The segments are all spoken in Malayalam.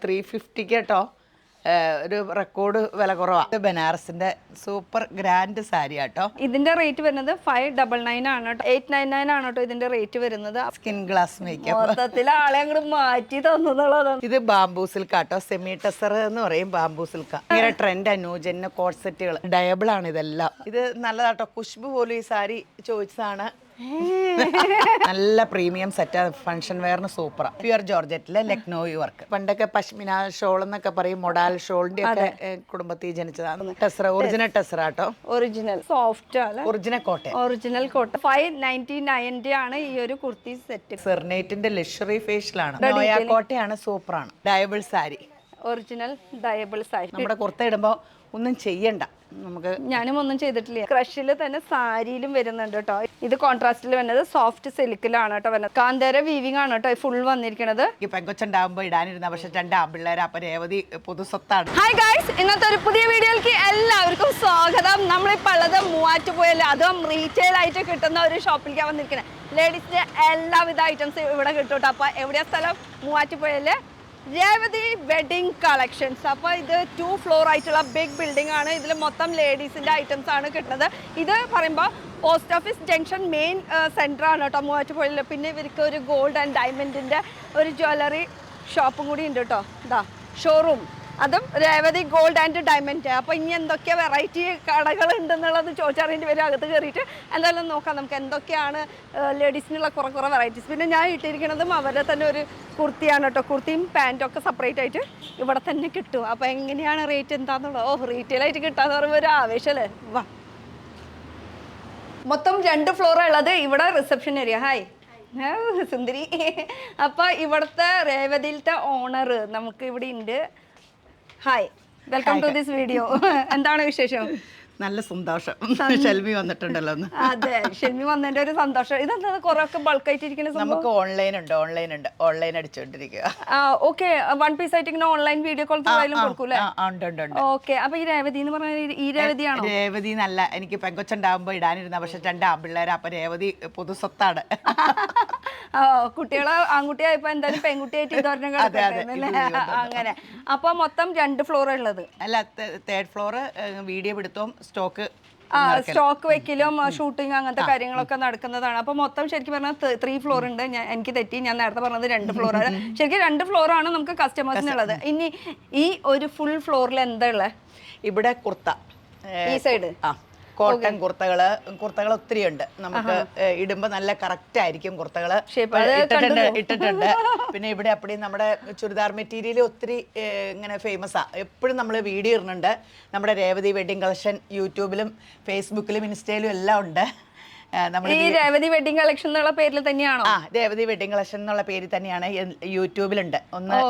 350 കേട്ടോ. ഒരു റെക്കോർഡ് വില കുറവാണ്. ബനാറസിന്റെ സൂപ്പർ ഗ്രാൻഡ് സാരി ആട്ടോ. ഇതിന്റെ റേറ്റ് വരുന്നത് 599 ആണ് കേട്ടോ. 899 ആണ് കേട്ടോ ഇതിന്റെ റേറ്റ് വരുന്നത്. സ്കിൻ ഗ്ലാസ് മേക്കപ്പ് മൊത്തത്തിൽ ആളെ അങ്ങോട്ട് മാറ്റി തന്നുള്ളതാണ്. ഇത് ബാംബൂ സിൽക്ക് ആട്ടോ. സെമി ടെസർ എന്ന് പറയും ബാംബൂ സിൽക്ക്. ഭയങ്കര ട്രെൻഡ് ന്യൂജന് കോട്ട് സെറ്റുകൾ ഡയബിൾ ആണ് ഇതെല്ലാം. ഇത് നല്ലതാട്ടോ. ഖുഷ്ബു പോലും ഈ സാരി ചോദിച്ചതാണ്. നല്ല പ്രീമിയം സെറ്റ്. ഫംഗ്ഷൻ വെയറിന് സൂപ്പറാ. പ്യുർ ജോർജറ്റിലെ ലക്നോയി വർക്ക്. പണ്ടൊക്കെ പശ്മിന ഷോൾ എന്നൊക്കെ പറയും. മൊഡാൽ ഷോളിന്റെ ഒക്കെ കുടുംബത്തിൽ ജനിച്ചതാണ്. ടെസർ ഒറിജിനൽ ടെസർ ആട്ടോ. ഒറിജിനൽ സോഫ്റ്റ് ആണ്. Original cotton. ഒറിജിനൽ കോട്ടൺ 599 ആണ് ഈ ഒരു കുർത്തി സെറ്റ്. സെർനേറ്റിന്റെ ലക്ഷറി ഫേഷ്യലാണ്. നോയ കോട്ടയാണ്. സൂപ്പറാണ്. ഡയബിൾ സാരി. ഒറിജിനൽ ഡയബിൾ സാരി. നമ്മുടെ കുർത്ത ഇടുമ്പോ ഒന്നും ചെയ്യണ്ട. നമുക്ക് ഞാനും ഒന്നും ചെയ്തിട്ടില്ല. ക്രഷിൽ തന്നെ സാരിയിലും വരുന്നുണ്ട് കേട്ടോ. ഇത് കോൺട്രാസ്റ്റിൽ വരുന്നത് സോഫ്റ്റ് സിൽക്കിലാണ് കേട്ടോ വരുന്നത്. കാന്തേര വീവിംഗ് ആണ് കേട്ടോ ഫുൾ വന്നിരിക്കുന്നത്. ഈ പെങ്കൊച്ചുണ്ടാകുമ്പോ ഇടാനിരുന്ന പക്ഷെ 2 ആൺപിള്ളേർ. അപ്പൊ രേവതി പൊതുസ്വത്താണ്. ഹായ് ഗൈസ്, ഇന്നത്തെ ഒരു പുതിയ വീഡിയോയിലേക്ക് എല്ലാവർക്കും സ്വാഗതം. നമ്മളിപ്പോൾ ഉള്ളത് മൂവാറ്റുപുഴയിൽ, അതും റീറ്റെയിൽ ആയിട്ട് കിട്ടുന്ന ഒരു ഷോപ്പിലേക്കാണ് വന്നിരിക്കുന്നത്. ലേഡീസിന്റെ എല്ലാവിധ ഐറ്റംസ് ഇവിടെ കിട്ടും കേട്ടോ. അപ്പൊ എവിടെയാ സ്ഥലം? മൂവാറ്റുപുഴയിലെ രേവതി വെഡിങ് കളക്ഷൻസ്. അപ്പോൾ ഇത് 2 ഫ്ലോർ ആയിട്ടുള്ള ബിഗ് ബിൽഡിംഗ് ആണ്. ഇതിൽ മൊത്തം ലേഡീസിൻ്റെ ഐറ്റംസ് ആണ് കിട്ടുന്നത്. ഇത് പറയുമ്പോൾ post office junction main centre ആണ് കേട്ടോ മൂവാറ്റുപുഴയിൽ. പിന്നെ ഇവർക്ക് ഒരു ഗോൾഡ് ആൻഡ് ഡയമണ്ടിൻ്റെ ഒരു ജ്വല്ലറി ഷോപ്പും കൂടി ഉണ്ട് കേട്ടോ. ഇതാ ഷോറൂം, അതും രേവതി ഗോൾഡ് ആൻഡ് ഡയമണ്ട്. അപ്പോൾ ഇനി എന്തൊക്കെ വെറൈറ്റി കടകൾ ഉണ്ടെന്നുള്ളത് ചോദിച്ചറിയേണ്ടി വരും. അകത്ത് കയറിയിട്ട് എന്തായാലും നോക്കാം നമുക്ക് എന്തൊക്കെയാണ് ലേഡീസിനുള്ള കുറേ വെറൈറ്റീസ്. പിന്നെ ഞാൻ ഇട്ടിരിക്കുന്നതും അവരുടെ തന്നെ ഒരു കുർത്തിയാണ് കേട്ടോ. കുർത്തിയും പാൻറ്റും ഒക്കെ സെപ്പറേറ്റ് ആയിട്ട് ഇവിടെ തന്നെ കിട്ടും. അപ്പോൾ എങ്ങനെയാണ് റേറ്റ് എന്താണെന്നുള്ളത്? റീറ്റെയിൽ ആയിട്ട് കിട്ടാന്ന് പറയുമ്പോൾ ഒരു ആവേശമല്ലേ. വാ, മൊത്തം 2 ഫ്ലോറാണ് ഉള്ളത്. ഇവിടെ റിസപ്ഷൻ ഏരിയ. ഹായ് സുന്ദരി. അപ്പോൾ ഇവിടുത്തെ രേവതിയിലത്തെ ഓണർ നമുക്ക് ഇവിടെ ഉണ്ട്. Hi, welcome to this video. എന്താണ് വിശേഷം? നല്ല സന്തോഷം. ഷെൽമി വന്നിട്ടുണ്ടല്ലോ. അതെ, ഷെൽമി വന്നതിന്റെ ഒരു സന്തോഷം. ഇതെന്താ കുറെ ഒക്കെ ബൾക്ക് ആയിട്ടിരിക്കുന്ന? നമുക്ക് ഓൺലൈൻ ഉണ്ട്. ഓൺലൈൻ അടിച്ചോണ്ടിരിക്കുക. ഓക്കെ, 1 പീസ് ആയിട്ട് ഇങ്ങനെ ഓൺലൈൻ വീഡിയോ കോൾ കൊടുക്കൂലേ? ഓക്കെ. അപ്പൊ ഈ രേവതി എന്ന് പറഞ്ഞാൽ ഈ രേവതിയാണോ? രേവതി നല്ല എനിക്ക് പെങ്കൊച്ചുണ്ടാകുമ്പോ ഇടാനിരുന്ന പക്ഷെ 2 ആൺപിള്ളേർ. അപ്പൊ രേവതി പൊതുസ്വത്താണ്. കുട്ടികളെ ആൺകുട്ടിയായപ്പോ എന്തായാലും പെൺകുട്ടിയായിട്ട് ഇതോരല്ലേ അങ്ങനെ. അപ്പൊ മൊത്തം 2 ഫ്ലോർ ഉള്ളത്. അല്ല, 3rd ഫ്ലോർ വീഡിയോ പിടുത്തവും സ്റ്റോക്ക് വെക്കലും ഷൂട്ടിങ് അങ്ങനത്തെ കാര്യങ്ങളൊക്കെ നടക്കുന്നതാണ്. അപ്പൊ മൊത്തം ശരിക്കും പറഞ്ഞാൽ 3 ഫ്ലോർ ഉണ്ട്. എനിക്ക് തെറ്റി, ഞാൻ നേരത്തെ പറഞ്ഞത് 2 ഫ്ലോറാണ്. ശരിക്കും 2 ഫ്ലോറാണ് നമുക്ക് കസ്റ്റമേഴ്സിനുള്ളത്. ഇനി ഈ ഒരു ഫുൾ ഫ്ലോറിൽ എന്താ ഉള്ളത്? ഇവിടെ കുർത്ത, ഈ സൈഡ് കോട്ടൺ കുർത്തകൾ ഒത്തിരി ഉണ്ട്. നമുക്ക് ഇടുമ്പോ നല്ല കറക്റ്റ് ആയിരിക്കും കുർത്തകള്. ഇട്ടിട്ടുണ്ട്. പിന്നെ ഇവിടെ അപ്പടി നമ്മുടെ ചുരിദാർ മെറ്റീരിയൽ ഒത്തിരി ഇങ്ങനെ ഫേമസാ. എപ്പോഴും നമ്മൾ വീഡിയോ ഇടുന്നുണ്ട്. നമ്മുടെ രേവതി വെഡിങ് കളക്ഷൻ യൂട്യൂബിലും ഫേസ്ബുക്കിലും ഇൻസ്റ്റയിലും എല്ലാം ഉണ്ട്. ഈ രേവതി വെഡിങ് കളക്ഷൻ എന്നുള്ള പേരിൽ തന്നെയാണോ? രേവതി വെഡിങ് കളക്ഷൻ എന്നുള്ള പേര് തന്നെയാണ്. യൂട്യൂബിലുണ്ട്. ഒന്ന്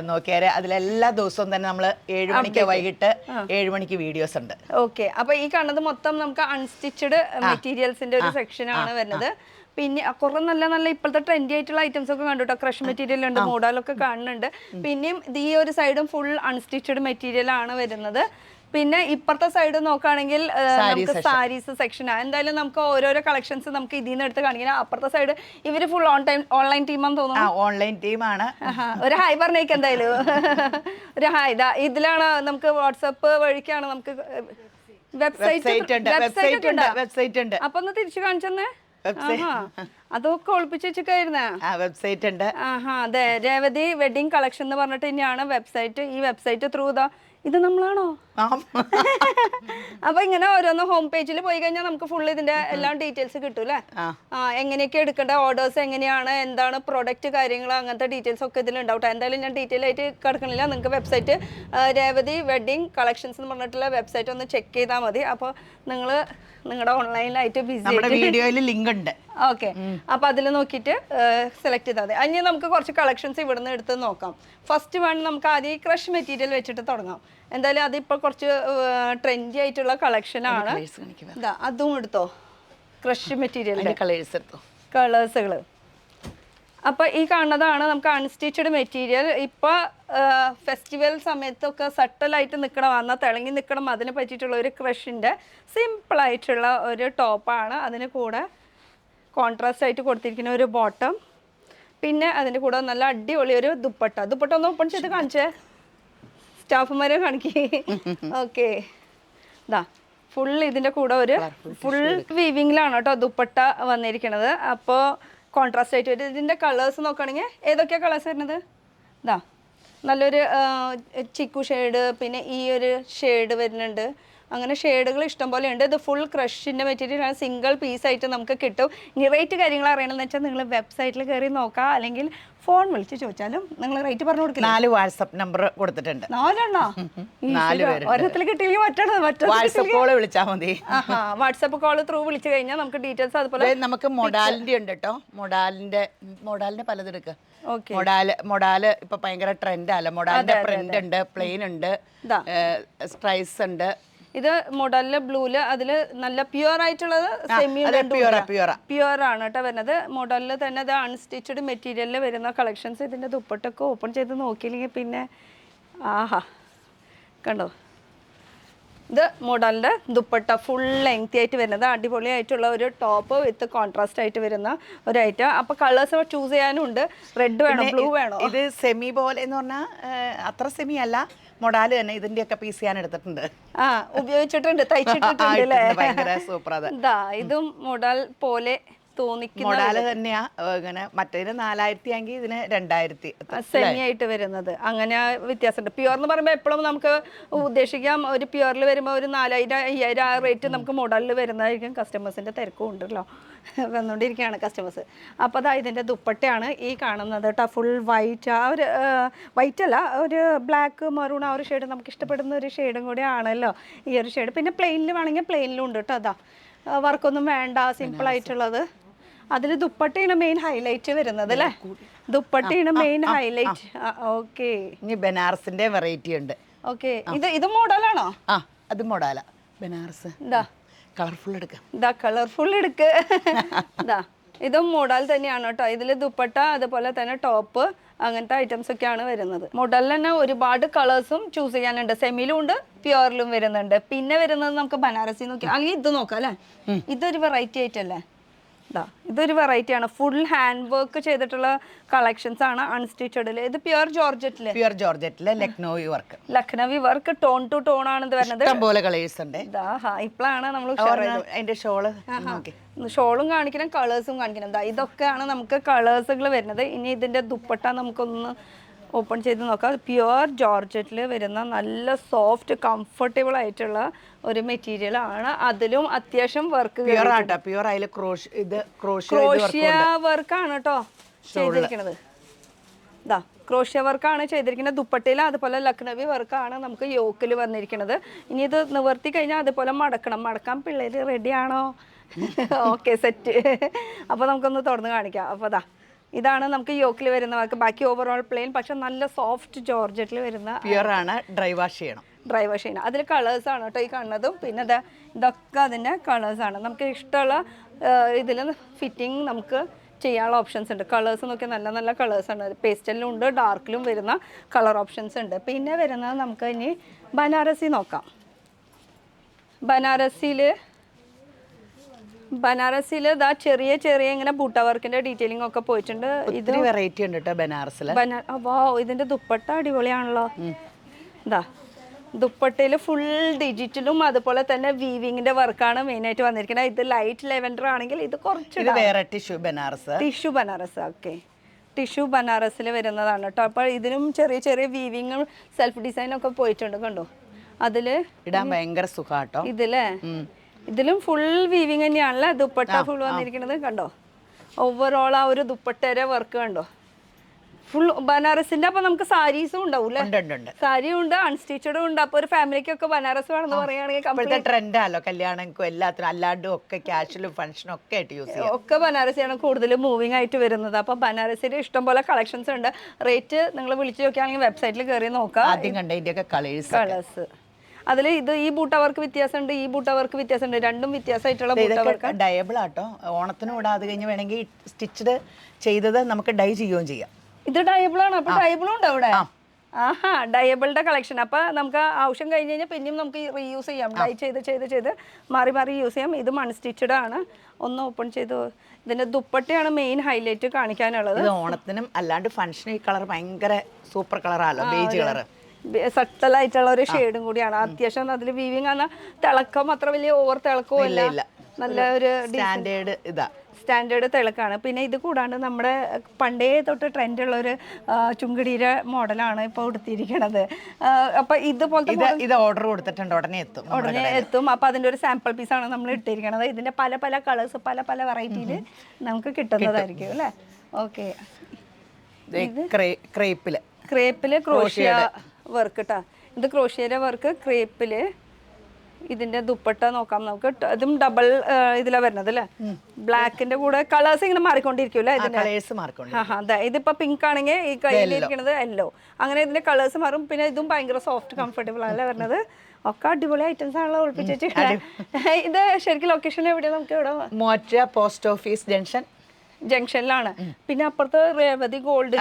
നോക്കിയാല് അതിലെല്ലാ ദിവസവും തന്നെ നമ്മള് 7 മണിക്ക് വൈകിട്ട് 7 മണിക്ക് വീഡിയോസ് ഉണ്ട്. ഓക്കെ. അപ്പൊ ഈ കാണുന്നത് മൊത്തം നമുക്ക് അൺസ്റ്റിച്ചഡ് മെറ്റീരിയൽസിന്റെ ഒരു സെക്ഷൻ ആണ് വരുന്നത്. പിന്നെ കുറെ നല്ല ഇപ്പോഴത്തെ ട്രെൻഡി ആയിട്ടുള്ള ഐറ്റംസ് ഒക്കെ കണ്ടു കേട്ടോ. ക്രഷ് മെറ്റീരിയൽ ഉണ്ട്, മോഡലൊക്കെ കാണുന്നുണ്ട്. പിന്നെയും ഈ ഒരു സൈഡും ഫുൾ അൺസ്റ്റിച്ചഡ് മെറ്റീരിയൽ ആണ് വരുന്നത്. പിന്നെ ഇപ്പുറത്തെ സൈഡ് നോക്കുകയാണെങ്കിൽ നമുക്ക് സാരീസ് സെക്ഷനാണ്. എന്തായാലും നമുക്ക് ഓരോരോ കളക്ഷൻസ് നമുക്ക് ഇതിൽ നിന്ന് എടുത്ത് കാണിക്കണം. അപ്പുറത്തെ സൈഡ് ഇവര് ഫുൾ ഓൺലൈൻ ടീമാന്ന് തോന്നുന്നു. ഓൺലൈൻ ടീമാണ്. ഒരു ഹായ് പറഞ്ഞേക്ക് എന്തായാലും. ഒരു ഹായ്. ഇതിലാണ് നമുക്ക് വാട്സപ്പ് വഴിക്കാണ് നമുക്ക് വെബ്സൈറ്റ് ഉണ്ട്. അപ്പൊ ഒന്ന് തിരിച്ചു കാണിച്ചെന്നേ. അതൊക്കെ ഒളിപ്പിച്ച് വെച്ചിട്ടായിരുന്നേ. വെബ്സൈറ്റ് ഉണ്ട്. അതെ, രേവതി വെഡിങ് കളക്ഷൻ എന്ന് പറഞ്ഞിട്ട് തന്നെയാണ് വെബ്സൈറ്റ്. ഈ വെബ്സൈറ്റ് ത്രൂ ഇത് നമ്മളാണോ? അപ്പൊ ഇങ്ങനെ ഓരോന്ന് ഹോം പേജിൽ പോയി കഴിഞ്ഞാൽ നമുക്ക് ഫുൾ ഇതിന്റെ എല്ലാം ഡീറ്റെയിൽസ് കിട്ടൂല്ലേ? എങ്ങനെയൊക്കെ എടുക്കേണ്ട, ഓർഡേഴ്സ് എങ്ങനെയാണ്, എന്താണ് പ്രൊഡക്റ്റ് കാര്യങ്ങൾ, അങ്ങനത്തെ ഡീറ്റെയിൽസ് ഒക്കെ ഇതിലുണ്ടാവും. എന്തായാലും ഞാൻ ഡീറ്റെയിൽ ആയിട്ട് കിടക്കണില്ല. നിങ്ങൾക്ക് വെബ്സൈറ്റ് രേവതി വെഡിങ് കളക്ഷൻസ് എന്ന് പറഞ്ഞിട്ടുള്ള വെബ്സൈറ്റ് ഒന്ന് ചെക്ക് ചെയ്താൽ മതി. അപ്പോൾ നിങ്ങൾ നിങ്ങളുടെ ഓൺലൈനിലായിട്ട് വീഡിയോയിൽ ലിങ്ക് ഉണ്ട്. ഓക്കെ. അപ്പൊ അതിൽ നോക്കിയിട്ട് സെലക്ട് ചെയ്താൽ മതി. അതിന് നമുക്ക് കുറച്ച് കളക്ഷൻസ് ഇവിടുന്ന് എടുത്ത് നോക്കാം. ഫസ്റ്റ് വൺ നമുക്ക് ആദ്യം ക്രഷ് മെറ്റീരിയൽ വെച്ചിട്ട് തുടങ്ങാം. എന്തായാലും അതിപ്പോൾ കുറച്ച് ട്രെൻഡി ആയിട്ടുള്ള കളക്ഷൻ ആണ്. അതും എടുത്തോ. ക്രഷ് മെറ്റീരിയലിന്റെ കളേഴ്സുകൾ. അപ്പോൾ ഈ കാണുന്നതാണ് നമുക്ക് അൺസ്റ്റിച്ചഡ് മെറ്റീരിയൽ. ഇപ്പോൾ ഫെസ്റ്റിവൽ സമയത്തൊക്കെ സട്ടലായിട്ട് നിൽക്കണം, എന്നാൽ തിളങ്ങി നിൽക്കണം, അതിനെ പറ്റിയിട്ടുള്ള ഒരു ക്രഷിൻ്റെ സിമ്പിളായിട്ടുള്ള ഒരു ടോപ്പാണ്. അതിന് കൂടെ കോൺട്രാസ്റ്റ് ആയിട്ട് കൊടുത്തിരിക്കുന്ന ഒരു ബോട്ടം. പിന്നെ അതിന്റെ കൂടെ നല്ല അടിപൊളി ഒരു ദുപ്പട്ട ഒന്ന് ഓപ്പൺ ചെയ്ത് കാണിച്ചേ, സ്റ്റാഫുമാരെ കാണിക്കേ. ഓക്കെ, ഇതാ ഫുൾ ഇതിന്റെ കൂടെ ഒരു ഫുൾ വീവിങ്ങിലാണ് കേട്ടോ ദുപ്പട്ട വന്നിരിക്കുന്നത്. അപ്പോൾ കോൺട്രാസ്റ്റ് ആയിട്ട് വരും. ഇതിന്റെ കളേഴ്സ് നോക്കുകയാണെങ്കിൽ ഏതൊക്കെയാ കളേഴ്സ് വരുന്നത്? ഇതാ നല്ലൊരു ചിക്കു ഷെയ്ഡ്, പിന്നെ ഈ ഒരു ഷെയ്ഡ് വരുന്നുണ്ട്. അങ്ങനെ ഷെയ്ഡുകൾ ഇഷ്ടം പോലെ ഉണ്ട്. ഇത് ഫുൾ ക്രഷിൻ്റെ മെറ്റീരിയലാണ്, സിംഗിൾ പീസായിട്ട് നമുക്ക് കിട്ടും. ഇനി റേറ്റ് കാര്യങ്ങൾ അറിയണമെന്ന് വെച്ചാൽ നിങ്ങൾ വെബ്സൈറ്റിൽ കയറി നോക്കാം, അല്ലെങ്കിൽ ഫോൺ വിളിച്ച് ചോദിച്ചാലും നിങ്ങൾ റേറ്റ് പറഞ്ഞു കൊടുക്കില്ല. 4 വാട്സപ്പ് നമ്പർ കൊടുത്തിട്ടുണ്ട്. 4 ഒരെണ്ണത്തിൽ കിട്ടിയില്ലെങ്കിൽ വാട്സപ്പ് കോള് വിളിച്ചാൽ മതി. വാട്സപ്പ് കോൾ ത്രൂ വിളിച്ചു കഴിഞ്ഞാൽ നമുക്ക് ഡീറ്റെയിൽസ് അതുപോലെ നമുക്ക് മൊഡാലിന്റെ ഉണ്ട് കേട്ടോ. മൊഡാലിന്റെ പലതെടുക്കുക. ഓക്കെ, മൊഡാല് ഇപ്പൊ ഭയങ്കര ട്രെൻഡല്ല. മൊഡാലിന്റെ പ്രിന്റ് ഉണ്ട്, പ്ലെയിൻ ഉണ്ട്, സ്ട്രൈസ് ഉണ്ട്. ഇത് മോഡലില് ബ്ലൂല്, അതില് നല്ല പ്യുവർ ആയിട്ടുള്ളത് സെമി പ്യുവർ ആണ് കേട്ടോ വരുന്നത്. മോഡലില് തന്നെ ഇത് അൺസ്റ്റിച്ചഡ് മെറ്റീരിയലിൽ വരുന്ന കളക്ഷൻസ്. ഇതിന്റെ ദുപ്പട്ടൊക്കെ ഓപ്പൺ ചെയ്ത് നോക്കിയില്ലെങ്കിൽ പിന്നെ ആഹാ, കണ്ടോ, ഇത് മോഡലിന്റെ ദുപ്പട്ട ഫുൾ ലെങ്തി ആയിട്ട് വരുന്നത്. അടിപൊളിയായിട്ടുള്ള ഒരു ടോപ്പ് വിത്ത് കോൺട്രാസ്റ്റ് ആയിട്ട് വരുന്ന ഒരു ഐറ്റം. അപ്പൊ കളേഴ്സ് ചൂസ് ചെയ്യാനും ഉണ്ട്. റെഡ് വേണോ, ബ്ലൂ വേണോ? ഇത് സെമി പോലെ എന്ന് പറഞ്ഞാൽ അത്ര സെമി അല്ല, മൊഡാല് തന്നെ. ഇതിന്റെ ഒക്കെ പീസ് ഞാൻ എടുത്തിട്ടുണ്ട്, ഉപയോഗിച്ചിട്ടുണ്ട്, തയ്ച്ചിട്ടുണ്ട്. ഭയങ്കര സൂപ്പർ. ഇതാ ഇതും മൊഡാൽ പോലെ തോന്നിക്കുന്ന മൊഡാല് തന്നെയാ. ഇങ്ങനെ മറ്റേതിന് 4000 ആണെങ്കിൽ ഇതിന് 2000 സെമി ആയിട്ട് വരുന്നത്. അങ്ങനെ വ്യത്യാസമുണ്ട്. പ്യുവർ എന്ന് പറയുമ്പോൾ എപ്പോഴും നമുക്ക് ഉദ്ദേശിക്കാം ഒരു പ്യുവറിൽ വരുമ്പോൾ ഒരു 4000-5000 ആ റേറ്റ് നമുക്ക് മോഡലിൽ വരുന്നതായിരിക്കും. കസ്റ്റമേഴ്സിന്റെ തിരക്കും ഉണ്ടല്ലോ, വന്നുകൊണ്ടിരിക്കുകയാണ് കസ്റ്റമേഴ്സ്. അപ്പോൾ അതാ ഇതിൻ്റെ ദുപ്പട്ടയാണ് ഈ കാണുന്നത് കേട്ടോ. ഫുൾ വൈറ്റ്, ആ ഒരു വൈറ്റ് അല്ല, ഒരു ബ്ലാക്ക് മറൂൺ, ആ ഒരു ഷെയ്ഡ് നമുക്ക് ഇഷ്ടപ്പെടുന്ന ഒരു ഷെയ്ഡും കൂടി ആണല്ലോ ഈ ഒരു ഷെയ്ഡ്. പിന്നെ പ്ലെയിനിൽ വേണമെങ്കിൽ പ്ലെയിനിലും ഉണ്ട് കേട്ടോ. അതാ വർക്കൊന്നും വേണ്ട, സിമ്പിൾ ആയിട്ടുള്ളത്. അതിൽ ദുപ്പട്ടയാണ് മെയിൻ ഹൈലൈറ്റ് വരുന്നത് അല്ലേ? ദുപ്പട്ടയാണ് മെയിൻ ഹൈലൈറ്റ്. ഓക്കെ, ഇനി ബനാറസിന്റെ വെറൈറ്റി ഉണ്ട്. ഓക്കെ, ഇത് മോഡലാണോ? അത് മോഡല ബനാറസ്. ഇതാ കളർഫുൾ എടുക്കാം. ഇതാ കളർഫുൾ എടുക്ക്. ഇതാ ഇതും മോഡൽ തന്നെയാണ് കേട്ടോ. ഇതിൽ ദുപ്പട്ട അതുപോലെ തന്നെ ടോപ്പ് അങ്ങനത്തെ ഐറ്റംസ് ഒക്കെയാണ് വരുന്നത്. മോഡലിൽ തന്നെ ഒരുപാട് കളേഴ്സും ചൂസ് ചെയ്യാനുണ്ട്. സെമിയിലും ഉണ്ട്, പ്യുവറിലും വരുന്നുണ്ട്. പിന്നെ വരുന്നത് നമുക്ക് ബനാറസി നോക്കി, അല്ലെങ്കിൽ ഇത് നോക്കാം അല്ലേ? ഇതൊരു വെറൈറ്റി ആയിട്ടല്ലേ? ഇതൊരു വെറൈറ്റിയാണ്. ഫുൾ ഹാൻഡ് വർക്ക് ചെയ്തിട്ടുള്ള കളക്ഷൻസ് ആണ് അൺസ്റ്റിച്ചഡിൽ. ഇത് പ്യുവർ ജോർജറ്റില് Lucknowi work tone to tone ആണ് ഇത് വരുന്നത്. ഇഷ്ടംപോലെ കളേഴ്സ് ഉണ്ട്. ഇപ്പോഴാണ് നമ്മൾ അതിന്റെ ഷോളും കാണിക്കണം, കളേഴ്സും കാണിക്കണം. ഇതൊക്കെയാണ് നമുക്ക് കളേഴ്സുകൾ വരുന്നത്. ഇനി ഇതിന്റെ ദുപ്പട്ട നമുക്കൊന്ന് ഓപ്പൺ ചെയ്ത് നോക്കാം. പ്യുവർ ജോർജറ്റിൽ വരുന്ന നല്ല സോഫ്റ്റ് കംഫർട്ടബിൾ ആയിട്ടുള്ള ഒരു മെറ്റീരിയൽ ആണ്. അതിലും അത്യാവശ്യം വർക്ക് ക്രോഷ്യ വർക്കാണ് കേട്ടോ ചെയ്തിരിക്കുന്നത്. ഇതാ ക്രോഷ്യ വർക്കാണ് ചെയ്തിരിക്കുന്നത് ദുപ്പട്ടയിൽ. അതുപോലെ ലക്നവി വർക്കാണ് നമുക്ക് യോക്കിൽ വന്നിരിക്കുന്നത്. ഇനി ഇത് നിവർത്തി കഴിഞ്ഞാൽ അതുപോലെ മടക്കാൻ പിള്ളേർ റെഡിയാണോ? Okay, set. അപ്പോൾ നമുക്കൊന്ന് തുറന്ന് കാണിക്കാം. അപ്പോൾ ഇതാണ് നമുക്ക് യോക്കിൽ വരുന്ന വർക്ക്. ബാക്കി ഓവറോൾ പ്ലെയിൻ, പക്ഷെ നല്ല സോഫ്റ്റ് ജോർജറ്റിൽ വരുന്ന പ്യുവർ ആണ്. ഡ്രൈ വാഷ് ചെയ്യണം. അതിൽ കളേഴ്സ് ആണ് കേട്ടോ ഈ കാണുന്നതും. പിന്നെ ഇതൊക്കെ അതിൻ്റെ കളേഴ്സാണ്. നമുക്ക് ഇഷ്ടമുള്ള ഇതിൽ ഫിറ്റിംഗ് നമുക്ക് ചെയ്യാനുള്ള ഓപ്ഷൻസ് ഉണ്ട്. കളേഴ്സ് നോക്കി നല്ല നല്ല കളേഴ്സാണ്. പേസ്റ്റലിലും ഉണ്ട്, ഡാർക്കിലും വരുന്ന കളർ ഓപ്ഷൻസ് ഉണ്ട്. പിന്നെ വരുന്നത് നമുക്ക് ഇനി ബനാറസി നോക്കാം. ബനാറസിൽ ഇതാ ചെറിയ ഇങ്ങനെ ബൂട്ട വർക്കിന്റെ ഡീറ്റെയിലിംഗ് ഒക്കെ പോയിട്ടുണ്ട്. ഇത് വെറൈറ്റി ഉണ്ട് കേട്ടോ ബനാറസിൽ. ഇതിന്റെ ദുപ്പട്ട അടിപൊളിയാണല്ലോ. ഇതാ ദുപ്പട്ടയിൽ ഫുൾ ഡിജിറ്റലും അതുപോലെ തന്നെ വീവിങ്ങിന്റെ വർക്കാണ് മെയിൻ ആയിട്ട് വന്നിരിക്കുന്നത്. ഇത് ലൈറ്റ് ലെവൻഡർ ആണെങ്കിൽ ഇത് കുറച്ച് ടിഷ്യൂ ബനാറസ്. ഓക്കെ, ടിഷ്യൂ ബനാറസിൽ വരുന്നതാണ് കേട്ടോ. അപ്പോൾ ഇതിനും ചെറിയ വീവിങ്ങും സെൽഫ് ഡിസൈനും ഒക്കെ പോയിട്ടുണ്ട്. കണ്ടോ, അതില് ഇടാൻ ഭയങ്കര സുഖാട്ടോ. ഇതിലും ഫുൾ വീവിങ് തന്നെയാണല്ലോ ദുപ്പട്ട ഫുൾ വന്നിരിക്കുന്നത്. കണ്ടോ, ഓവറോൾ ആ ഒരു ദുപ്പട്ടയുടെ വർക്ക് കണ്ടോ, ഫുൾ ബനാറസിന്റെ. അപ്പൊ നമുക്ക് സാരീസും ഉണ്ടാവും അല്ലേ? സാരിയും ഉണ്ട്, അൺസ്റ്റിച്ചഡും ഉണ്ട്. അപ്പൊ ഒരു ഫാമിലിക്കൊക്കെ ബനാറസ് വേണമെന്ന് പറയുകയാണെങ്കിൽ ട്രെൻഡാണല്ലോ കല്യാണങ്ങൾക്കും എല്ലാത്തിനും, അല്ലാണ്ടും ഒക്കെ ക്യാഷ്വലും ഫംഗ്ഷനും ഒക്കെ ആയിട്ട് യൂസ് ചെയ്യാം. ഒക്കെ ബനാറസിയാണ് കൂടുതൽ മൂവിങ് ആയിട്ട് വരുന്നത്. അപ്പൊ ബനാറസിന്റെ ഇഷ്ടംപോലെ കളക്ഷൻസ് ഉണ്ട്. റേറ്റ് നിങ്ങൾ വിളിച്ചു നോക്കുകയാണെങ്കിൽ വെബ്സൈറ്റിൽ കയറി നോക്കാം. ആദ്യം കണ്ട ഇതിന്റെയൊക്കെ കളേഴ്സ് അതിൽ ഈ ബൂട്ട വർക്ക് വ്യത്യാസമുണ്ട്, ഈ ബൂട്ട വർക്ക് വ്യത്യാസമുണ്ട്. രണ്ടും വ്യത്യാസമായിട്ടുള്ള ബൂട്ട വർക്ക്. ഡയബിൾ ആട്ടോ. ഓണത്തിന് കൂടെ അത് കഴിഞ്ഞ് വേണമെങ്കിൽ സ്റ്റിച്ചഡ് ചെയ്തത് നമുക്ക് ഡൈ ചെയ്യുകയും ചെയ്യാം. ഇത് ഡയബിൾ ആണ്. അപ്പൊ ഡയബിളും ഉണ്ട് അവിടെ. ആഹാ, ഡയബിളുടെ കളക്ഷൻ. അപ്പൊ നമുക്ക് ആവശ്യം കഴിഞ്ഞ് കഴിഞ്ഞാൽ പിന്നെയും നമുക്ക് റീയൂസ് ചെയ്യാം. ഡൈ ചെയ്ത് മാറി യൂസ് ചെയ്യാം. ഇത് മൺസ്റ്റിച്ചഡ് ആണ്. ഒന്ന് ഓപ്പൺ ചെയ്ത് ഇതിന്റെ ദുപ്പട്ടയാണ് മെയിൻ ഹൈലൈറ്റ് കാണിക്കാനുള്ളത്. ഇത് ഓണത്തിനും അല്ലാണ്ട് ഫംഗ്ഷനും ഈ കളർ ഭയങ്കര സൂപ്പർ കളറാണല്ലോ, ബേജ് കളർ. സട്ടലായിട്ടുള്ള ഒരു ഷെയ്ഡും കൂടിയാണ്. അത്യാവശ്യം അതിൽ വീവിങ് ആണ്. തിളക്കം അത്ര വലിയ ഓവർ തിളക്കവും ഇല്ല. നല്ല ഒരു സ്റ്റാൻഡേർഡ് സ്റ്റാൻഡേർഡ് തിളക്കാണ്. പിന്നെ ഇത് കൂടാണ്ട് നമ്മുടെ പണ്ടേ തൊട്ട് ട്രെൻഡുള്ള ഒരു ചുങ്കിടിയുടെ മോഡലാണ് ഇപ്പോൾ എടുത്തിരിക്കുന്നത്. അപ്പൊ ഇതുപോലത്തെ ഇത് ഓർഡർ കൊടുത്തിട്ടുണ്ട്, ഉടനെ എത്തും. അപ്പൊ അതിന്റെ ഒരു സാമ്പിൾ പീസാണ് നമ്മൾ ഇട്ടിരിക്കുന്നത്. ഇതിന്റെ പല കളേഴ്സ് പല വെറൈറ്റിയിൽ നമുക്ക് കിട്ടുന്നതായിരിക്കും അല്ലേ. ഓക്കെ, ക്രേപ്പില് ക്രോഷ്യ വർക്ക് കേട്ടോ. ഇത് ക്രോഷ്യയുടെ വർക്ക് ക്രേപ്പില്. ഇതിന്റെ ദുപ്പട്ട നോക്കാം നമുക്ക്. ഇതും ഡബിൾ ഇതിലാ വരുന്നത് അല്ലേ. ബ്ലാക്കിന്റെ കൂടെ കളേഴ്സ് ഇങ്ങനെ മാറിക്കൊണ്ടിരിക്കുമല്ലേ ഇതിന്റെ. അതെ, ഇതിപ്പോ പിങ്ക് ആണെങ്കിൽ ഈ കയ്യിലിരിക്കുന്നത് യെല്ലോ. അങ്ങനെ ഇതിന്റെ കളേഴ്സ് മാറും. പിന്നെ ഇതും ഭയങ്കര സോഫ്റ്റ് കംഫർട്ടബിൾ ആണല്ലേ വരുന്നത്. ഒക്കെ അടിപൊളി ഐറ്റംസ് ആണല്ലോ ഒളിപ്പിച്ചു. ഇത് ശരിക്കും ലൊക്കേഷൻ എവിടെയാണ്? നമുക്ക് ഇവിടെ മോറ്റ പോസ്റ്റ് ഓഫീസ് ജംഗ്ഷനിലാണ്. പിന്നെ അപ്പുറത്ത് രേവതി ഗോൾഡ്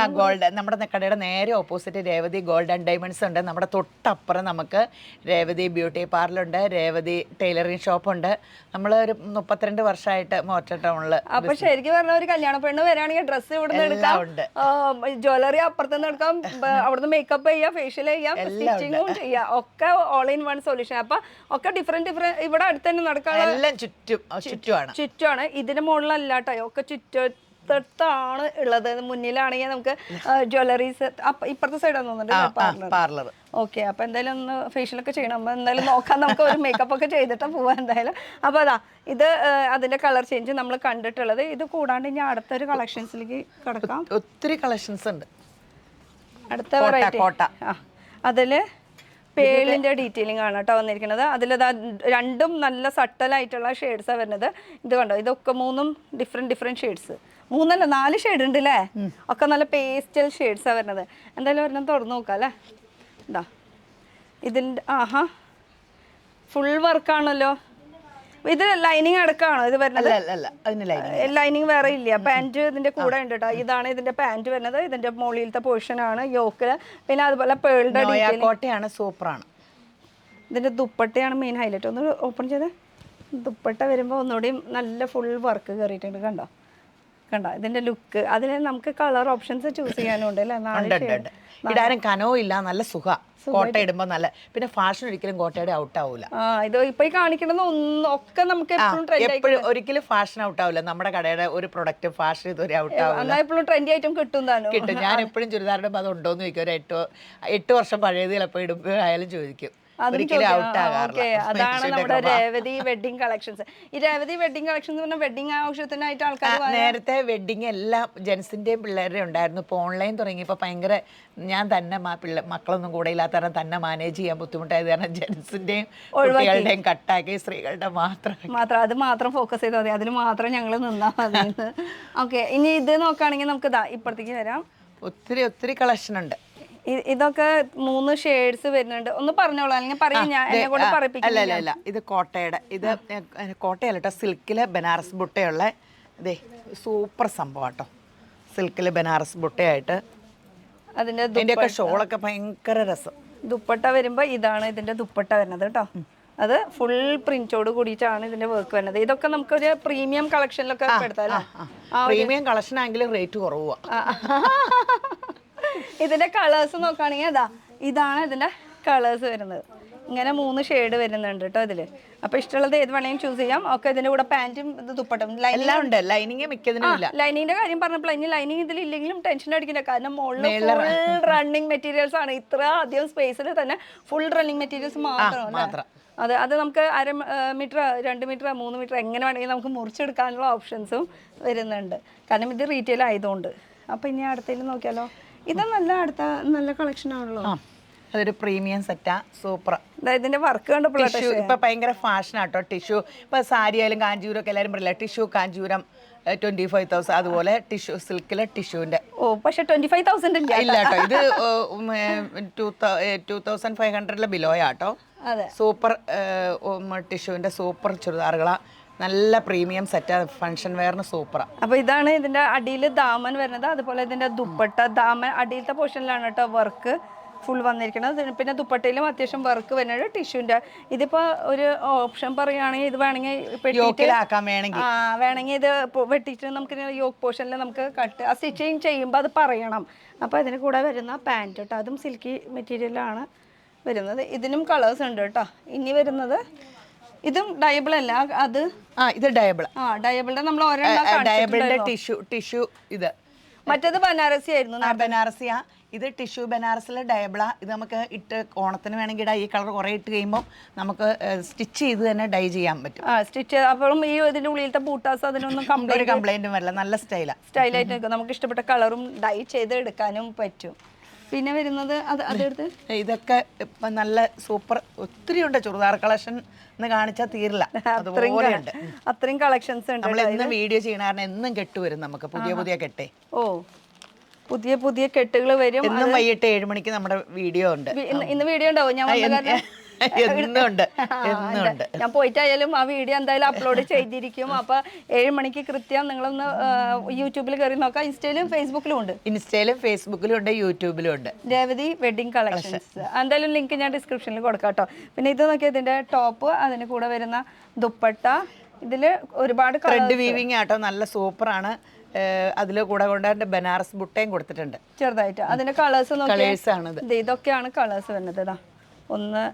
നമ്മുടെ കടയുടെ നേരെ opposite Revathi gold and diamonds ഉണ്ട്. നമ്മുടെ തൊട്ടപ്പുറം നമുക്ക് രേവതി ബ്യൂട്ടി പാർലറുണ്ട്, രേവതി ടൈലറിംഗ് ഷോപ്പ് ഉണ്ട്. നമ്മൾ ഒരു 32 വർഷമായിട്ട് മോറ്റ ടൗണില്. അപ്പൊ ശരിക്കും പറഞ്ഞ ഒരു കല്യാണ പെണ്ണ് വരാണെങ്കിൽ ഡ്രസ്സ് ഇവിടുന്ന് എടുക്കാം, ജ്വല്ലറി അപ്പുറത്തുനിന്ന് എടുക്കാം, അവിടുന്ന് മേക്കപ്പ് ചെയ്യാം, ഫേഷ്യൽ ചെയ്യാം, സ്റ്റിച്ചിങ്ങും ചെയ്യാം. ഒക്കെ ഓൾ ഇൻ വൺ സൊല്യൂഷൻ. അപ്പൊ ഒക്കെ ഡിഫറെന്റ് ഇവിടെ അടുത്ത് തന്നെ നടക്കാനുള്ള ചുറ്റുമാണ്. ഇതിന്റെ മുകളിലല്ലാട്ടോ, ഒക്കെ ാണ് ഉള്ളത്. മുന്നിലാണെങ്കിൽ നമുക്ക് ജ്വല്ലറീസ്. ഇപ്പുറത്തെ സൈഡാന്ന് തോന്നുന്നുണ്ട് പാർലർ. ഓക്കെ, അപ്പൊ എന്തായാലും ഒന്ന് ഫേഷ്യലൊക്കെ ചെയ്യണം. അപ്പൊ എന്തായാലും നോക്കാം, നമുക്ക് ഒരു മേക്കപ്പ് ഒക്കെ ചെയ്തിട്ട് പോവാം എന്തായാലും. അപ്പൊ അതാ ഇത് അതിന്റെ കളർ ചേഞ്ച് നമ്മൾ കണ്ടിട്ടുള്ളത്. ഇത് കൂടാണ്ട് ഇനി അടുത്തൊരു കളക്ഷൻസിലേക്ക് കിടക്കാം. ഒത്തിരി കളക്ഷൻസ് ഉണ്ട്. അടുത്ത വെറൈറ്റി അതില് പേളിന്റെ ഡീറ്റെയിലിംഗ് ആണ് കേട്ടോ വന്നിരിക്കുന്നത്. അതിലതാ രണ്ടും നല്ല സട്ടലായിട്ടുള്ള ഷെയ്ഡ്സാണ് വരുന്നത്. ഇത് കണ്ടോ, ഇതൊക്കെ മൂന്നും ഡിഫറെന്റ് ഷെയ്ഡ്സ്. 4 ഷെയ്ഡ് ഉണ്ട് അല്ലേ. ഒക്കെ നല്ല പേസ്റ്റൽ ഷെയ്ഡ്സാണ് വരുന്നത്. എന്തായാലും ഒരെണ്ണം തുറന്നു നോക്കാം അല്ലേ. ഇതാ ഇതിൻ്റെ ഫുൾ വർക്കാണല്ലോ. ഇത് ലൈനിങ് അടക്കമാണോ ഇത് വരുന്നത്? ലൈനിങ് വേറെ ഇല്ല. പാൻറ് ഇതിന്റെ കൂടെ ഉണ്ട് കേട്ടോ. ഇതാണ് ഇതിന്റെ പാൻറ് വരുന്നത്. ഇതിന്റെ മുകളിലത്തെ പോർഷൻ ആണ് യോക്കില്. പിന്നെ അതുപോലെ പേളുടെ കോട്ടയാണ്, സൂപ്പറാണ്. ഇതിന്റെ ദുപ്പട്ടയാണ് മെയിൻ ഹൈലൈറ്റ്. ഒന്ന് ഓപ്പൺ ചെയ്ത് ദുപ്പട്ട വരുമ്പോൾ ഒന്നുകൂടി നല്ല ഫുൾ വർക്ക് കയറിയിട്ടുണ്ട്. കണ്ടോ ഇതിന്റെ ലുക്ക്. അതിന് നമുക്ക് കളർ ഓപ്ഷൻസ് ചൂസ് ചെയ്യാനുണ്ട് അല്ലേ. ഇടാനും കനവും ഇല്ല, നല്ല സുഖ. കോട്ട ഇടുമ്പോ നല്ല. പിന്നെ ഫാഷൻ ഒരിക്കലും കോട്ടയുടെ ഔട്ട് ആവൂല. ഇത് ഇപ്പൊ ഈ കാണിക്കുന്നത് ഒക്കെ നമുക്ക് എപ്പോഴും ഒരിക്കലും ഫാഷൻ ഔട്ട് ആവില്ല. നമ്മുടെ കടയുടെ ഒരു പ്രൊഡക്റ്റ് ഫാഷൻ ഇതുവരെ ഔട്ട് ആവില്ല. എപ്പോഴും ട്രെൻഡി ആയിട്ടും കിട്ടും. ഞാൻ എപ്പോഴും ചുരിദാറിടുമ്പോൾ അത് ഉണ്ടോന്ന് ചോദിക്കും. ഒരു 8 വർഷം പഴയത് ചിലപ്പോൾ ഇടുമ്പോൾ ആയാലും ചോദിക്കും. അതാണ് നമ്മുടെ രേവതി വെഡിങ് കളക്ഷൻസ്. ഈ രേവതി വെഡിങ് കളക്ഷൻസ് പറഞ്ഞാൽ വെഡിങ് ആവശ്യത്തിനായിട്ട് ആൾക്കാർ നേരത്തെ വെഡിങ് എല്ലാം ജെൻസിന്റെയും പിള്ളേരുടെയും ഉണ്ടായിരുന്നു. ഇപ്പൊ ഓൺലൈൻ തുടങ്ങിയപ്പോൾ ഭയങ്കര ഞാൻ തന്നെ മക്കളൊന്നും കൂടെ ഇല്ലാത്ത കാരണം തന്നെ മാനേജ് ചെയ്യാൻ ബുദ്ധിമുട്ടായത് കാരണം ജെൻസിന്റെയും കുട്ടികളുടെയും കട്ടാക്കി സ്ത്രീകളുടെ അത് മാത്രം ഫോക്കസ് ചെയ്താൽ മതി. അതിന് മാത്രം ഞങ്ങൾ നിന്നാൽ മതി. ഓക്കെ, ഇനി ഇത് നോക്കുകയാണെങ്കിൽ നമുക്ക് ഇപ്പുറത്തേക്ക് വരാം. ഒത്തിരി കളക്ഷൻ ഉണ്ട്. ഇതൊക്കെ 3 ഷെയ്ഡ്സ് വരുന്നുണ്ട്. ഒന്ന് പറഞ്ഞോളൂ, അല്ലെങ്കിൽ പറയാം ഞാൻ എന്നെ കൊണ്ട് പറയിപ്പിക്കില്ല. അല്ല, ഇത് കോട്ടയുടെ, ഇത് കോട്ടയല്ല കേട്ടോ, സിൽക്കില് ബനാറസ് ബുട്ടയുള്ള ഇതേ സൂപ്പർ സംഭവം കേട്ടോ. സിൽക്കില് ബനാറസ് ബുട്ടയായിട്ട് അതിന്റെ ഒക്കെ ഷോളൊക്കെ ഭയങ്കര രസം. ദുപ്പട്ട വരുമ്പോ ഇതാണ് ഇതിന്റെ ദുപ്പട്ട വരുന്നത് കേട്ടോ. അത് ഫുൾ പ്രിന്റോട് കൂടിയിട്ടാണ് ഇതിന്റെ വർക്ക് വരുന്നത്. ഇതൊക്കെ നമുക്കൊരു പ്രീമിയം കളക്ഷനിലൊക്കെ പെടുത്താം. പ്രീമിയം കളക്ഷൻ ആണെങ്കിലും റേറ്റ് കുറവാ. ഇതിന്റെ കളേഴ്സ് നോക്കുകയാണെങ്കിൽ ഇതാണ് ഇതിന്റെ കളേഴ്സ് വരുന്നത്. ഇങ്ങനെ 3 ഷെയ്ഡ് വരുന്നുണ്ട് കേട്ടോ ഇതില്. അപ്പൊ ഇഷ്ടമുള്ളത് ഏത് വേണമെങ്കിലും ചൂസ് ചെയ്യാം. ഒക്കെ ഇതിന്റെ കൂടെ പാന്റും ദുപ്പട്ടും എല്ലാം ഉണ്ട്. ലൈനിങ്ങിന്റെ കാര്യം പറഞ്ഞപ്പോൾ ഇനി ലൈനിങ് ഇതിൽ ഇല്ലെങ്കിലും ടെൻഷൻ അടിക്കില്ല. കാരണം മുകളിൽ ഫുൾ റണ്ണിങ് മെറ്റീരിയൽസ് ആണ്. ഇത്ര അധികം സ്പേസിൽ തന്നെ ഫുൾ റണ്ണിങ് മെറ്റീരിയൽസ് മാത്രം. അത് നമുക്ക് 1/2 മീറ്റർ 2 മീറ്റർ 3 മീറ്റർ എങ്ങനെ വേണമെങ്കിലും നമുക്ക് മുറിച്ചെടുക്കാനുള്ള ഓപ്ഷൻസും വരുന്നുണ്ട്. കാരണം ഇത് റീറ്റെയിൽ ആയതുകൊണ്ട്. അപ്പൊ ഇനി അടുത്തതിൽ നോക്കിയാലോ. ഇത് നല്ല കളക്ഷൻ ആണല്ലോ. അതൊരു പ്രീമിയം സെറ്റാ, സൂപ്പർ. ഇതിന്റെ വർക്ക് കണ്ടപ്പോൾ ഇപ്പൊ ഭയങ്കര ഫാഷൻ ആട്ടോ. ടിഷ്യൂ ഇപ്പൊ സാരി ആയാലും കാഞ്ചൂരം ഒക്കെ എല്ലാവരും പറയില്ല. ടിഷ്യൂ കാഞ്ചൂരം 25,000. അതുപോലെ ടിഷ്യൂ സിൽക്കിലെ ടിഷ്യൂന്റെ പക്ഷെ 25,000 ഇല്ല കേട്ടോ. ഇത് 2,500 ബിലോയാട്ടോ. Super ടിഷ്യൂവിന്റെ super ചുരിദാറുകളാ. നല്ല പ്രീമിയം സെറ്റ്, ഫംഗ്ഷൻ വെയറിന് സൂപ്പറാ. അപ്പൊ ഇതാണ് ഇതിന്റെ അടിയിൽ ദാമൻ വരുന്നത്. അതുപോലെ ഇതിന്റെ ദുപ്പട്ട ദാമൻ അടിയിലത്തെ പോർഷനിലാണ് കേട്ടോ വർക്ക്. ഫുൾ വന്നിരിക്കുന്നത്. പിന്നെ ദുപ്പട്ടയിലും അത്യാവശ്യം വർക്ക് വരുന്നത് ടിഷ്യൂൻ്റെ. ഇതിപ്പോൾ ഒരു ഓപ്ഷൻ പറയുകയാണെങ്കിൽ ഇത് വേണമെങ്കിൽ വേണമെങ്കിൽ ഇത് വെട്ടിയിട്ട് നമുക്ക് യോക്ക് പോർഷനിൽ നമുക്ക് കട്ട് സ്റ്റിച്ചിങ് ചെയ്യുമ്പോൾ അത് പറയണം. അപ്പോൾ അതിന് കൂടെ വരുന്ന പാൻറ്റ് കേട്ടോ, അതും സിൽക്കി മെറ്റീരിയലാണ് വരുന്നത്. ഇതിനും കളേഴ്സ് ഉണ്ട് കേട്ടോ. ഇനി വരുന്നത് ഇതും ഡയബിൾ അല്ല, അത് ഇത് ഡയബിൾ. ഡയബിളിന്റെ നമ്മൾ ഡയബിളിന്റെ ടിഷ്യൂ ഇത്. മറ്റേത് ബനാറസി ആയിരുന്നു. ബനാറസിയാ. ഇത് ടിഷ്യൂ ബനാറസിലെ ഡയബിളാ. ഇത് നമുക്ക് ഇട്ട് ഓണത്തിന് വേണമെങ്കിൽ ഈ കളർ കുറേ ഇട്ട് കഴിയുമ്പോൾ നമുക്ക് സ്റ്റിച്ച് ചെയ്ത് തന്നെ ഡൈ ചെയ്യാൻ പറ്റും. സ്റ്റിച്ച് അപ്പോഴും ഈ ഇതിന്റെ ഉള്ളിലത്തെ ബൂട്ടാസ് അതിനൊന്നും കംപ്ലൈന്റും വരില്ല. നല്ല സ്റ്റൈലായിട്ട് നിൽക്കും. നമുക്ക് ഇഷ്ടപ്പെട്ട കളറും ഡൈ ചെയ്ത് എടുക്കാനും പറ്റും. പിന്നെ വരുന്നത് അതെടുത്ത് ഇതൊക്കെ ഇപ്പം നല്ല സൂപ്പർ ഒത്തിരി ഉണ്ട്. ചുരിദാർ കളക്ഷൻ എന്ന് കാണിച്ചാൽ തീരില്ല, അത്രയും കളക്ഷൻസ് ഉണ്ട്. നമ്മൾ എന്നും വീഡിയോ ചെയ്യണ കാരണം എന്നും കെട്ട് വരും നമുക്ക്, പുതിയ കെട്ടേ. പുതിയ കെട്ടുകൾ വരും. എന്നും വൈകിട്ട് 7 മണിക്ക് നമ്മുടെ വീഡിയോ ഉണ്ട്. ഇന്ന് വീഡിയോ ഉണ്ടാവും. ഞാൻ പോയിട്ടായാലും ആ വീഡിയോ എന്തായാലും അപ്ലോഡ് ചെയ്തിരിക്കും. അപ്പൊ 7 മണിക്ക് കൃത്യം നിങ്ങളൊന്ന് യൂട്യൂബിൽ കയറി നോക്കാം. ഇൻസ്റ്റയിലും ഫേസ്ബുക്കിലും ഉണ്ട്, യൂട്യൂബിലും ഉണ്ട്. Revathi wedding collections. എന്തായാലും ലിങ്ക് ഞാൻ ഡിസ്ക്രിപ്ഷനിൽ കൊടുക്കാം കേട്ടോ. പിന്നെ ഇത് നോക്കിയാൽ ഇതിന്റെ ടോപ്പ്, അതിന് കൂടെ വരുന്ന ദുപ്പട്ട, ഇതില് ഒരുപാട് ത്രെഡ് വീവിങ് ആട്ടോ, നല്ല സൂപ്പറാണ്. അതിൽ കൂടെ കൊണ്ട് ബനാറസ് ബുട്ടയും കൊടുത്തിട്ടുണ്ട് ചെറുതായിട്ട്. അതിന്റെ കളേഴ്സ് ഇതൊക്കെയാണ് കളേഴ്സ് വരുന്നത്. 1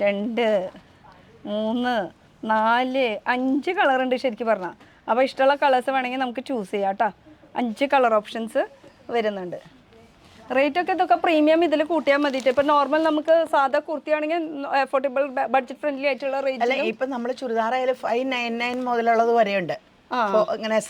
2 3 4 5 കളറുണ്ട് ശരിക്കും പറഞ്ഞാൽ. അപ്പോൾ ഇഷ്ടമുള്ള കളേഴ്സ് വേണമെങ്കിൽ നമുക്ക് ചൂസ് ചെയ്യാം കേട്ടോ. 5 കളർ ഓപ്ഷൻസ് വരുന്നുണ്ട്. റേറ്റ് ഒക്കെ ഇതൊക്കെ പ്രീമിയം ഇതിൽ കൂട്ടിയാൽ മതിയിട്ട്. ഇപ്പം നോർമൽ നമുക്ക് സാധാ കുർത്തിയാണെങ്കിൽ അഫോർഡബിൾ ബഡ്ജറ്റ് ഫ്രണ്ട്ലി ആയിട്ടുള്ള റേറ്റ്. അല്ല, ഇപ്പം നമ്മൾ ചുരിദാറായാലും 599 മുതലുള്ളത് വരെയുണ്ട്. ഇങ്ങനെ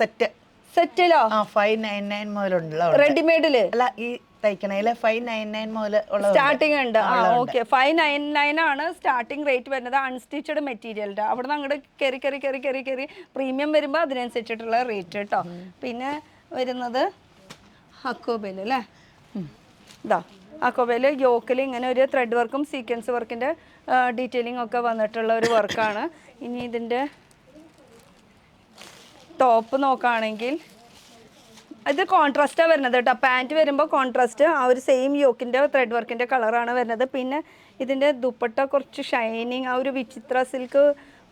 സെറ്റിലോ 599 മുതലുണ്ടല്ലോ. റെഡിമെയ്ഡില് അല്ല, ഈ തയ്ക്കണേല് 599 മുതൽ സ്റ്റാർട്ടിങ് ഉണ്ട്. ഓക്കെ, 599 ആണ് സ്റ്റാർട്ടിങ് റേറ്റ് വരുന്നത് അൺസ്റ്റിച്ചഡ് മെറ്റീരിയലിന്റെ. അവിടെ നിന്ന് അങ്ങോട്ട് കയറി പ്രീമിയം വരുമ്പോൾ അതിനനുസരിച്ചിട്ടുള്ള റേറ്റ് കേട്ടോ. പിന്നെ വരുന്നത് അക്കോബേല് അല്ലേ, ഇതാ അക്കോബേല് യോക്കിൽ ഇങ്ങനെ ഒരു ത്രെഡ് വർക്കും സീക്വൻസ് വർക്കിന്റെ ഡീറ്റെയിലിംഗ് ഒക്കെ വന്നിട്ടുള്ള ഒരു വർക്കാണ്. ഇനി ഇതിന്റെ ടോപ്പ് നോക്കുകയാണെങ്കിൽ ഇത് കോൺട്രാസ്റ്റാണ് വരുന്നത് കേട്ടോ. പാൻറ്റ് വരുമ്പോൾ കോൺട്രാസ്റ്റ് ആ ഒരു സെയിം യോക്കിൻ്റെ ത്രെഡ് വർക്കിൻ്റെ കളറാണ് വരുന്നത്. പിന്നെ ഇതിൻ്റെ ദുപ്പട്ട കുറച്ച് ഷൈനിങ്, ആ ഒരു വിചിത്ര സിൽക്ക്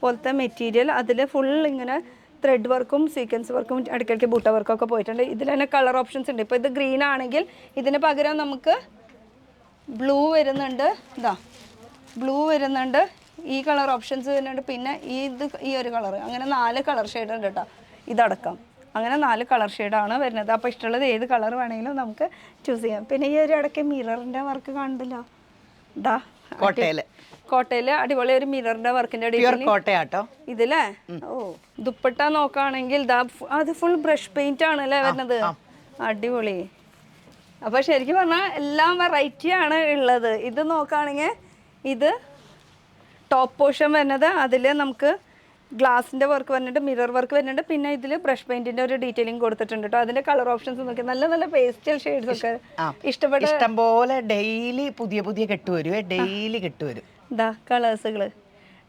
പോലത്തെ മെറ്റീരിയൽ, അതിൽ ഫുൾ ഇങ്ങനെ ത്രെഡ് വർക്കും സീക്വൻസ് വർക്കും ഇടയ്ക്കിടയ്ക്ക് ബൂട്ട വർക്കൊക്കെ പോയിട്ടുണ്ട്. ഇതിൽ തന്നെ കളർ ഓപ്ഷൻസ് ഉണ്ട്. ഇപ്പോൾ ഇത് ഗ്രീൻ ആണെങ്കിൽ ഇതിന് പകരം നമുക്ക് ബ്ലൂ വരുന്നുണ്ട്. ബ്ലൂ വരുന്നുണ്ട്, ഈ കളർ ഓപ്ഷൻസ് വരുന്നുണ്ട്. പിന്നെ ഈ ഒരു കളർ, അങ്ങനെ 4 കളർ ഷെയ്ഡ് ഉണ്ട് കേട്ടോ. ഇതടക്കം അങ്ങനെ 4 കളർ ഷെയ്ഡാണ് വരുന്നത്. അപ്പോൾ ഇഷ്ടമുള്ളത് ഏത് കളർ വേണമെങ്കിലും നമുക്ക് ചൂസ് ചെയ്യാം. പിന്നെ ഈ ഒരു ഇടയ്ക്ക് മിററിൻ്റെ വർക്ക് കണ്ടല്ലോ, കോട്ടയില് അടിപൊളി ഒരു മിററിന്റെ വർക്കിന്റെ ഇതില്ലേ. ദുപ്പട്ട നോക്കുകയാണെങ്കിൽ അത് ഫുൾ ബ്രഷ് പെയിന്റ് ആണ് അല്ലേ വരുന്നത്. അടിപൊളി. അപ്പൊ ശരിക്കും പറഞ്ഞാൽ എല്ലാം വെറൈറ്റി ആണ് ഉള്ളത്. ഇത് നോക്കുകയാണെങ്കിൽ ഇത് ടോപ്പ് പോർഷൻ വരുന്നത്, അതിൽ നമുക്ക് ഗ്ലാസിന്റെ വർക്ക് വരുന്നുണ്ട്, മിറർ വർക്ക് വരുന്നുണ്ട്. പിന്നെ ഇതിൽ ബ്രഷ് പെയിന്റിന്റെ ഒരു ഡീറ്റെയിലിംഗ് കൊടുത്തിട്ടുണ്ട് കേട്ടോ. അതിന്റെ കളർ ഓപ്ഷൻസ് നോക്കി നല്ല പേസ്റ്റൽ ഷെയ്ഡ്സ് ഒക്കെ ഇഷ്ടംപോലെ ഡെയിലി പുതിയ കെട്ടുവരും. കളേഴ്സുകള്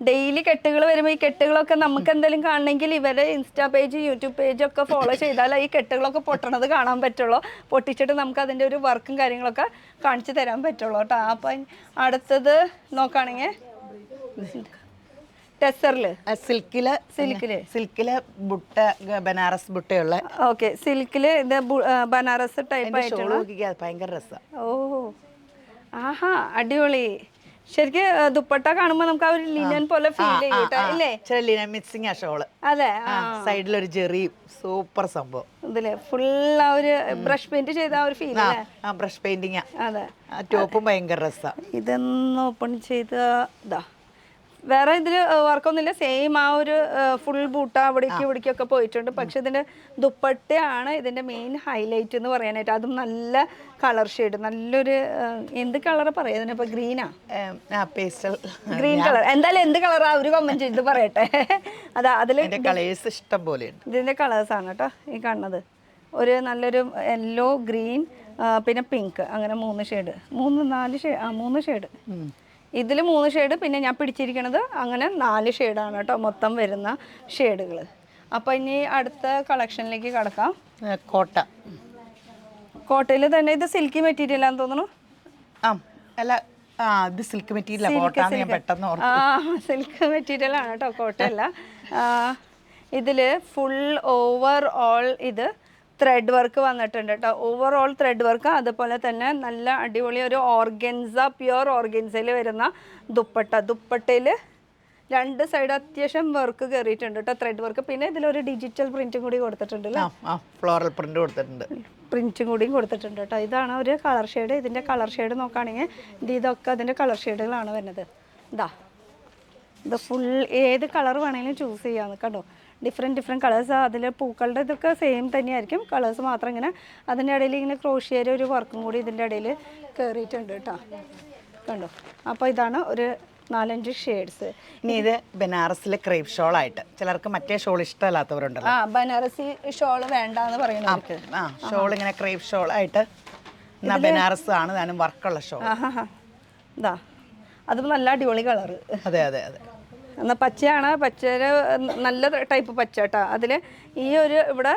ഡെയിലി കെട്ടുകൾ വരുമ്പോൾ ഈ കെട്ടുകളൊക്കെ നമുക്ക് എന്തെങ്കിലും കാണണമെങ്കിൽ ഇവരെ ഇൻസ്റ്റാ പേജ് യൂട്യൂബ് പേജ് ഒക്കെ ഫോളോ ചെയ്താൽ ഈ കെട്ടുകളൊക്കെ പൊട്ടണത് കാണാൻ പറ്റുള്ളൂ. പൊട്ടിച്ചിട്ട് നമുക്ക് അതിൻ്റെ ഒരു വർക്കും കാര്യങ്ങളൊക്കെ കാണിച്ചു തരാൻ പറ്റുള്ളൂ കേട്ടോ. അപ്പം അടുത്തത് നോക്കുകയാണെങ്കിൽ ടെസറില് സിൽക്കില് ബുട്ട, ബനാറസ് ബുട്ടയുള്ള. ഓക്കെ, സിൽക്കില് ഇത് ബനാറസ് ടൈപ്പ് ആയിട്ടുള്ള ഭയങ്കര രസം. ആഹാ, അടിപൊളി. ശരിക്കും ദുപ്പട്ട കാണുമ്പോൾ നമുക്ക് ആ ഒരു ലിനൻ പോലെ ഫീൽ ചെയ്യും. മിക്സിംഗ് ആ ഷോള്. അതെ, സൈഡിലൊരു ചെറിയ സൂപ്പർ സംഭവം. ഇതില് ഫുൾ ആ ഒരു ബ്രഷ് പെയിന്റ് ചെയ്ത ആ ഒരു ഫീൽ. Brush painting. അതെ, ടോപ്പും ഭയങ്കര രസം. ഇതൊന്ന് ഓപ്പൺ ചെയ്ത വേറെ ഇതിൽ വർക്കൊന്നുമില്ല. സെയിം ആ ഒരു ഫുൾ ബൂട്ട ഇവിടേക്കൊക്കെ പോയിട്ടുണ്ട്. പക്ഷെ ഇതിൻ്റെ ദുപ്പട്ടയാണ് ഇതിൻ്റെ മെയിൻ ഹൈലൈറ്റ് എന്ന് പറയാനായിട്ട്. അതും നല്ല കളർ ഷെയ്ഡ്, നല്ലൊരു എന്ത് കളറാ പറയാ ഇതിനിപ്പോൾ, ഗ്രീനാ ഗ്രീൻ കളർ. എന്തായാലും എന്ത് കളറാ ഒരു കമന്റ് ചെയ്ത് പറയട്ടെ. അതാ അതിൽ കളേഴ്സ് ഇഷ്ടം പോലെ ഇതിൻ്റെ കളേഴ്സാണ് കേട്ടോ ഈ കാണുന്നത്. ഒരു നല്ലൊരു യെല്ലോ, ഗ്രീൻ, പിന്നെ പിങ്ക്, അങ്ങനെ 3 ഷെയ്ഡ് 3 ഷെയ്ഡ്. ഇതിൽ 3 ഷെയ്ഡ്, പിന്നെ ഞാൻ പിടിച്ചിരിക്കണത് അങ്ങനെ 4 ഷെയ്ഡാണ് കേട്ടോ മൊത്തം വരുന്ന ഷെയ്ഡുകൾ. അപ്പോൾ ഇനി അടുത്ത കളക്ഷനിലേക്ക് കടക്കാം. കോട്ടയിൽ തന്നെ ഇത് സിൽക്കി മെറ്റീരിയലാന്ന് തോന്നുന്നു. ആ അല്ല ഇത് സിൽക്ക് മെറ്റീരിയൽ കോട്ടാന്ന് ഞാൻ പെട്ടെന്ന് ഓർത്തു. സിൽക്ക് മെറ്റീരിയൽ ആണ് കേട്ടോ, കോട്ടയല്ല. ഇതില് ഫുൾ ഓവർ ഓൾ ഇത് ത്രെഡ് വർക്ക് വന്നിട്ടുണ്ട് കേട്ടോ. ഓവറോൾ ത്രെഡ് വർക്ക്, അതുപോലെ തന്നെ നല്ല അടിപൊളി ഒരു ഓർഗൻസ, പ്യുവർ ഓർഗൻസയിൽ വരുന്ന ദുപ്പട്ടയിൽ 2 സൈഡ് അത്യാവശ്യം വർക്ക് കയറിയിട്ടുണ്ട് കേട്ടോ, ത്രെഡ് വർക്ക്. പിന്നെ ഇതിലൊരു ഡിജിറ്റൽ പ്രിന്റും കൂടി കൊടുത്തിട്ടുണ്ട്, ഫ്ലോറൽ പ്രിന്റ് കൊടുത്തിട്ടുണ്ട്, പ്രിന്റും കൂടിയും കൊടുത്തിട്ടുണ്ട് കേട്ടോ. ഇതാണ് ഒരു കളർ ഷെയ്ഡ്. ഇതിൻ്റെ കളർ ഷെയ്ഡ് നോക്കുകയാണെങ്കിൽ ഇതൊക്കെ അതിൻ്റെ കളർ ഷെയ്ഡുകളാണ് വരുന്നത്. ഇത് ഫുൾ ഏത് കളർ വേണമെങ്കിലും ചൂസ് ചെയ്യാമെന്ന് കണ്ടോ. Different colours. അതിൽ പൂക്കളുടെ ഇതൊക്കെ സെയിം തന്നെയായിരിക്കും, കളേഴ്സ് മാത്രം ഇങ്ങനെ അതിൻ്റെ ഇടയിൽ ഇങ്ങനെ ക്രോഷിയയുടെ ഒരു വർക്കും കൂടി ഇതിൻ്റെ ഇടയിൽ കയറിയിട്ടുണ്ട് കേട്ടോ, കണ്ടോ. അപ്പോൾ ഇതാണ് ഒരു 4-5 ഷെയ്ഡ്സ്. ഇനി ഇത് ബനാറസിലെ ക്രേപ്പ് ഷോൾ ആയിട്ട്, ചിലർക്ക് മറ്റേ ഷോൾ ഇഷ്ടമല്ലാത്തവരുണ്ടല്ലോ. ബനാറസി ഷോള് വേണ്ടാന്ന് പറയുന്നത്. ഷോൾ ഇങ്ങനെ ക്രേപ്പ് ഷോൾ ആയിട്ട്, ബനാറസ് ആണ് ഞാനും വർക്കുള്ള ഷോൾ. അതും നല്ല അടിപൊളി കളറ്. അതെ അതെ അതെ. എന്നാൽ പച്ചയാണ്, പച്ചയുടെ നല്ല ടൈപ്പ് പച്ച കേട്ടോ. അതിൽ ഈ ഒരു ഇവിടെ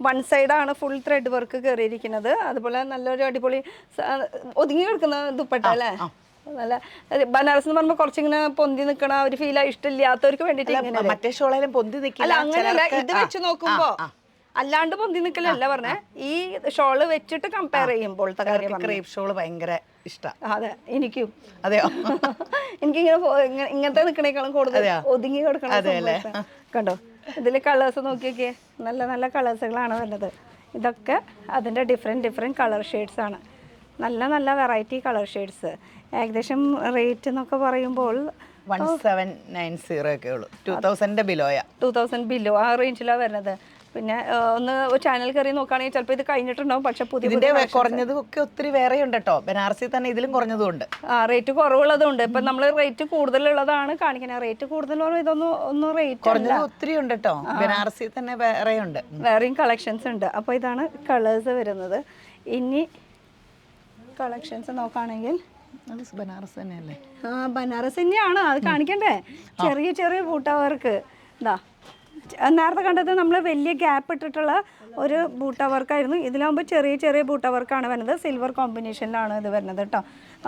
1 സൈഡാണ് ഫുൾ ത്രെഡ് വർക്ക് കയറിയിരിക്കുന്നത്. അതുപോലെ നല്ലൊരു അടിപൊളി ഒതുങ്ങി കിടക്കുന്ന ദുപ്പട്ട അല്ലേ. നല്ല ബനാറസ് എന്ന് പറയുമ്പോൾ കുറച്ചിങ്ങനെ പൊന്തി നിൽക്കണ ഒരു ഫീൽ ഇഷ്ടമില്ലാത്തവർക്ക് വേണ്ടിയിട്ട്. മറ്റേ ഷോളായാലും പൊന്തി നിൽക്കില്ല, അങ്ങനെയല്ല. ഇത് വെച്ച് നോക്കുമ്പോ അല്ലാണ്ട് പൊന്തി നിൽക്കലല്ല പറഞ്ഞേ, ഈ ഷോള് വെച്ചിട്ട് കമ്പയർ ചെയ്യുമ്പോഴത്തെ കാര്യം. ക്രേപ്പ് ഷോള് ഭയങ്കര ഇഷ്ടം. അതെ, എനിക്കും. അതെയോ? എനിക്കിങ്ങനെ ഇങ്ങനത്തെ നിൽക്കണേക്കാളും കൂടുതൽ ഒതുങ്ങി കിടക്കണം. കണ്ടോ, ഇതിൽ കളേഴ്സ് നോക്കിയൊക്കെ നല്ല നല്ല കളേഴ്സുകളാണ് വരുന്നത്. ഇതൊക്കെ അതിൻ്റെ ഡിഫറെൻറ്റ് കളർ ഷെയ്ഡ്സ് ആണ്. നല്ല നല്ല വെറൈറ്റി കളർ ഷെയ്ഡ്സ്. ഏകദേശം റേറ്റ് എന്നൊക്കെ പറയുമ്പോൾ 1790 ഒക്കെ ഉള്ളൂ. 2000 ബിലോയാ. 2000 ബിലോ ആ റേഞ്ചിലാണ് വരുന്നത്. പിന്നെ ഒന്ന് ചാനൽ കയറി നോക്കുകയാണെങ്കിൽ ചിലപ്പോൾ ഇത് കഴിഞ്ഞിട്ടുണ്ടാവും. പക്ഷെ പുതിയ കുറഞ്ഞതും ഒക്കെ ഒത്തിരി വേറെ ഉണ്ട് കേട്ടോ. ബനാറസിൽ തന്നെ ഇതിലും കുറഞ്ഞതും ഉണ്ട്. റേറ്റ് കുറവുള്ളതുണ്ട്. ഇപ്പം നമ്മൾ റേറ്റ് കൂടുതലുള്ളതാണ് കാണിക്കുന്നത്. റേറ്റ് കൂടുതൽ ഒന്നും റേറ്റ് കുറഞ്ഞത് ഒത്തിരി ഉണ്ട് കേട്ടോ. ബനാറസിൽ തന്നെ വേറെ ഉണ്ട്, വേറെയും കളക്ഷൻസ് ഉണ്ട്. അപ്പോൾ ഇതാണ് കളേഴ്സ് വരുന്നത്. ഇനി കളക്ഷൻസ് നോക്കുകയാണെങ്കിൽ ബനാറസ് തന്നെയല്ലേ? ബനാറസ് തന്നെയാണ്. അത് കാണിക്കണ്ടേ? ചെറിയ ചെറിയ ബൂട്ട വർക്ക്. നേരത്തെ കണ്ടത് നമ്മൾ വലിയ ഗ്യാപ്പ് ഇട്ടിട്ടുള്ള ഒരു ബൂട്ട വർക്കായിരുന്നു. ഇതിലാകുമ്പോൾ ചെറിയ ചെറിയ ബൂട്ട വർക്കാണ് വരുന്നത്. സിൽവർ കോമ്പിനേഷനിലാണ് ഇത് വരുന്നത് കേട്ടോ.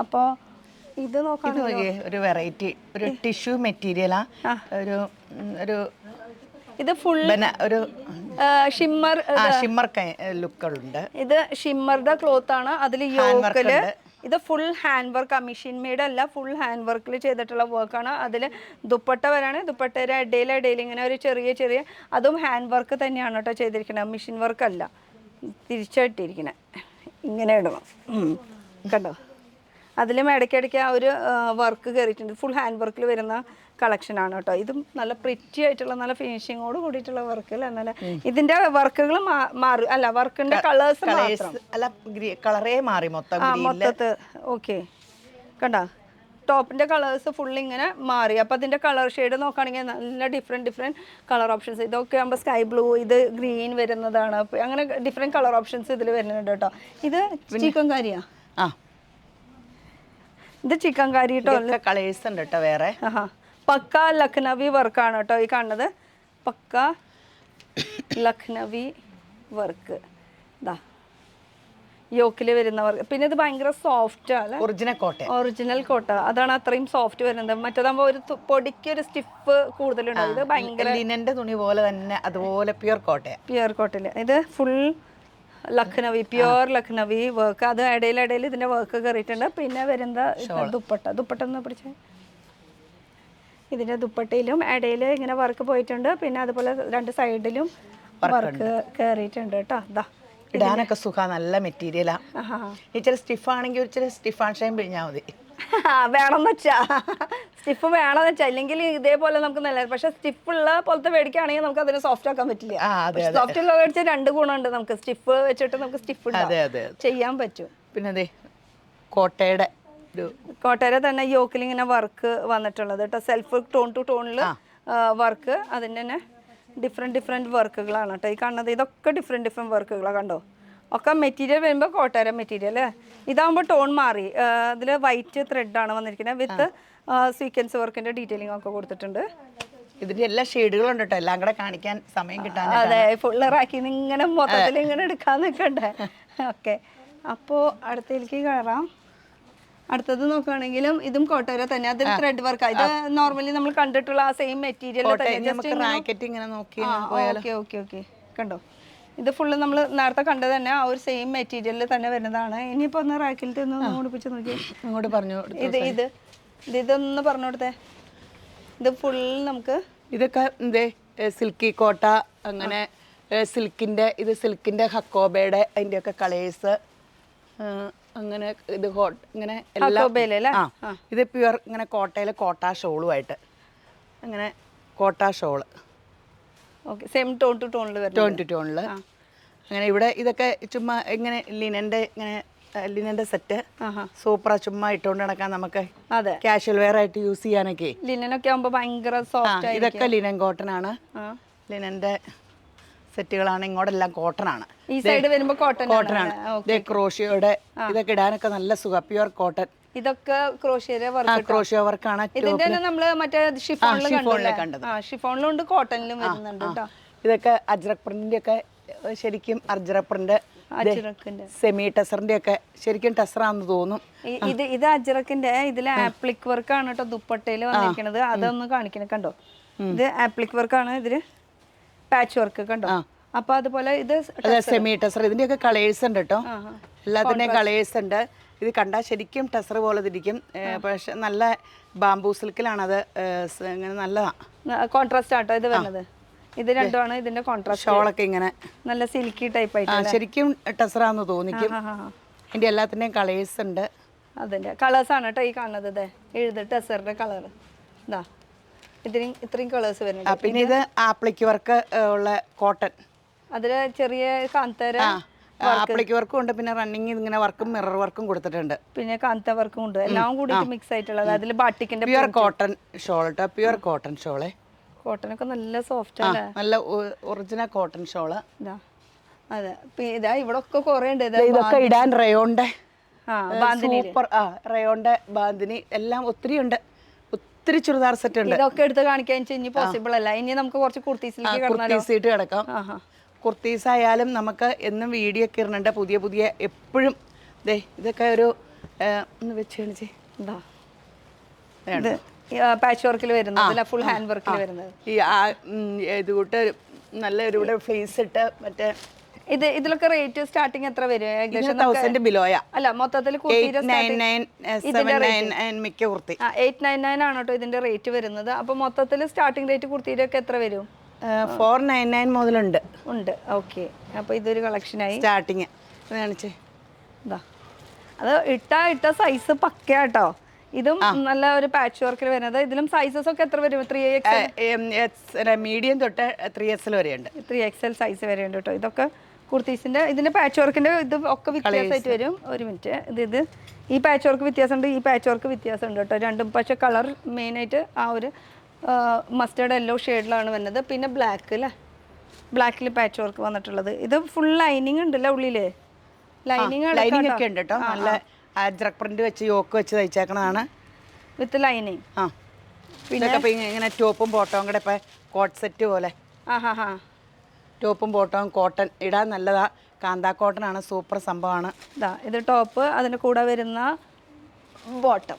അപ്പോൾ ഇത് നോക്കാം. ഒരു വെറൈറ്റി ഒരു ടിഷ്യൂ മെറ്റീരിയലാ. ഒരു ഇത് ഫുൾ ഒരു ഷിമ്മർ ലുക്കുണ്ട്. ഇത് ഷിമ്മറുടെ ക്ലോത്ത് ആണ്. അതിൽ യോക്കില് ഇത് full hand work. Machine made അല്ല, ഫുൾ ഹാൻഡ് വർക്കിൽ ചെയ്തിട്ടുള്ള വർക്കാണ്. അതിൽ ദുപ്പട്ട വരാണ്. ദുപ്പട്ടയുടെ ഇടയിൽ ഇങ്ങനെ ഒരു ചെറിയ അതും ഹാൻഡ് വർക്ക് തന്നെയാണ് കേട്ടോ ചെയ്തിരിക്കുന്നത്. മെഷീൻ വർക്ക് അല്ല, തിരിച്ചിട്ടിരിക്കുന്നത്. ഇങ്ങനെ ഇടണം കണ്ടോ. അതിലും ഇടയ്ക്കിടയ്ക്ക് ആ ഒരു വർക്ക് കയറിയിട്ടുണ്ട്. ഫുൾ ഹാൻഡ് വർക്കിൽ വരുന്ന കളക്ഷനാണ് കേട്ടോ. ഇതും നല്ല പ്രിറ്റി ആയിട്ടുള്ള നല്ല ഫിനിഷിങ്ങോട് കൂടിയിട്ടുള്ള വർക്കിൽ. എന്നാൽ ഇതിന്റെ വർക്കുകൾ മാറി അല്ല, വർക്കിന്റെ കളേഴ്സ് അല്ല, കളറേ മാറി മൊത്തത്ത്. ഓക്കെ, കണ്ടോ ടോപ്പിന്റെ കളേഴ്സ് ഫുൾ ഇങ്ങനെ മാറി. അപ്പോൾ അതിന്റെ കളർ ഷെയ്ഡ് നോക്കുകയാണെങ്കിൽ നല്ല ഡിഫറെൻറ്റ് കളർ ഓപ്ഷൻസ്. ഇതൊക്കെ ആകുമ്പോൾ സ്കൈ ബ്ലൂ, ഇത് ഗ്രീൻ വരുന്നതാണ്. അങ്ങനെ ഡിഫറെൻറ്റ് കളർ ഓപ്ഷൻസ് ഇതിൽ വരുന്നുണ്ട് കേട്ടോ. ഇത് ചിക്കൻ കാരിയാ. ഇത് ചിക്കൻ കാരി കേട്ടോ. കളേഴ്സ് ഉണ്ട് കേട്ടോ വേറെ. പക്ക ലക്നവി വർക്കാണ് കേട്ടോ ഈ കാണുന്നത്. പക്ക ലക്നവി വർക്ക്. യോക്കിൽ വരുന്ന വർക്ക്. പിന്നെ ഇത് ഭയങ്കര സോഫ്റ്റ് ആണ്. ഒറിജിനൽ കോട്ട. അതാണ് അത്രയും സോഫ്റ്റ് വരുന്നത്. മറ്റേതാകുമ്പോൾ ഒരു പൊടിക്ക് ഒരു സ്റ്റിഫ് കൂടുതലുണ്ടാവും. ഇത് ഭയങ്കര ലിനന്റെ തുണി പോലെ തന്നെ, അതുപോലെ പ്യുർ കോട്ടയിൽ. ഇത് full Lucknowi, pure Lucknowi work. അത് ഇടയിൽ ഇതിന്റെ വർക്ക് കയറിയിട്ടുണ്ട്. പിന്നെ വരുന്ന ദുപ്പട്ട ഒന്ന് പിടിച്ച്. ഇതിന്റെ ദുപ്പട്ടയിലും ഇടയിൽ ഇങ്ങനെ വർക്ക് പോയിട്ടുണ്ട്. പിന്നെ അതുപോലെ 2 സൈഡിലും വർക്ക് കയറിയിട്ടുണ്ട് കേട്ടോ. ഇടാനൊക്കെ സുഖ, നല്ല മെറ്റീരിയലാ. ഇച്ചിരി സ്റ്റിഫ് ആണെങ്കിൽ ഇച്ചിരി സ്റ്റിഫ് ആൻഷയും പിഴിഞ്ഞാൽ മതി. വേണമെന്ന് വെച്ചാ സ്റ്റിഫ് വേണമെന്ന് വെച്ചാൽ, ഇല്ലെങ്കിൽ ഇതേപോലെ നമുക്ക് നല്ല. പക്ഷെ സ്റ്റിഫ് ഉള്ള പോലത്തെ മേടിക്കുകയാണെങ്കിൽ നമുക്ക് അതിനെ സോഫ്റ്റ് ആക്കാൻ പറ്റില്ല. സോഫ്റ്റ് ഉള്ള മേടിച്ചാൽ 2 ഗുണമുണ്ട്. നമുക്ക് സ്റ്റിഫ് വെച്ചിട്ട് നമുക്ക് സ്റ്റിഫ് ചെയ്യാൻ പറ്റും. പിന്നെ അതെ കോട്ടയുടെ തന്നെ യോക്കിൽ ഇങ്ങനെ വർക്ക് വന്നിട്ടുള്ളത് കേട്ടോ. സെൽഫ് ടോൺ ടു ടോണിൽ വർക്ക്. അതിൻ്റെ തന്നെ ഡിഫറെൻറ്റ് വർക്കുകളാണ് കേട്ടോ ഈ കാണുന്നത്. ഇതൊക്കെ ഡിഫറെൻറ്റ് വർക്കുകളാണ് കണ്ടോ. ഒക്കെ മെറ്റീരിയൽ വരുമ്പോൾ കോട്ടയുടെ മെറ്റീരിയൽ. ഇതാകുമ്പോൾ ടോൺ മാറി. അതിൽ വൈറ്റ് ത്രെഡാണ് വന്നിരിക്കുന്നത്. വിത്ത് സീക്വൻസ് വർക്കിൻ്റെ ഡീറ്റെയിലിംഗ് ഒക്കെ കൊടുത്തിട്ടുണ്ട്. ഇതിന്റെ എല്ലാ ഷെയ്ഡുകളും ഉണ്ട് കേട്ടോ. എല്ലാം കൂടെ കാണിക്കാൻ സമയം കിട്ടാൻ. അതെ, ഫുള്ളറാക്കി ഇങ്ങനെ മൊത്തത്തിൽ ഇങ്ങനെ എടുക്കാൻ നിൽക്കണ്ടേ. ഓക്കെ, അപ്പോൾ അടുത്തേക്ക് കയറാം. അടുത്തത് നോക്കുകയാണെങ്കിലും ഇതും കോട്ടോര തന്നെ, അതിൽ ത്രെഡ് വർക്ക്. ഇത് നോർമലി നമ്മൾ കണ്ടിട്ടുള്ള ആ സെയിം മെറ്റീരിയൽ റാക്കറ്റ് ഇങ്ങനെ നോക്കി ഓക്കെ ഓക്കെ ഓക്കെ കണ്ടോ. ഇത് ഫുള്ള് നമ്മൾ നേരത്തെ കണ്ടത് തന്നെ ആ ഒരു സെയിം മെറ്റീരിയലിൽ തന്നെ വരുന്നതാണ്. ഇനിയിപ്പോ ഒന്ന് റാക്കിലത്തെ ഒന്ന് ഓടിപ്പിച്ച് നോക്കി അങ്ങോട്ട് പറഞ്ഞു. ഇതൊന്ന് പറഞ്ഞു കൊടുത്തേ. ഇത് ഫുൾ നമുക്ക് ഇതൊക്കെ എന്തേ സിൽക്കി കോട്ട, അങ്ങനെ സിൽക്കിന്റെ, ഇത് സിൽക്കിന്റെ ഹക്കോബയുടെ അതിന്റെയൊക്കെ കളേഴ്സ്, അങ്ങനെ ഇത് ഇങ്ങനെ എല്ലാം. ഇത് പ്യുവർ ഇങ്ങനെ കോട്ടയിലെ കോട്ട ഷോളുമായിട്ട്, അങ്ങനെ Kota shawl okay same tone to ടോണിൽ അങ്ങനെ. ഇവിടെ ഇതൊക്കെ ചുമ്മാ ഇങ്ങനെ ലിനന്റെ സെറ്റ് സൂപ്പറാ, ചുമ്മാ ഇട്ടുകൊണ്ട് നടക്കാൻ നമുക്ക് കാഷ്വൽ വെയർ ആയിട്ട് യൂസ് ചെയ്യാനൊക്കെ. ലിനനൊക്കെ ആകുമ്പോൾ ഭയങ്കര സോഫ്റ്റ്. ഇതൊക്കെ ലിനൻ കോട്ടൺ ആണ്, ലിനന്റെ സെറ്റുകളാണ്. ഇങ്ങോട്ടെല്ലാം കോട്ടൺ ആണ്. ഈ സൈഡ് വരുമ്പോൾ കോട്ടൺ ആണ്. ക്രോഷിയോടെ ഇതൊക്കെ ഇടാനൊക്കെ നല്ല സുഖം, പ്യുവർ കോട്ടൺ. ഇതൊക്കെ ക്രോഷിയോ വർക്കാണ്. ഇതിന്റെ നമ്മള് മറ്റേ ഷിഫോണിൽ കണ്ടത്, ഷിഫോണിലുണ്ട് കോട്ടണിലും വരുന്നുണ്ട് കേട്ടോ. ഇതൊക്കെ അജ്രക് പ്രിന്റിന്റെ ഒക്കെ ശരിക്കും അജ്രക് പ്രിന്റ്, സെമി ടെസറിന്റെ ഒക്കെ ശരിക്കും ടെസറാന്ന് തോന്നും. ഇത് അജ്രക്കിന്റെ ഇതില് ആപ്ലിക് വർക്ക് ആണ് കേട്ടോ ദുപ്പട്ടയില് വന്നിരിക്കുന്നത്. അതൊന്ന് കാണിക്കണം കണ്ടോ. ഇത് ആപ്ലിക് വർക്ക് ആണ്, ഇതില് പാച്ച് വർക്ക് കണ്ടോ. അപ്പൊ അതുപോലെ ഇത് സെമി ടെസർ. ഇതിന്റെ ഒക്കെ കളേഴ്സ് ഉണ്ട് കേട്ടോ, എല്ലാത്തിന്റെയും കളേഴ്സ് ഉണ്ട്. ഇത് കണ്ടാൽ ശരിക്കും ടെസർ പോലെ തിരിക്കും, പക്ഷെ നല്ല ബാംബൂ സിൽക്കിലാണത്. ഇങ്ങനെ നല്ലതാണ്, കോൺട്രാസ്റ്റ് ആട്ടോ ഇത് വരുന്നത്. ഇത് രണ്ടുമാണ് ഇതിന്റെ കോൺട്രാസ്റ്റ്. ഷോളൊക്കെ ഇങ്ങനെ നല്ല സിൽക്കി ടൈപ്പ് ആയിട്ട് ശരിക്കും ടെസറാന്ന് തോന്നിക്കും. ഇതിന്റെ എല്ലാത്തിന്റെയും കളേഴ്സ് ഉണ്ട്. അതിന്റെ കളേഴ്സ് ആണ് കേട്ടോ ഈ കാണുന്നത്. എഴുത് ടെസറിന്റെ കളർ ഇതാ, ഇത്രയും കളേഴ്സ് വരുന്നുണ്ട്. പിന്നെ ഇത് ആപ്ലിക്ക് വർക്ക് ഉള്ള കോട്ടൺ, അതില് ചെറിയ കാന്തര ആപ്ലിക്ക് വർക്കും ഉണ്ട്. പിന്നെ റണ്ണിങ് ഇങ്ങനെ വർക്കും മിറർ വർക്കും കൊടുത്തിട്ടുണ്ട്. പിന്നെ കാന്ത വർക്കും ഉണ്ട്, എല്ലാം കൂടി മിക്സ് ആയിട്ടുള്ളത്. അതിൽ ബാട്ടിക്കിന്റെ പ്യുവർ കോട്ടൺ ഷോൾ കേട്ടോ, പ്യുവർ കോട്ടൺ ഷോള്. കോട്ടനൊക്കെ നല്ല സോഫ്റ്റ് ആണ്, നല്ല ഒറിജിനൽ കോട്ടൺ ഷോള്. അതെ, ഇതാ ഇവിടെ ഒക്കെ കുറെ ഉണ്ട്. ഇതൊക്കെ ഇടാൻ റയോണിന്റെ സൂപ്പർ റയോണിന്റെ ബാന്തിനി എല്ലാം ഒത്തിരി ഉണ്ട്. ഒത്തിരി ചുരിദാർ സെറ്റ് ഉണ്ട്. ഇതൊക്കെ എടുത്ത് കാണിക്കാൻ ഇനി പോസിബിൾ അല്ല. ഇനി നമുക്ക് കുറച്ച് കുർത്തീസിട്ട് കിടക്കാം. കുർത്തീസ് ആയാലും നമുക്ക് എന്നും വീഡിയോ ഒക്കെ ഇടുന്നുണ്ട് പുതിയ പുതിയ എപ്പോഴും. ഇതൊക്കെ ഒരു ഒന്ന് വെച്ച് കാണിച്ചേ. പാച്ച് വർക്കിൽ വരുന്നത്, ഫുൾ ഹാൻഡ് വർക്കിൽ വരുന്നത്. ഈ ഇതുകൂട്ട് നല്ല ഒരു ഫേസ് ഇട്ട് മറ്റേ ഇതിലൊക്കെ റേറ്റ് സ്റ്റാർട്ടിങ് എത്ര വരും? ഏകദേശം 1000 ബിലോയാ. അല്ല മൊത്തത്തിൽ 899 ആണ് കേട്ടോ ഇതിന്റെ റേറ്റ് വരുന്നത്. അപ്പൊ മൊത്തത്തിൽ സ്റ്റാർട്ടിംഗ് റേറ്റ് കുർത്തിയുടെ ഒക്കെ എത്ര വരും? 499 മുതലുണ്ട്. ഓക്കെ, അപ്പൊ ഇതൊരു കളക്ഷനായി സ്റ്റാർട്ടിങ് കാണിച്ചേ. അത് ഇട്ട സൈസ് പക്കയാട്ടോ. ഇതും നല്ല ഒരു പാച്ച് വർക്കിൽ വരുന്നത്. ഇതിലും സൈസസ് ഒക്കെ എത്ര വരും? 3XL മീഡിയം തൊട്ട് 3XL വരെ ഉണ്ട്. 3XL സൈസ് വരെ ഉണ്ട് കേട്ടോ. ഇതൊക്കെ കുർത്തീസിന്റെ ഇതിന്റെ പാച്ച് വർക്കിന്റെ ഇത് ഒക്കെ വ്യത്യാസമായിട്ട് വരും. ഒരു മിനിറ്റ്, ഇത് ഈ പാച്ച് വർക്ക് വ്യത്യാസമുണ്ട്, ഈ പാച്ച് വർക്ക് വ്യത്യാസമുണ്ട് കേട്ടോ രണ്ടും. പക്ഷെ കളർ മെയിനായിട്ട് ആ ഒരു മസ്റ്റേർഡ് യെല്ലോ ഷെയ്ഡിലാണ് വരുന്നത്. പിന്നെ ബ്ലാക്ക് അല്ലേ, ബ്ലാക്കിൽ പാച്ച് വർക്ക് വന്നിട്ടുള്ളത്. ഇത് ഫുൾ ലൈനിങ് ഉണ്ടല്ലോ ഉള്ളില്, ലൈനിങ് ഒക്കെ ഉണ്ട് കേട്ടോ. നല്ല അജ്രക് പ്രിന്റ് വെച്ച് യോക്ക് വെച്ച് തയ്ച്ചേക്കണതാണ് വിത്ത് ലൈനിങ്. പിന്നെ ഇങ്ങനെ ടോപ്പും ബോട്ടവും കൂടെ ഇപ്പൊ കോട്ട് സെറ്റ് പോലെ. ടോപ്പും ബോട്ടവും കോട്ടൺ ഇടാൻ നല്ലതാ. കാന്ത കോട്ടൺ ആണ്, സൂപ്പർ സംഭവമാണ്. ഇത് ടോപ്പ്, അതിന്റെ കൂടെ വരുന്ന ബോട്ടം.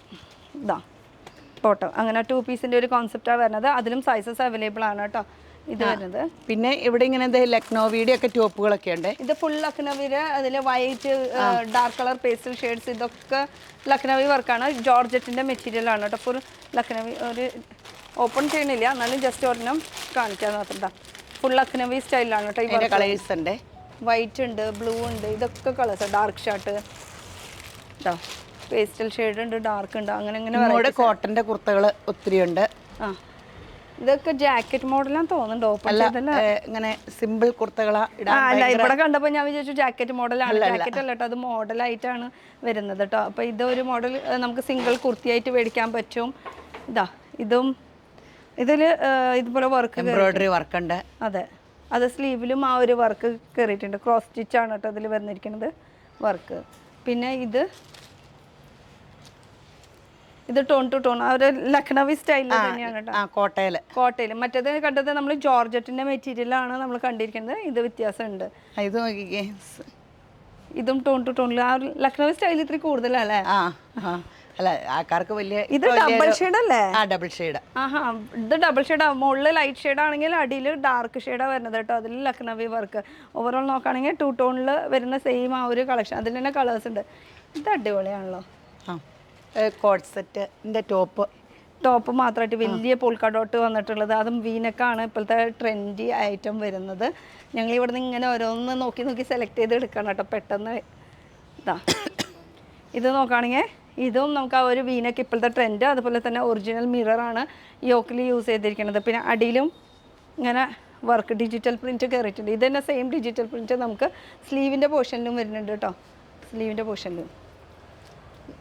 ബോട്ടം അങ്ങനെ 2 പീസിന്റെ ഒരു കോൺസെപ്റ്റാണ് വരുന്നത്. അതിലും സൈസസ് അവൈലബിൾ ആണ് കേട്ടോ ഇത് വരുന്നത്. പിന്നെ ഇവിടെ ഇങ്ങനെ ലക്നോവിയുടെ ഒക്കെ ടോപ്പുകളൊക്കെ ഉണ്ട്. ഇത് ഫുൾ ലക്നവിയുടെ അതിൽ white dark colour pastel shades, ഇതൊക്കെ ലക്നവി വർക്കാണ്. ജോർജറ്റിന്റെ മെറ്റീരിയൽ ആണ് കേട്ടോ. ഫുൾ ലക്നവി. ഒരു ഓപ്പൺ ചെയ്യണില്ല, എന്നാലും ജസ്റ്റ് ഒരെണ്ണം കാണിക്കാൻ മാത്രം. ഫുൾ ലക്നവി സ്റ്റൈലാണ് കേട്ടോ. ഈ കളേഴ്സ് ഉണ്ട്, വൈറ്റ് ഉണ്ട്, ബ്ലൂ ഉണ്ട്, ഇതൊക്കെ colours. Dark shirt, pastel shade ഉണ്ട്, ഡാർക്ക് ഉണ്ട്, അങ്ങനെ കോട്ടന്റെ കുർത്തകൾ ഒത്തിരി ഉണ്ട്. ഇതൊക്കെ ജാക്കറ്റ് മോഡലാന്ന് തോന്നുന്നുണ്ട്. ഓപ്പൺ ഇങ്ങനെ സിമ്പിൾ കുർത്തകളാ. ഇവിടെ കണ്ടപ്പോൾ ഞാൻ വിചാരിച്ചു ജാക്കറ്റ് മോഡലാണ്. ജാക്കറ്റ് അല്ല കേട്ടോ, അത് മോഡലായിട്ടാണ് വരുന്നത് കേട്ടോ. അപ്പൊ ഇതൊരു മോഡൽ നമുക്ക് സിംഗിൾ കുർത്തിയായിട്ട് മേടിക്കാൻ പറ്റും. ഇതും ഇതില് ഇതുപോലെ വർക്ക്, എംബ്രോയിഡറി വർക്ക് ഉണ്ട്. അതെ, അത് സ്ലീവിലും ആ ഒരു വർക്ക് കയറിയിട്ടുണ്ട്. ക്രോസ് സ്റ്റിച്ച് ആണ് കേട്ടോ ഇതിൽ വന്നിരിക്കുന്നത് വർക്ക്. പിന്നെ ഇത് ടോൺ ടു ടോൺ, ആ ഒരു ലക്നവി സ്റ്റൈലിൽ തന്നെയാണ് കേട്ടോ. കോട്ടയിൽ മറ്റേത് കണ്ടത് നമ്മൾ ജോർജറ്റിന്റെ മെറ്റീരിയലാണ് നമ്മൾ കണ്ടിരിക്കുന്നത്. ഇത് വ്യത്യാസമുണ്ട്. ഇത് ഇതും ടോൺ ടു ടോണിൽ ആ ഒരു ലക്നവി സ്റ്റൈൽ ഇത്തിരി കൂടുതലല്ലേ. അല്ല ആൾക്കാർക്ക് വലിയ ഇത് ഡബിൾ ഷെയ്ഡ് അല്ലേ? ആ ഡബിൾ ഷെയ്ഡ്. ആഹാ, ഇത് ഡബിൾ ഷെയ്ഡാ. മുകളിൽ ലൈറ്റ് ഷെയ്ഡ് ആണെങ്കിൽ അടിയിൽ ഡാർക്ക് ഷെയ്ഡാണ് വരുന്നത് കേട്ടോ. അതിൽ ലക്നവി വർക്ക്. ഓവറോൾ നോക്കുകയാണെങ്കിൽ 2 ടോണിൽ വരുന്ന സെയിം ആ ഒരു കളക്ഷൻ. അതിൽ തന്നെ കളേഴ്സ് ഉണ്ട്. ഇത് അടിപൊളിയാണല്ലോ. ആ കോഡ് സെറ്റിൻ്റെ ടോപ്പ് മാത്രമായിട്ട് വലിയ പോൾക്ക ഡോട്ട് വന്നിട്ടുള്ളത്. അതും വീനക്കാണ് ഇപ്പോഴത്തെ ട്രെൻഡി ഐറ്റം വരുന്നത്. ഞങ്ങൾ ഇവിടെ നിന്ന് ഇങ്ങനെ ഓരോന്ന് നോക്കി നോക്കി സെലക്ട് ചെയ്ത് എടുക്കണം കേട്ടോ പെട്ടെന്ന്. ഇതാ ഇത് നോക്കുകയാണെങ്കിൽ ഇതും നമുക്ക് ആ ഒരു വീനക്ക് ഇപ്പോഴത്തെ ട്രെൻഡ്. അതുപോലെ തന്നെ ഒറിജിനൽ മിററാണ് യോക്കിൽ യൂസ് ചെയ്തിരിക്കുന്നത്. പിന്നെ അടിയിലും ഇങ്ങനെ വർക്ക് ഡിജിറ്റൽ പ്രിൻറ്റ് കയറിയിട്ടുണ്ട്. ഇത് തന്നെ സെയിം ഡിജിറ്റൽ പ്രിൻറ്റ് നമുക്ക് സ്ലീവിൻ്റെ പോർഷനിലും വരുന്നുണ്ട് കേട്ടോ. സ്ലീവിൻ്റെ പോർഷനിലും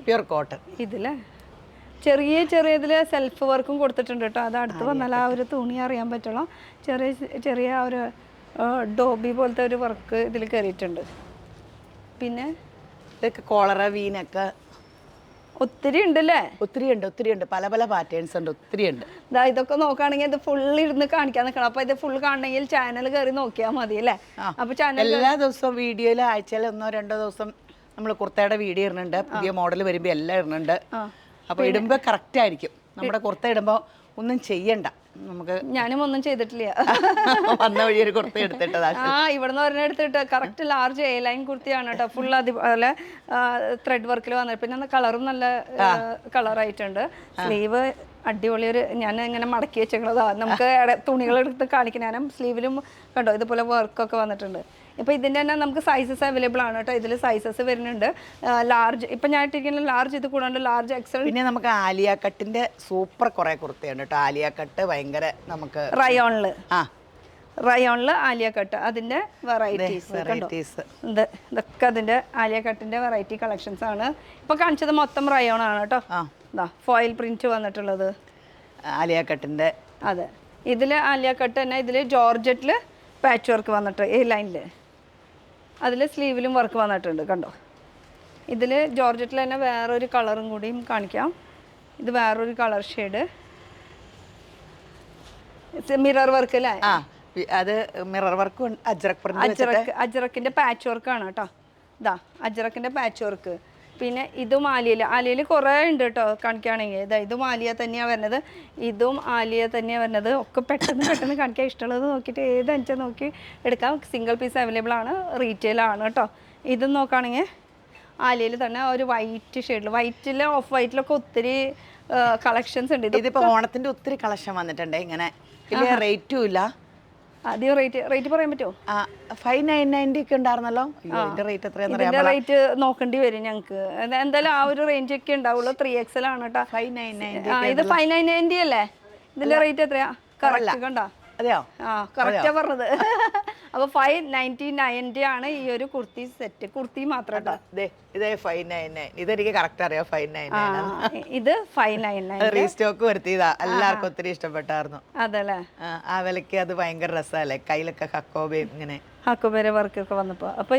പ്യുർ കോട്ടൺ. ഇതിൽ ചെറിയ ഇതിൽ സെൽഫ് വർക്കും കൊടുത്തിട്ടുണ്ട് കേട്ടോ. അത് അടുത്ത് വന്നാൽ ആ ഒരു തുണി അറിയാൻ പറ്റുള്ളൂ. ചെറിയ ആ ഒരു ഡോബി പോലത്തെ ഒരു വർക്ക് ഇതിൽ കയറിയിട്ടുണ്ട്. പിന്നെ ഇതൊക്കെ കോളറ വീനൊക്കെ ഒത്തിരി ഉണ്ടല്ലേ? ഒത്തിരി ഉണ്ട്. പല പല പാറ്റേൺസ് ഉണ്ട്, ഒത്തിരി ഉണ്ട്. ഇതൊക്കെ നോക്കുകയാണെങ്കിൽ ഇത് ഫുൾ ഇരുന്ന് കാണിക്കാൻ നിൽക്കണം. അപ്പൊ ഇത് ഫുൾ കാണണമെങ്കിൽ ചാനൽ കയറി നോക്കിയാൽ മതി അല്ലേ? അപ്പൊ ചാനൽ എല്ലാ ദിവസവും വീഡിയോയിൽ ആഴ്ചയിൽ 1-2 ദിവസം നമ്മൾ കുർത്തയുടെ വീഡിയോ ഇടുന്നുണ്ട്. പുതിയ മോഡൽ വരുമ്പോൾ എല്ലാം ഇടുന്നുണ്ട്. അപ്പൊ ഇടുമ്പോ കറക്റ്റ് ആയിരിക്കും. നമ്മുടെ കുർത്ത ഇടുമ്പോ ഒന്നും ചെയ്യണ്ട. നമുക്ക് ഞാനും ഒന്നും ചെയ്തിട്ടില്ല. വന്ന വഴി ഒരു കുർത്ത എടുത്തിട്ടതാ. ഇവിടുന്ന് ഒരെണ്ണം എടുത്തിട്ട് കറക്റ്റ് ലാർജ് എ ലൈൻ കുർത്തിയാണ് കേട്ടോ. ഫുൾ അതുപോലെ ത്രെഡ് വർക്കിൽ വന്നത്. പിന്നെ കളറും നല്ല കളറായിട്ടുണ്ട്. സ്ലീവ് അടിപൊളി ഒരു ഞാൻ ഇങ്ങനെ മടക്കി വെച്ചേക്കുന്നതാ. നമുക്ക് തുണികൾ എടുത്ത് കാണിക്കാനും സ്ലീവിലും കണ്ടോ ഇതുപോലെ വർക്കൊക്കെ വന്നിട്ടുണ്ട്. ഇപ്പോൾ ഇതിൻ്റെ തന്നെ നമുക്ക് സൈസസ് അവൈലബിൾ ആണ് കേട്ടോ. ഇതിൽ സൈസസ് വരുന്നുണ്ട്. ലാർജ് ഇപ്പം ഞാൻ ഇട്ടിരിക്കുന്ന ലാർജ്, ഇത് കൂടാണ്ട് ലാർജ് എക്സൽ. പിന്നെ നമുക്ക് ആലിയ കട്ടിന്റെ സൂപ്പർ കുറെ കുർത്തയുണ്ട് കേട്ടോ. ആലിയ കട്ട് ഭയങ്കര നമുക്ക് റയോണിൽ ആലിയ കട്ട് അതിൻ്റെ വെറൈറ്റീസ്. ഇതൊക്കെ അതിൻ്റെ ആലിയ കട്ടിൻ്റെ വെറൈറ്റി കളക്ഷൻസ് ആണ്. ഇപ്പോൾ കാണിച്ചത് മൊത്തം റയോൺ ആണ് കേട്ടോ. ഫോയിൽ പ്രിന്റ് വന്നിട്ടുള്ളത് ആലിയ കട്ടിൻ്റെ. അതെ, ഇതിൽ ആലിയ കട്ട് തന്നെ. ഇതിൽ ജോർജറ്റിൽ പാച്ച് വർക്ക് വന്നിട്ട് ഈ ലൈനിൽ അതിൽ സ്ലീവിലും വർക്ക് വന്നിട്ടുണ്ട് കണ്ടോ. ഇതിൽ ജോർജറ്റിൽ തന്നെ വേറൊരു കളറും കൂടിയും കാണിക്കാം. ഇത് വേറൊരു കളർ ഷെയ്ഡ് മിറർ വർക്ക് അല്ലേ? അത് മിറർ വർക്ക് അജ്രക്കിൻ്റെ പാച്ച് വർക്കാണ് കേട്ടോ. ഇതാ അജ്രക്കിൻ്റെ പാച്ച് വർക്ക്. പിന്നെ ഇതും ആലിയയിൽ കുറേ ഉണ്ട് കേട്ടോ കാണിക്കുകയാണെങ്കിൽ. ഇതും ആലിയ തന്നെയാണ് വരുന്നത്, ഇതും ആലിയ തന്നെയാണ് വരുന്നത്. ഒക്കെ പെട്ടെന്ന് കാണിക്കാൻ ഇഷ്ടമുള്ളത് നോക്കിയിട്ട് ഏതനുസരിച്ച് നോക്കി എടുക്കാം. സിംഗിൾ പീസ് അവൈലബിൾ ആണ്, റീറ്റെയിൽ ആണ് കേട്ടോ. ഇതും നോക്കുകയാണെങ്കിൽ ആലിയയിൽ തന്നെ ഒരു വൈറ്റ് ഷെയ്ഡിൽ, വൈറ്റിൽ ഓഫ് വൈറ്റിലൊക്കെ ഒത്തിരി കളക്ഷൻസ് ഉണ്ട്. ഇതിപ്പോൾ ഓണത്തിൻ്റെ ഒത്തിരി കളക്ഷൻ വന്നിട്ടുണ്ട്. ഇങ്ങനെ വലിയ റേറ്റും ഇല്ല. ആദ്യം റേറ്റ് പറയാൻ പറ്റുമോ? 5,990 ഒക്കെ ഉണ്ടായിരുന്നല്ലോ. റേറ്റ് എത്രയാണെന്ന് റേറ്റ് നോക്കേണ്ടി വരും ഞങ്ങൾക്ക്. എന്തായാലും ആ ഒരു റേഞ്ച് ഒക്കെ ഉണ്ടാവുള്ളൂ. 3XL ആണ് കേട്ടോ. 5,990. ഇത് 5,990 അല്ലേ? ഇതിന്റെ റേറ്റ് എത്രയാ? കറക്റ്റ് കണ്ടോ? അതെയോ? കറക്റ്റാ പറഞ്ഞത്. അപ്പൊ 5,990 ആണ് ഈ ഒരു കുർത്തി സെറ്റ്. കുർത്തി മാത്രം കേട്ടോ. ഇത് 5,990. ഇതെനിക്ക് കറക്റ്റ് അറിയാം. 5,990 ഇത് 5,990 റീസ്റ്റോക്ക് വരുത്തിയതാ. എല്ലാവർക്കും ഒത്തിരി ഇഷ്ടപ്പെട്ടായിരുന്നു. അതല്ലേ? ആ വിലക്ക് അത് ഭയങ്കര രസമല്ലേ? കയ്യിലൊക്കെ ഹക്കോബയും ഇങ്ങനെ ഹക്കോബേരെ വർക്കൊക്കെ വന്നപ്പോ. അപ്പൊ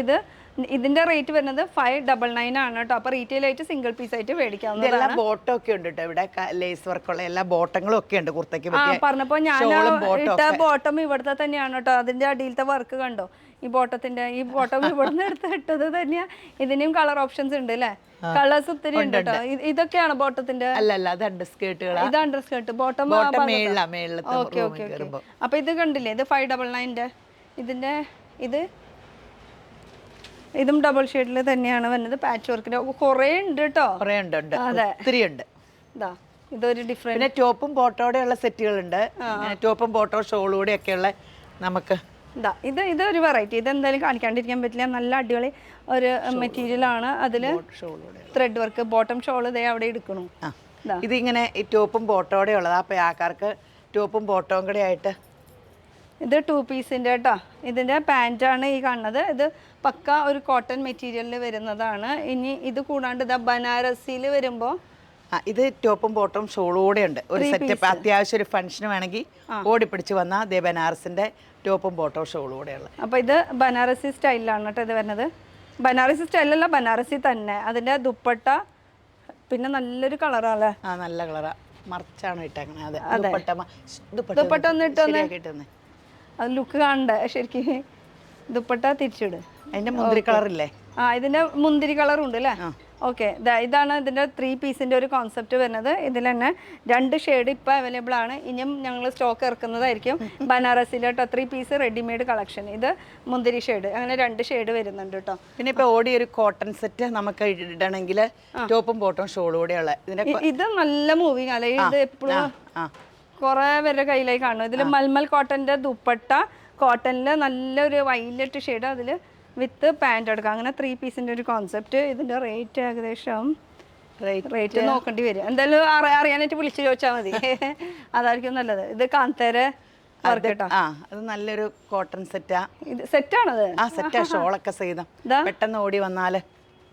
ഇതിന്റെ റേറ്റ് വരുന്നത് 599 ആണ് കേട്ടോ. അപ്പൊ റീറ്റെയിൽ ആയിട്ട് സിംഗിൾ പീസ് ആയിട്ട് മേടിക്കാവുന്നതാണ്. എല്ലാ ബോട്ടം ഒക്കെ ഉണ്ട് കേട്ടോ. ഇവിടെ ലേസ് വർക്കുള്ള എല്ലാ ബോട്ടങ്ങളും ഒക്കെ ഉണ്ട് കുർത്തയ്ക്ക്. പറഞ്ഞപ്പോ ഞാൻ ഇട്ട ബോട്ടം ഇവിടുത്തെ തന്നെയാണ് കേട്ടോ. അതിന്റെ അടിയിലത്തെ വർക്ക് കണ്ടോ? ഈ ബോട്ടം ഇവിടുന്ന് ഇട്ടത് തന്നെയാ. ഇതിനും കളർ ഓപ്ഷൻസ് ഉണ്ട് അല്ലേ? കളേഴ്സ് ഒത്തിരി ഉണ്ട് കേട്ടോ. ഇതൊക്കെയാണ് ബോട്ടത്തിന്റെ? അല്ലല്ല, അത് അണ്ടർ സ്കേർട്ടുകളാണ്. ഇത് അണ്ടർ സ്കേർട്ട്, ബോട്ടം. ഓക്കെ. അപ്പൊ ഇത് കണ്ടില്ലേ? ഇത് 599. ഇതിന്റെ ഇതും ഡബിൾ ഷെയ്ഡിൽ തന്നെയാണ് വരുന്നത്. പാച്ച് വർക്കിന്റെ കുറേ ഉണ്ട് കേട്ടോ. അതെ, ഒത്തിരി ഉണ്ട്. ഇതൊരു ഡിഫറെന്റ്. പിന്നെ ടോപ്പും ബോട്ടോടെ ഉള്ള സെറ്റുകളുണ്ട്. ടോപ്പും ബോട്ടോ ഷോളൂടെ ഒക്കെയുള്ള നമുക്ക് ഇതൊരു വെറൈറ്റി. ഇതെന്തായാലും കാണിക്കാണ്ടിരിക്കാൻ പറ്റില്ല. നല്ല അടിപൊളി ഒരു മെറ്റീരിയൽ ആണ്. അതില് ത്രെഡ് വർക്ക് ബോട്ടം ഷോൾ ഇതേ അവിടെ എടുക്കണു. ഇതിങ്ങനെ ഈ ടോപ്പും ബോട്ടോടെ ഉള്ളതാ. അപ്പൊ ആൾക്കാർക്ക് ടോപ്പും ബോട്ടവും കൂടെ ആയിട്ട്. ഇത് 2 പീസിൻ്റെ കേട്ടോ. ഇതിൻ്റെ പാൻറ്റാണ് ഈ കാണുന്നത്. ഇത് പക്ക ഒരു കോട്ടൺ മെറ്റീരിയലിൽ വരുന്നതാണ്. ഇനി ഇത് കൂടാണ്ട് ബനാറസിയിൽ വരുമ്പോൾ ഇത് ടോപ്പും ബോട്ടവും ഷോളൂടെ ഉണ്ട്. ഒരു സെറ്റപ്പ് അത്യാവശ്യം ഒരു ഫംഗ്ഷന് വേണമെങ്കിൽ ഓടിപ്പിടിച്ച് വന്നാൽ ബനാറസിന്റെ ടോപ്പും ബോട്ടവും ഷോളൂടെ ഉള്ളത്. അപ്പോൾ ഇത് ബനാറസി സ്റ്റൈലിലാണ് കേട്ടോ ഇത് വരുന്നത്. ബനാറസി സ്റ്റൈലല്ല, ബനാറസി തന്നെ. അതിൻ്റെ ദുപ്പട്ട പിന്നെ നല്ലൊരു കളറാണ്. നല്ല കളറാ. മറിച്ചാണ് ഇട്ടേക്കണേ. ദുപ്പട്ട ഒന്ന് ഇട്ടൊന്ന് അത് ലുക്ക് കാണണ്ടേ ശരിക്കും. ദുപ്പട്ട തിരിച്ചിട്. അതിന്റെ മുന്തിരി കളറില്ലേ? ഇതിന്റെ മുന്തിരി കളറുണ്ട് അല്ലേ? ഓക്കെ, ഇതാണ് ഇതിൻ്റെ 3 പീസിൻ്റെ ഒരു കോൺസെപ്റ്റ് വരുന്നത്. ഇതിൽ തന്നെ 2 ഷെയ്ഡ് ഇപ്പോൾ അവൈലബിൾ ആണ്. ഇനിയും ഞങ്ങൾ സ്റ്റോക്ക് ഇറക്കുന്നതായിരിക്കും. ബനാറസിൻ്റെ കേട്ടോ 3 പീസ് റെഡിമെയ്ഡ് കളക്ഷൻ. ഇത് മുന്തിരി ഷെയ്ഡ്, അങ്ങനെ 2 ഷെയ്ഡ് വരുന്നുണ്ട് കേട്ടോ. പിന്നെ ഇപ്പോൾ ഒരു കോട്ടൺ സെറ്റ് നമുക്ക് ഇടണമെങ്കിൽ ടോപ്പും ബോട്ടും ഷോളും കൂടെയുള്ള ഇത് നല്ല മൂവിങ് അല്ലേ, ഇത് എപ്പോഴും കുറേ പേരുടെ കയ്യിലായി കാണും. ഇതിൽ മൽമൽ കോട്ടൻ്റെ ദുപ്പട്ട, കോട്ടണിൽ നല്ലൊരു വൈലറ്റ് ഷെയ്ഡ്, അതിൽ വിത്ത് പാൻറ് എടുക്കാം. അങ്ങനെ 3 പീസിൻ്റെ ഒരു കോൺസെപ്റ്റ്. ഇതിൻ്റെ റേറ്റ് ഏകദേശം റേറ്റ് നോക്കേണ്ടി വരും. എന്തായാലും അറിയാനായിട്ട് വിളിച്ച് ചോദിച്ചാൽ മതി, അതായിരിക്കും നല്ലത്. ഇത് കാന്തേര വർക്ക് കേട്ടോ. അത് നല്ലൊരു കോട്ടൺ സെറ്റാ. ഇത് സെറ്റാണത്. സെറ്റാ, ഷോളൊക്കെ ചെയ്ത പെട്ടെന്ന് ഓടി വന്നാല്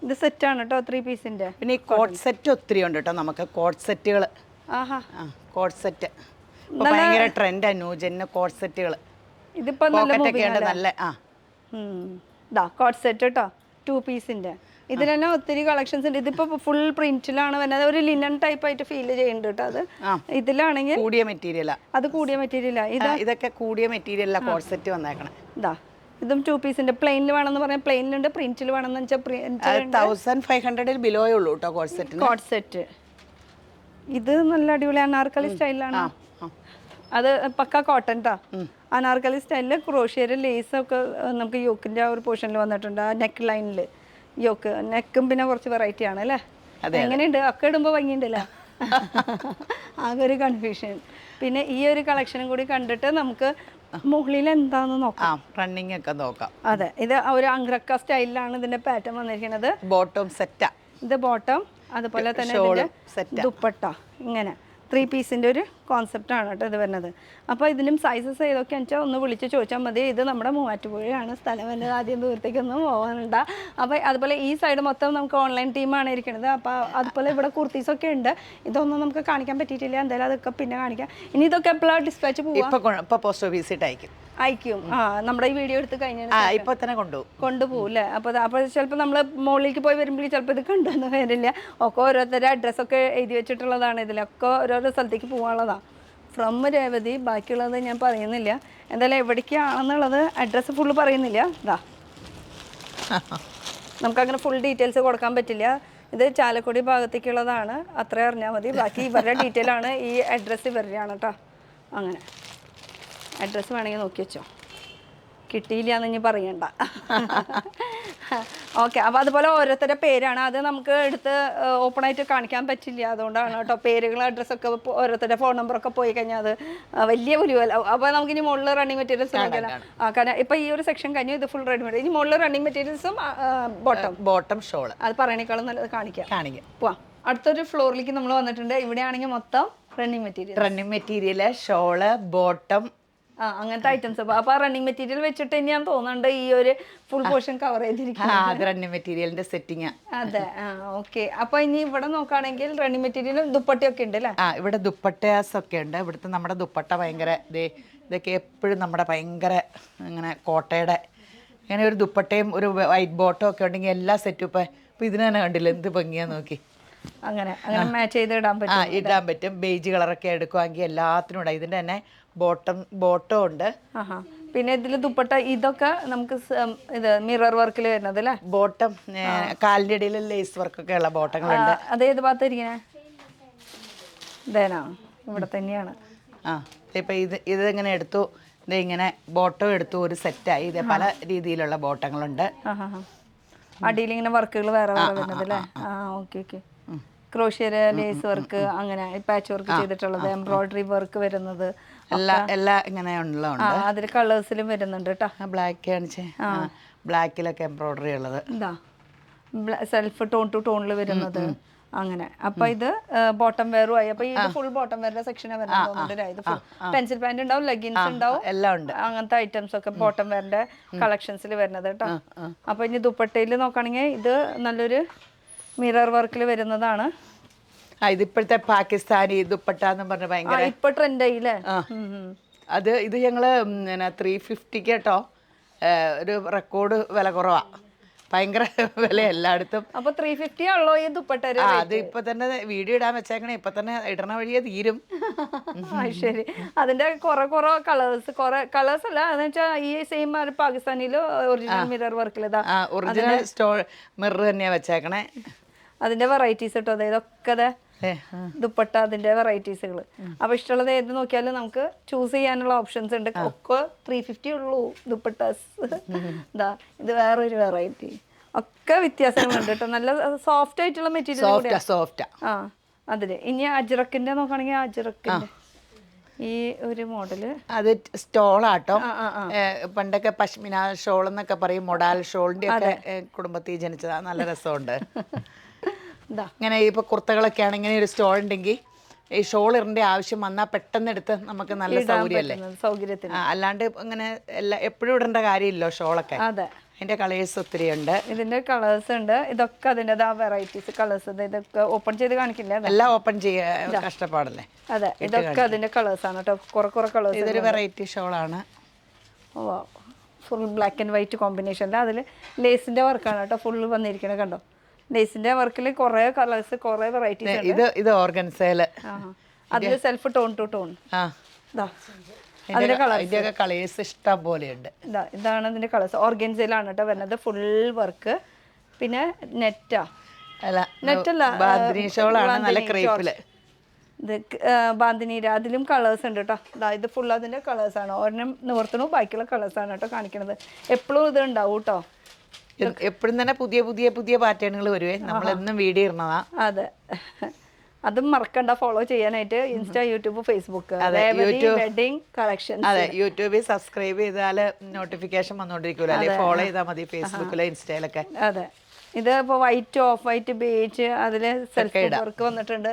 ഇത് സെറ്റാണ് കേട്ടോ 3 പീസിൻ്റെ. പിന്നെ ഈ കോട്ട് സെറ്റ് ഒത്തിരി ഉണ്ട് കേട്ടോ നമുക്ക്. കോട്ട് സെറ്റുകൾ, കോട്ട് സെറ്റ് ഭയങ്കര ട്രെൻഡാ. ന്യൂജന് കോട്ട് സെറ്റുകൾ ഇതിപ്പോ നല്ല കോട്ട് സെറ്റ് കേട്ടോ 2 പീസിൻ്റെ. ഇതിൽ തന്നെ ഒത്തിരി കളക്ഷൻസ് ഉണ്ട്. ഇതിപ്പോ ഫുൾ പ്രിന്റിലാണ് വരുന്നത്. ഒരു ലിനൻ ടൈപ്പ് ആയിട്ട് ഫീൽ ചെയ്യുന്നുണ്ട് കേട്ടോ. അത് ഇതിലാണെങ്കിൽ കൂടിയ മെറ്റീരിയലാ. അത് കൂടിയ മെറ്റീരിയലാ. ഇതൊക്കെ കൂടിയ മെറ്റീരിയലാ കോട്ട് സെറ്റ് വന്നേക്കണേ. ഇതും 2 പീസിന്റെ. പ്ലെയിനിൽ വേണമെന്ന് പറഞ്ഞാൽ പ്ലെയിനിലുണ്ട്, പ്രിന്റിൽ വേണമെന്ന് വെച്ചാൽ 1500 ബിലോയേ ഉള്ളൂ കേട്ടോ കോട്ട് സെറ്റ്. കോട്ട് സെറ്റ് ഇത് നല്ല അടിപൊളി അനാർക്കലി സ്റ്റൈലാണ്. അത് പക്ക കോട്ടൺ ട്ടാ. അനാർക്കലി സ്റ്റൈലിൽ ക്രോഷ്യേര് ലേസ് ഒക്കെ നമുക്ക് യോക്കിന്റെ ആ ഒരു പോർഷനിൽ വന്നിട്ടുണ്ട്. ആ നെക്ക് ലൈനിൽ യോക്ക്, നെക്കും പിന്നെ കുറച്ച് വെറൈറ്റി ആണ് അല്ലേ. എങ്ങനെയുണ്ട്? ഒക്കെ ഇടുമ്പോൾ ഭംഗിയുണ്ടല്ലേ. ആകെ ഒരു കൺഫ്യൂഷൻ. പിന്നെ ഈ ഒരു കളക്ഷനും കൂടി കണ്ടിട്ട് നമുക്ക് മുകളിൽ എന്താന്ന് നോക്കാം, റണ്ണിങ് ഒക്കെ നോക്കാം. അതെ, ഇത് ഒരു അങ്ക്രക്ക സ്റ്റൈലിലാണ് ഇതിന്റെ പാറ്റേൺ വന്നിരിക്കുന്നത്. ബോട്ടം സെറ്റാ. ഇത് ബോട്ടം, അതുപോലെ തന്നെ ഇതിന്റെ ദുപ്പട്ട. ഇങ്ങനെ 3 പീസിൻ്റെ ഒരു കോൺസെപ്റ്റ് ആണ് കേട്ടോ ഇത് വരുന്നത്. അപ്പോൾ ഇതിനും സൈസസ് ഏതൊക്കെയാണെന്ന് വെച്ചാൽ ഒന്ന് വിളിച്ച് ചോദിച്ചാൽ മതി. ഇത് നമ്മുടെ മൂവാറ്റുപുഴയാണ് സ്ഥലം വരുന്നത്. ആദ്യം ദൂരത്തേക്കൊന്നും പോകാനുണ്ട്. അപ്പോൾ അതുപോലെ ഈ സൈഡ് മൊത്തം നമുക്ക് ഓൺലൈൻ ടീമാണ് ഇരിക്കുന്നത്. അപ്പോൾ അതുപോലെ ഇവിടെ കുർത്തീസൊക്കെ ഉണ്ട്. ഇതൊന്നും നമുക്ക് കാണിക്കാൻ പറ്റിയിട്ടില്ല, എന്തായാലും അതൊക്കെ പിന്നെ കാണിക്കാം. ഇനി ഇതൊക്കെ എപ്പോഴാണ് ഡിസ്പാച്ച് പോകും? പോസ്റ്റ് ഓഫീസിട്ട് അയക്കും. നമ്മുടെ ഈ വീഡിയോ എടുത്ത് കഴിഞ്ഞാൽ ഇപ്പൊ തന്നെ കൊണ്ടുപോകും അല്ലേ. അപ്പോൾ ചിലപ്പോൾ നമ്മൾ മുകളിലേക്ക് പോയി വരുമ്പോഴേക്കും ചിലപ്പോൾ ഇത് കണ്ടൊന്നും വരില്ല. ഒക്കെ ഓരോരുത്തരുടെ അഡ്രസ്സൊക്കെ എഴുതി വെച്ചിട്ടുള്ളതാണ്. ഇതിലൊക്കെ ഓരോരോ സ്ഥലത്തേക്ക് പോകാനുള്ളതാണ്. ഫ്രം രേവതി, ബാക്കിയുള്ളത് ഞാൻ പറയുന്നില്ല. എന്തായാലും എവിടേക്കാണെന്നുള്ളത് അഡ്രസ്സ് ഫുള്ള് പറയുന്നില്ല. നമുക്കങ്ങനെ ഫുൾ ഡീറ്റെയിൽസ് കൊടുക്കാൻ പറ്റില്ല. ഇത് ചാലക്കുടി ഭാഗത്തേക്കുള്ളതാണ്, അത്ര അറിഞ്ഞാൽ മതി. ബാക്കി ഇവരുടെ ഡീറ്റെയിൽ ആണ്. ഈ അഡ്രസ്സ് ഇവരുടെയാണ് കേട്ടോ. അങ്ങനെ അഡ്രസ്സ് വേണമെങ്കിൽ നോക്കി വെച്ചോ. കിട്ടിയില്ല എന്ന് ഇനി പറയണ്ട. ഓക്കെ, അപ്പോൾ അതുപോലെ ഓരോരുത്തരുടെ പേരാണ്. അത് നമുക്ക് എടുത്ത് ഓപ്പണായിട്ട് കാണിക്കാൻ പറ്റില്ല, അതുകൊണ്ടാണ് കേട്ടോ. പേരുകൾ അഡ്രസ്സൊക്കെ ഓരോരുത്തരുടെ ഫോൺ നമ്പറൊക്കെ പോയി കഴിഞ്ഞാൽ അത് വലിയ പുലിവല്ല. അപ്പോൾ നമുക്ക് ഇനി മുകളിൽ റണ്ണിങ് മെറ്റീരിയൽസ് നോക്കാം. കാരണം ഇപ്പോൾ ഈ ഒരു സെക്ഷൻ കഴിഞ്ഞു, ഇത് ഫുൾ റെഡിമെയ്ഡ്. ഇനി മുകളിൽ റണ്ണിങ് മെറ്റീരിയൽസും ബോട്ടം ഷോൾ, അത് പറയണേക്കാളും നല്ലത് കാണിക്കാം. പോവാം. അടുത്തൊരു ഫ്ലോറിലേക്ക് നമ്മൾ വന്നിട്ടുണ്ട്. ഇവിടെയാണെങ്കിൽ മൊത്തം റണ്ണിങ് മെറ്റീരിയൽ, ഷോള്, ബോട്ടം, അങ്ങനത്തെ ഐറ്റംസ്. അപ്പൊ റണ്ണിങ് മെറ്റീരിയൽ വെച്ചിട്ട് ഞാൻ തോന്നുന്നുണ്ട് ഈ ഒരു ഫുൾ പോർഷൻ കവർ ചെയ്തിരിക്കുന്നത്. റണ്ണിങ് മെറ്റീരിയലിന്റെ സെറ്റിംഗ്. അതെ, ഓക്കെ. അപ്പൊ ഇനി ഇവിടെ നോക്കുകയാണെങ്കിൽ റണ്ണിങ് മെറ്റീരിയലും ദുപ്പട്ടയൊക്കെ ഉണ്ട് അല്ലേ? ഇവിടെ ദുപ്പട്ടാസ് ഒക്കെ ഉണ്ട്. ഇവിടുത്തെ നമ്മുടെ ദുപ്പട്ട ഭയങ്കര ഇതൊക്കെ എപ്പോഴും നമ്മുടെ ഭയങ്കര ഇങ്ങനെ കോട്ടയുടെ ഇങ്ങനെ ഒരു ദുപ്പട്ടയും ഒരു വൈറ്റ് ബോട്ടം ഒക്കെ ഉണ്ടെങ്കിൽ എല്ലാ സെറ്റും ഇപ്പൊ ഇതിന് തന്നെ കണ്ടില്ല എന്ത് ഭംഗിയാ നോക്കി. അങ്ങനെ മാച്ച് ചെയ്ത് ഇടാൻ പറ്റും. ബേജ് കളറൊക്കെ എടുക്കുവാണെങ്കിൽ എല്ലാത്തിനും ഇടാം. ഇതിന്റെ തന്നെ ബോട്ടം ഉണ്ട്. പിന്നെ ഇതിൽ ദുപ്പട്ട ഇതൊക്കെ നമുക്ക് ഇത് മിറർ വർക്കിൽ വരുന്നത് അല്ലേ? ബോട്ടം കാലിന്റെ ഇടയിൽ ലേസ് വർക്കൊക്കെ ഉള്ള ബോട്ടങ്ങളുണ്ട്. അതേത് ഭാഗത്തിരിക്കണേ? ഇതേനാ, ഇവിടെ തന്നെയാണ്. ഇപ്പൊ ഇത് ഇങ്ങനെ എടുത്തു, ഇത് ഇങ്ങനെ ബോട്ടം എടുത്തു, ഒരു സെറ്റായി. ഇത് പല രീതിയിലുള്ള ബോട്ടങ്ങളുണ്ട്. അടിയിൽ ഇങ്ങനെ വർക്കുകൾ വേറെ വേറെ വരുന്നത് അല്ലേ? ഓക്കെ. ക്രോഷ്യര്, ലേസ് വർക്ക്, അങ്ങനെ പാച്ച് വർക്ക് ചെയ്തിട്ടുള്ളത്, എംബ്രോയിഡറി വർക്ക് വരുന്നത് എല്ലാം ഇങ്ങനെ ഉള്ളതുണ്ട്. അതിൽ കളേഴ്സിലും വരുന്നുണ്ട് കേട്ടോ. ബ്ലാക്ക് കാണിച്ചേ, ബ്ലാക്കിലൊക്കെ എംബ്രോയിഡറി ഉള്ളത്. സെൽഫ് ടോൺ ടു ടോണിൽ വരുന്നത് അങ്ങനെ. അപ്പൊ ഇത് ബോട്ടം വെയറും ആയി. അപ്പൊ ഇത് ഫുൾ ബോട്ടം വെയറിന്റെ സെക്ഷനാണ് വരുന്നത്. ഇത് ഫുൾ പെൻസിൽ പാന്റ് ഉണ്ടാവും, ലെഗിൻസ് ഉണ്ടാവും, എല്ലാം ഉണ്ട്. അങ്ങനത്തെ ഐറ്റംസ് ഒക്കെ ബോട്ടം വെയറിന്റെ കളക്ഷൻസിൽ വരുന്നത് കേട്ടോ. അപ്പൊ ഇനി ദുപ്പട്ടയിൽ നോക്കുകയാണെങ്കിൽ ഇത് നല്ലൊരു മിറർ വർക്കിൽ വരുന്നതാണ്. ഇതിപ്പോഴത്തെ പാകിസ്ഥാനി ദുപ്പട്ട എന്ന് പറഞ്ഞ ഭയങ്കര ഇപ്പൊ ട്രെൻഡ് ആയില്ലേ. ഇത് ഞങ്ങള് 350 കേട്ടോ. ഒരു റെക്കോർഡ് വില കുറവാ, ഭയങ്കര വില എല്ലായിടത്തും. അപ്പൊ 350 ആണല്ലോ ഈ ദുപ്പട്ട? അത് ഇപ്പൊ തന്നെ വീഡിയോ ഇടാൻ വെച്ചേക്കണേ, ഇപ്പൊ തന്നെ ഇടണ വഴിയെ തീരും. ശരി. അതിന്റെ കുറെ കളേഴ്സ് അല്ല, എന്ന് വെച്ചാൽ ഈ സെയിം പാകിസ്ഥാനില് ഒറിജിനൽ മിറർ വർക്കിൽ ഒറിജിനൽ മിറർ തന്നെയാ വെച്ചേക്കണേ. അതിന്റെ വെറൈറ്റീസ് കേട്ടോ. അതായത് ഇതൊക്കെ അതെ ദുപ്പട്ട അതിന്റെ വെറൈറ്റീസുകൾ. അപ്പൊ ഇഷ്ടമുള്ളത് ഏത് നോക്കിയാലും നമുക്ക് ചൂസ് ചെയ്യാനുള്ള ഓപ്ഷൻസ് ഉണ്ട്. ഒക്കെ 350 ഉള്ളൂ ദുപ്പട്ടാസ്. ഇതാ ഇത് വേറൊരു വെറൈറ്റി. ഒക്കെ വ്യത്യാസങ്ങളുണ്ട് കേട്ടോ. നല്ല സോഫ്റ്റ് ആയിട്ടുള്ള മെറ്റീരിയൽ. സോഫ്റ്റ്. ആ അതില് ഇനി അജ്രക്കിന്റെ നോക്കുകയാണെങ്കിൽ അജ്രക്കിന്റെ ഈ ഒരു മോഡല് അത് സ്റ്റോളാട്ടോ. പണ്ടൊക്കെ പശ്മിന ഷോൾ എന്നൊക്കെ പറയും. മൊഡാൽ ഷോളിന്റെ ഒക്കെ കുടുംബത്തിൽ ജനിച്ചതാ. നല്ല രസമുണ്ട്. ഇങ്ങനെ ഇപ്പൊ കുർത്തകളൊക്കെ ആണെങ്കിൽ ഇങ്ങനെ ഒരു സ്റ്റോൾ ഉണ്ടെങ്കിൽ ഈ ഷോൾ ഇടേണ്ട ആവശ്യം വന്നാൽ പെട്ടെന്ന് എടുത്ത് നമുക്ക് നല്ല സൗകര്യമല്ലേ. സൗകര്യത്തിന് അല്ലാണ്ട് ഇങ്ങനെ എപ്പോഴും ഇടേണ്ട കാര്യമില്ലോ ഷോളൊക്കെ. അതെ. അതിന്റെ കളേഴ്സ് ഒത്തിരി ഉണ്ട്. ഇതിന്റെ കളേഴ്സ് ഉണ്ട്. ഇതൊക്കെ അതിന്റെ വെറൈറ്റീസ് കളേഴ്സ്. ഇതൊക്കെ ഓപ്പൺ ചെയ്ത് കാണിക്കില്ല. എല്ലാം ഓപ്പൺ ചെയ്യാൻ കഷ്ടപ്പാടല്ലേ. അതെ ഇതൊക്കെ അതിന്റെ കളേഴ്സ് ആണ് കേട്ടോ. കുറെ കളേഴ്സ്. ഇതൊരു വെറൈറ്റി ഷോളാണ്. Oh full black and white കോമ്പിനേഷനിൽ അതിൽ ലേസിന്റെ വർക്കാണ് കേട്ടോ ഫുള്ള് വന്നിരിക്കുന്നത്. കണ്ടോ ലേസിന്റെ വർക്കിൽ കുറെ കളേഴ്സ് കുറെ വെറൈറ്റീസ്. ഇത് ഓർഗൻസയില് അതിൽ സെൽഫ് ടോൺ ടു ടോൺ. അതിന്റെ കളേഴ്സ് ഇഷ്ടം പോലെയുണ്ട്. ഇതാണ് അതിന്റെ കളേഴ്സ്. ഓർഗൻസയിലാണ് കേട്ടോ വരുന്നത് ഫുൾ വർക്ക്. പിന്നെ നെറ്റല്ല ബാന്തിനി ഷോളാണ് നല്ല ക്രേപ്പില്. ഇത് ബാന്തിനീര അതിലും കളേഴ്സ് ഉണ്ട് കേട്ടോ. ഇത് ഫുൾ അതിന്റെ കളേഴ്സ് ആണ്. ഒരെണ്ണം നിവർത്തണു ബാക്കിയുള്ള കളേഴ്സ് ആണ് കേട്ടോ കാണിക്കുന്നത്. എപ്പോഴും ഇത് ഉണ്ടാവും കേട്ടോ. എപ്പോഴും തന്നെ പുതിയ പുതിയ പുതിയ പാറ്റേണുകൾ വരുവേ. നമ്മളെന്നും വീഡിയോ ഇടുന്നതാ. അതെ അതും മറക്കണ്ട ഫോളോ ചെയ്യാനായിട്ട്. Insta, YouTube, Facebook wedding collections. അതെ യൂട്യൂബിൽ സബ്സ്ക്രൈബ് ചെയ്താല് നോട്ടിഫിക്കേഷൻ വന്നോണ്ടിരിക്കുമല്ലോ. അല്ലെങ്കിൽ ഫോളോ ചെയ്താൽ മതി ഫേസ്ബുക്കിലോ ഇൻസ്റ്റയിലൊക്കെ. അതെ ഇത് ഇപ്പോൾ വൈറ്റ്, ഓഫ് വൈറ്റ്, ബേജ് അതില് സെൽഫ് വർക്ക് വന്നിട്ടുണ്ട്.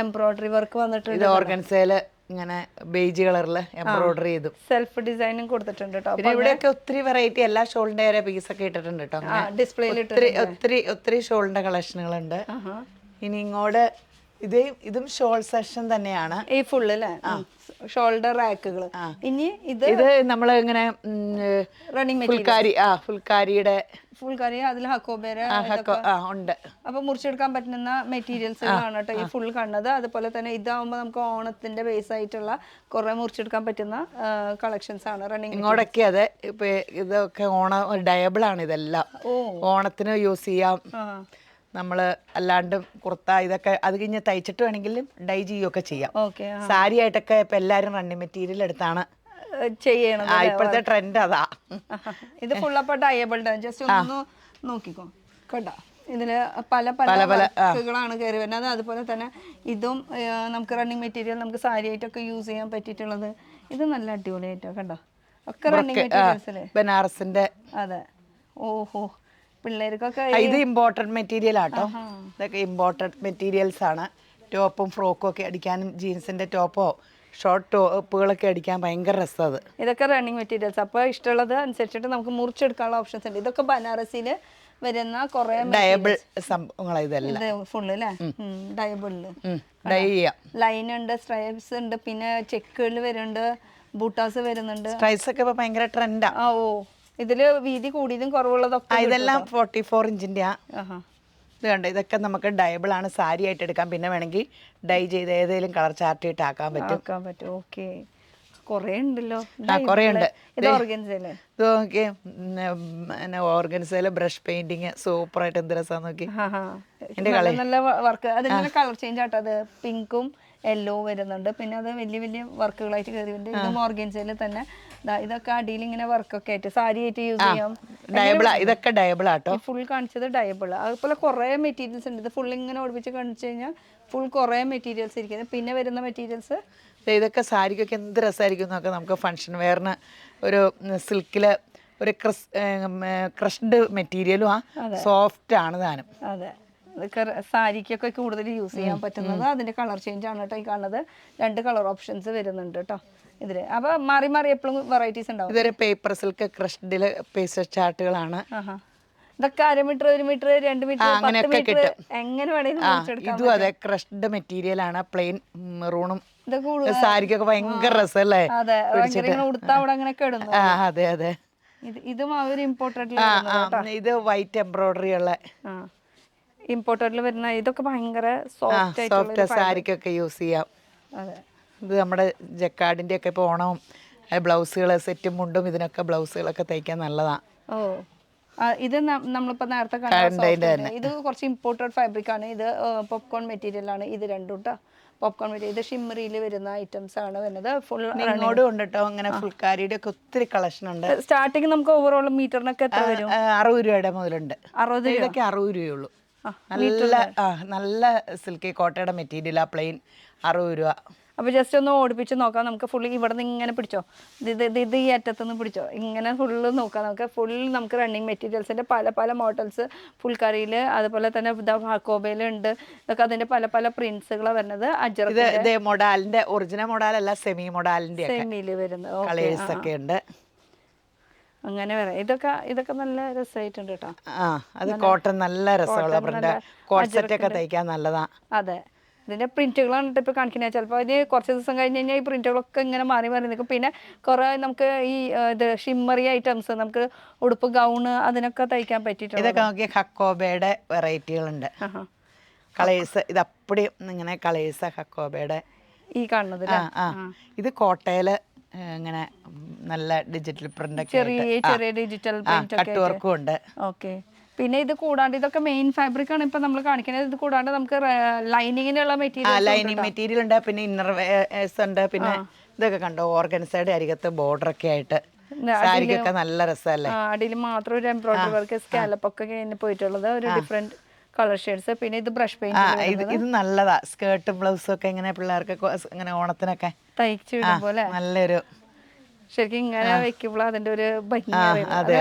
എംബ്രോയിഡറി വർക്ക് വന്നിട്ടുണ്ട്. ഇത് ഓർഗൻസയില് ഇങ്ങനെ ബേജ് കളറിൽ എംബ്രോയിഡറി ചെയ്തു സെൽഫ് ഡിസൈനും കൊടുത്തിട്ടുണ്ട് കേട്ടോ. പിന്നെ ഇവിടെയൊക്കെ ഒത്തിരി വെറൈറ്റി എല്ലാ ഷോളിന്റെ വരെ പീസൊക്കെ ഇട്ടിട്ടുണ്ട് കേട്ടോ. ഡിസ്പ്ലേയിൽ ഒത്തിരി ഷോളിന്റെ കളക്ഷനുകളുണ്ട്. ഇനി ഇങ്ങോട്ട് ഇതും ഷോൾ സെക്ഷൻ തന്നെയാണ്. ഈ ഫുള്ള് അല്ലേ ഷോൾഡർ റാക്കുകൾ. ഇനി ഇത് നമ്മള് ഇങ്ങനെ റണ്ണിങ് ഫുൾക്കാരി അതിൽ ഹക്കോബേര ഉണ്ട്. അപ്പൊ മുറിച്ചെടുക്കാൻ പറ്റുന്ന മെറ്റീരിയൽസുകളാണ് കേട്ടോ ഈ ഫുൾ കാണുന്നത്. അതുപോലെ തന്നെ ഇതാവുമ്പോ നമുക്ക് ഓണത്തിന്റെ ബേസ് ആയിട്ടുള്ള കുറെ മുറിച്ചെടുക്കാൻ പറ്റുന്ന കളക്ഷൻസ് ആണ് റണ്ണിങ്. ഇങ്ങോട്ടൊക്കെ അതെ. ഇപ്പൊ ഇതൊക്കെ ഡയബിൾ ആണ്. ഇതെല്ലാം ഓണത്തിന് യൂസ് ചെയ്യാം. നമ്മള് അല്ലാണ്ടും കുർത്ത ഇതൊക്കെ അത് കഴിഞ്ഞ് തയ്ച്ചിട്ട് വേണമെങ്കിലും ഡൈ ചെയ്യുകയൊക്കെ ചെയ്യാം. സാരി ആയിട്ടൊക്കെ ഇപ്പൊ എല്ലാരും റണ്ണിങ് മെറ്റീരിയൽ എടുത്താണ് ചെയ്യണം. ഇപ്പോഴത്തെ ട്രെൻഡ് അതാ. ഇത് ഫുൾ അപ്പൊ ഡയബിൾ. ജസ്റ്റ് ഒന്ന് നോക്കിക്കോ കേട്ടോ. ഇതില് പല പല വർക്കുകളാണ് കയറി വരുന്നത്. അതുപോലെ തന്നെ ഇതും നമുക്ക് റണ്ണിങ് മെറ്റീരിയൽ നമുക്ക് സാരി ആയിട്ടൊക്കെ യൂസ് ചെയ്യാൻ പറ്റിയിട്ടുള്ളത്. ഇത് നല്ല അടിപൊളിയായിട്ടോ കണ്ടോ. ഒക്കെ റണ്ണിങ് മെറ്റീരിയൽസില് ബനാറസിന്റെ. അതെ. ഓഹോ പിള്ളേർക്കൊക്കെ ഇത് ഇമ്പോർട്ടഡ് മെറ്റീരിയൽ ആട്ടോ. ഇതൊക്കെ ഇമ്പോർട്ടഡ് മെറ്റീരിയൽസ് ആണ്. ടോപ്പും ഫ്രോക്കും ഒക്കെ അടിക്കാനും ജീൻസിന്റെ ടോപ്പോ ഷോർട്ട് ടോപ്പുകളൊക്കെ അടിക്കാൻ ഭയങ്കര രസമാണ്. ഇതൊക്കെ റണ്ണിങ് മെറ്റീരിയൽസ്. അപ്പോൾ ഇഷ്ടമുള്ളത് അനുസരിച്ചിട്ട് നമുക്ക് മുറിച്ചെടുക്കാനുള്ള ഓപ്ഷൻസ് ഉണ്ട്. ഇതൊക്കെ ബനാറസിൽ വരുന്ന കുറെ ഡയബിൾ സംഭവങ്ങൾ. ഇതെല്ലാം ഫുള്ള് അല്ലേ ഡയബിളില് ഡൈ ചെയ്യാം. ലൈൻ ഉണ്ട്, സ്ട്രൈപ്സ് ഉണ്ട്, പിന്നെ ചെക്കുകളിൽ വരുന്നുണ്ട്, ബൂട്ടാസ് വരുന്നുണ്ട്. സ്ട്രൈപ്സ് ഒക്കെ ഇപ്പൊ ഭയങ്കര ട്രെൻഡാ. ഓ ഇതില് വീതി കൂടിയതും കുറവുള്ളതൊക്കെ. ഇതെല്ലാം 44 ഇഞ്ചിന്റെ. ഇത് കണ്ടോ ഇതൊക്കെ നമുക്ക് ഡയബിൾ ആണ്. സാരി ആയിട്ട് എടുക്കാം. പിന്നെ വേണമെങ്കിൽ ഡൈ ചെയ്ത് ഏതെങ്കിലും കളർ ചാർട്ട് ഇട്ട് ആക്കാൻ പറ്റും. ഓക്കെ കൊറേ ഉണ്ടല്ലോ. കൊറേ ഉണ്ട്. ഇത് ഓർഗൻസയില്. ഇത് നോക്കിയേ ഓർഗൻസയില് ബ്രഷ് പെയിന്റിങ് സൂപ്പർ ആയിട്ട് എന്ത് രസം നോക്കി. നല്ല വർക്ക്. അതിങ്ങനെ കളർ ചേഞ്ച് ആട്ടോ. അത് പിങ്കും യെല്ലോ വരുന്നുണ്ട്. പിന്നെ അത് വലിയ വലിയ വർക്കുകളായിട്ട് കയറിയിട്ടുണ്ട്. ഇതും ഓർഗൻസയിൽ തന്നെ. ഇതൊക്കെ അടിയിൽ ഇങ്ങനെ വർക്കൊക്കെ ആയിട്ട് സാരി ആയിട്ട് യൂസ് ചെയ്യാം. ഇതൊക്കെ ഡയബിൾ ആട്ടോ. ഫുൾ കാണിച്ചത് ഡയബിൾ. അതുപോലെ കുറെ മെറ്റീരിയൽസ് ഉണ്ട്. ഇത് ഫുൾ ഇങ്ങനെ ഓടിപ്പിച്ച് കാണിച്ചു കഴിഞ്ഞാൽ ഫുൾ കുറെ മെറ്റീരിയൽസ് ഇരിക്കുന്നത്. പിന്നെ വരുന്ന മെറ്റീരിയൽസ് ഇതൊക്കെ സാരിക്കൊക്കെ എന്ത് രസമായിരിക്കും നോക്കാം. നമുക്ക് ഫംഗ്ഷൻ വെയറിന് ഒരു സിൽക്കില് ഒരു ക്രഷ്ഡ് മെറ്റീരിയലും സോഫ്റ്റ് ആണ് താനും. അതെ ഇതൊക്കെ സാരിക്കൊക്കെ കൂടുതൽ യൂസ് ചെയ്യാൻ പറ്റുന്നത്. അതിന്റെ കളർ ചേഞ്ച് ആണ് കേട്ടോ ഈ കാണുന്നത്. 2 കളർ ഓപ്ഷൻസ് വരുന്നുണ്ട് കേട്ടോ ഇതില്. അപ്പൊ മാറി മാറി എപ്പോഴും വെറൈറ്റീസ് ഉണ്ടാവും. ഇതൊരു പേപ്പർ സിൽക്ക് ക്രഷ്ഡില് പേസ്റ്റ് ചാർട്ടുകളാണ്. ഇതൊക്കെ 1/2 മീറ്റർ, 1 മീറ്റർ, 2 മീറ്റർ, 10 മീറ്റർ എങ്ങനെ വേണമെങ്കിലും. ഇതും അതെ ക്രഷ്ഡ് മെറ്റീരിയൽ ആണ്. പ്ലെയിൻ മെറൂണും സാരിക്കൊക്കെ ഭയങ്കര രസമല്ലേ. അതെ ഉടുത്ത അവിടെ അങ്ങനെയൊക്കെ ഇടുന്നു. അതെ അതെ. ഇതും അവർ ഇമ്പോർട്ടഡ്. ഇത് വൈറ്റ് എംബ്രോയിഡറി ഉള്ള ഇമ്പോർട്ടഡിൽ വരുന്ന. ഇതൊക്കെ ഭയങ്കര സോഫ്റ്റ് സാരിക്കൊക്കെ യൂസ് ചെയ്യാം. അതെ ഇത് നമ്മുടെ ജക്കാർഡിന്റെ ഒക്കെ ഇപ്പോൾ ഓണവും ബ്ലൗസുകൾ സെറ്റും മുണ്ടും ഇതിനൊക്കെ ബ്ലൗസുകളൊക്കെ തയ്ക്കാൻ നല്ലതാണ്. ഓ ഇത് നമ്മളിപ്പോ നേരത്തെ ഇത് കുറച്ച് ഇമ്പോർട്ടഡ് ഫാബ്രിക് ആണ്. ഇത് പോപ്കോൺ മെറ്റീരിയൽ ആണ്. ഇത് രണ്ടും കേട്ടോ പോപ്കോൺ മെറ്റീരിയൽ. ഇത് ഷിമ്മറിയിൽ വരുന്ന ഐറ്റംസ് ആണ് വരുന്നത്. ഫുൾ ഇങ്ങോട്ടും ഉണ്ട് കേട്ടോ. അങ്ങനെ ഫുൾക്കാരിയുടെ ഒക്കെ ഒത്തിരി കളക്ഷൻ ഉണ്ട്. സ്റ്റാർട്ടിങ് നമുക്ക് ഓവറോൾ മീറ്ററിനൊക്കെ എത്ര വരും? 60 രൂപയുടെ മുതലുണ്ട്. 60 ഇതൊക്കെ 60 രൂപയുള്ളൂ. നല്ല സിൽക്കി കോട്ടയുടെ മെറ്റീരിയൽ ആ പ്ലെയിൻ 60 രൂപ. അപ്പോൾ ജസ്റ്റ് ഒന്ന് ഓടിപ്പിച്ച് നോക്കാം നമുക്ക്. ഫുള്ള് ഇവിടെ നിന്ന് ഇങ്ങനെ പിടിച്ചോ, ഇത് ഈ അറ്റത്തുനിന്ന് പിടിച്ചോ, ഇങ്ങനെ ഫുള്ള് നോക്കാം നമുക്ക്. നമുക്ക് റണ്ണിങ് മെറ്റീരിയൽസിൻ്റെ പല മോഡൽസ് ഫുൾക്കാരിയിൽ, അതുപോലെ തന്നെ ഹാക്കോബയിലുണ്ട്. ഇതൊക്കെ അതിൻ്റെ പല പ്രിന്റ്സുകളാണ് വരുന്നത്. അജറക്കിന്റെ മോഡലിന്റെ ഒറിജിനൽ മോഡലല്ല, സെമി മോഡലിന്റെ സെമിയിൽ വരുന്നത് കളേഴ്സ് ഒക്കെ ഉണ്ട്. അങ്ങനെ വരാം. ഇതൊക്കെ നല്ല രസമായിട്ടുണ്ട് കേട്ടോ. അത് കോട്ടൺ നല്ല രസമുള്ള പ്രിന്റ്. കോട്ട് സെറ്റ് ഒക്കെ തയ്ക്കാൻ നല്ലതാ. അതെ, ഇതിന്റെ പ്രിന്റുകളാണ് ഇപ്പോൾ കാണിക്കുന്നത്. ചിലപ്പോൾ അതിന് കുറച്ച് ദിവസം കഴിഞ്ഞ് കഴിഞ്ഞാൽ ഈ പ്രിന്റുകളൊക്കെ ഇങ്ങനെ മാറി നിൽക്കും. പിന്നെ കുറേ നമുക്ക് ഈ ഇത് ഷിമ്മറി ഐറ്റംസ്, നമുക്ക് ഉടുപ്പ് ഗൗണ് അതിനൊക്കെ തയ്ക്കാൻ പറ്റിയിട്ടുണ്ട്. ഇതൊക്കെ നോക്കിയ ഹക്കോബയുടെ വെറൈറ്റികളുണ്ട്. കളേഴ്സ് ഇത് അപ്പടി ഇങ്ങനെ കളേഴ്സ് ഹക്കോബയുടെ ഈ കാണുന്നത്. ഇത് കോട്ടയില് ഇങ്ങനെ നല്ല ഡിജിറ്റൽ പ്രിന്റ്, ചെറിയ ഡിജിറ്റൽ കട്ട് വർക്കും ഉണ്ട്. ഓക്കെ. പിന്നെ ഇത് കൂടാണ്ട് ഇതൊക്കെ മെയിൻ ഫാബ്രിക് ആണ് ഇപ്പൊ നമ്മൾ കാണിക്കുന്നത്. ഇത് കൂടാണ്ട് നമുക്ക് ലൈനിങ്ങിനുള്ള ലൈനിങ് മെറ്റീരിയൽ ഉണ്ട്. പിന്നെ ഇന്നർ വേഴ്സ് ഉണ്ട്. പിന്നെ ഇതൊക്കെ കണ്ടോ, ഓർഗൻസൈഡ് അരികത്ത് ബോർഡർ ഒക്കെ ആയിട്ട് സാരിക്കൊക്കെ നല്ല രസമല്ലേ. അടിയിൽ മാത്രം ഒരു എംബ്രോയിഡറി വർക്ക്, സ്കാലപ്പ് ഒക്കെ പോയിട്ടുള്ളത്, ഒരു ഡിഫറെന്റ് കളർ ഷെയ്ഡ്സ്. പിന്നെ ഇത് ബ്രഷ് പെയിന്റ്. ഇത് നല്ലതാ. സ്കേർട്ടും ബ്ലൗസും ഒക്കെ ഇങ്ങനെ പിള്ളേർക്ക് ഇങ്ങനെ ഓണത്തിനൊക്കെ തയ്ച്ചിടും പോലെ നല്ലൊരു. ശരിക്കും ഇങ്ങനെ വെക്കുമ്പോൾ അതിന്റെ ഒരു ഭംഗി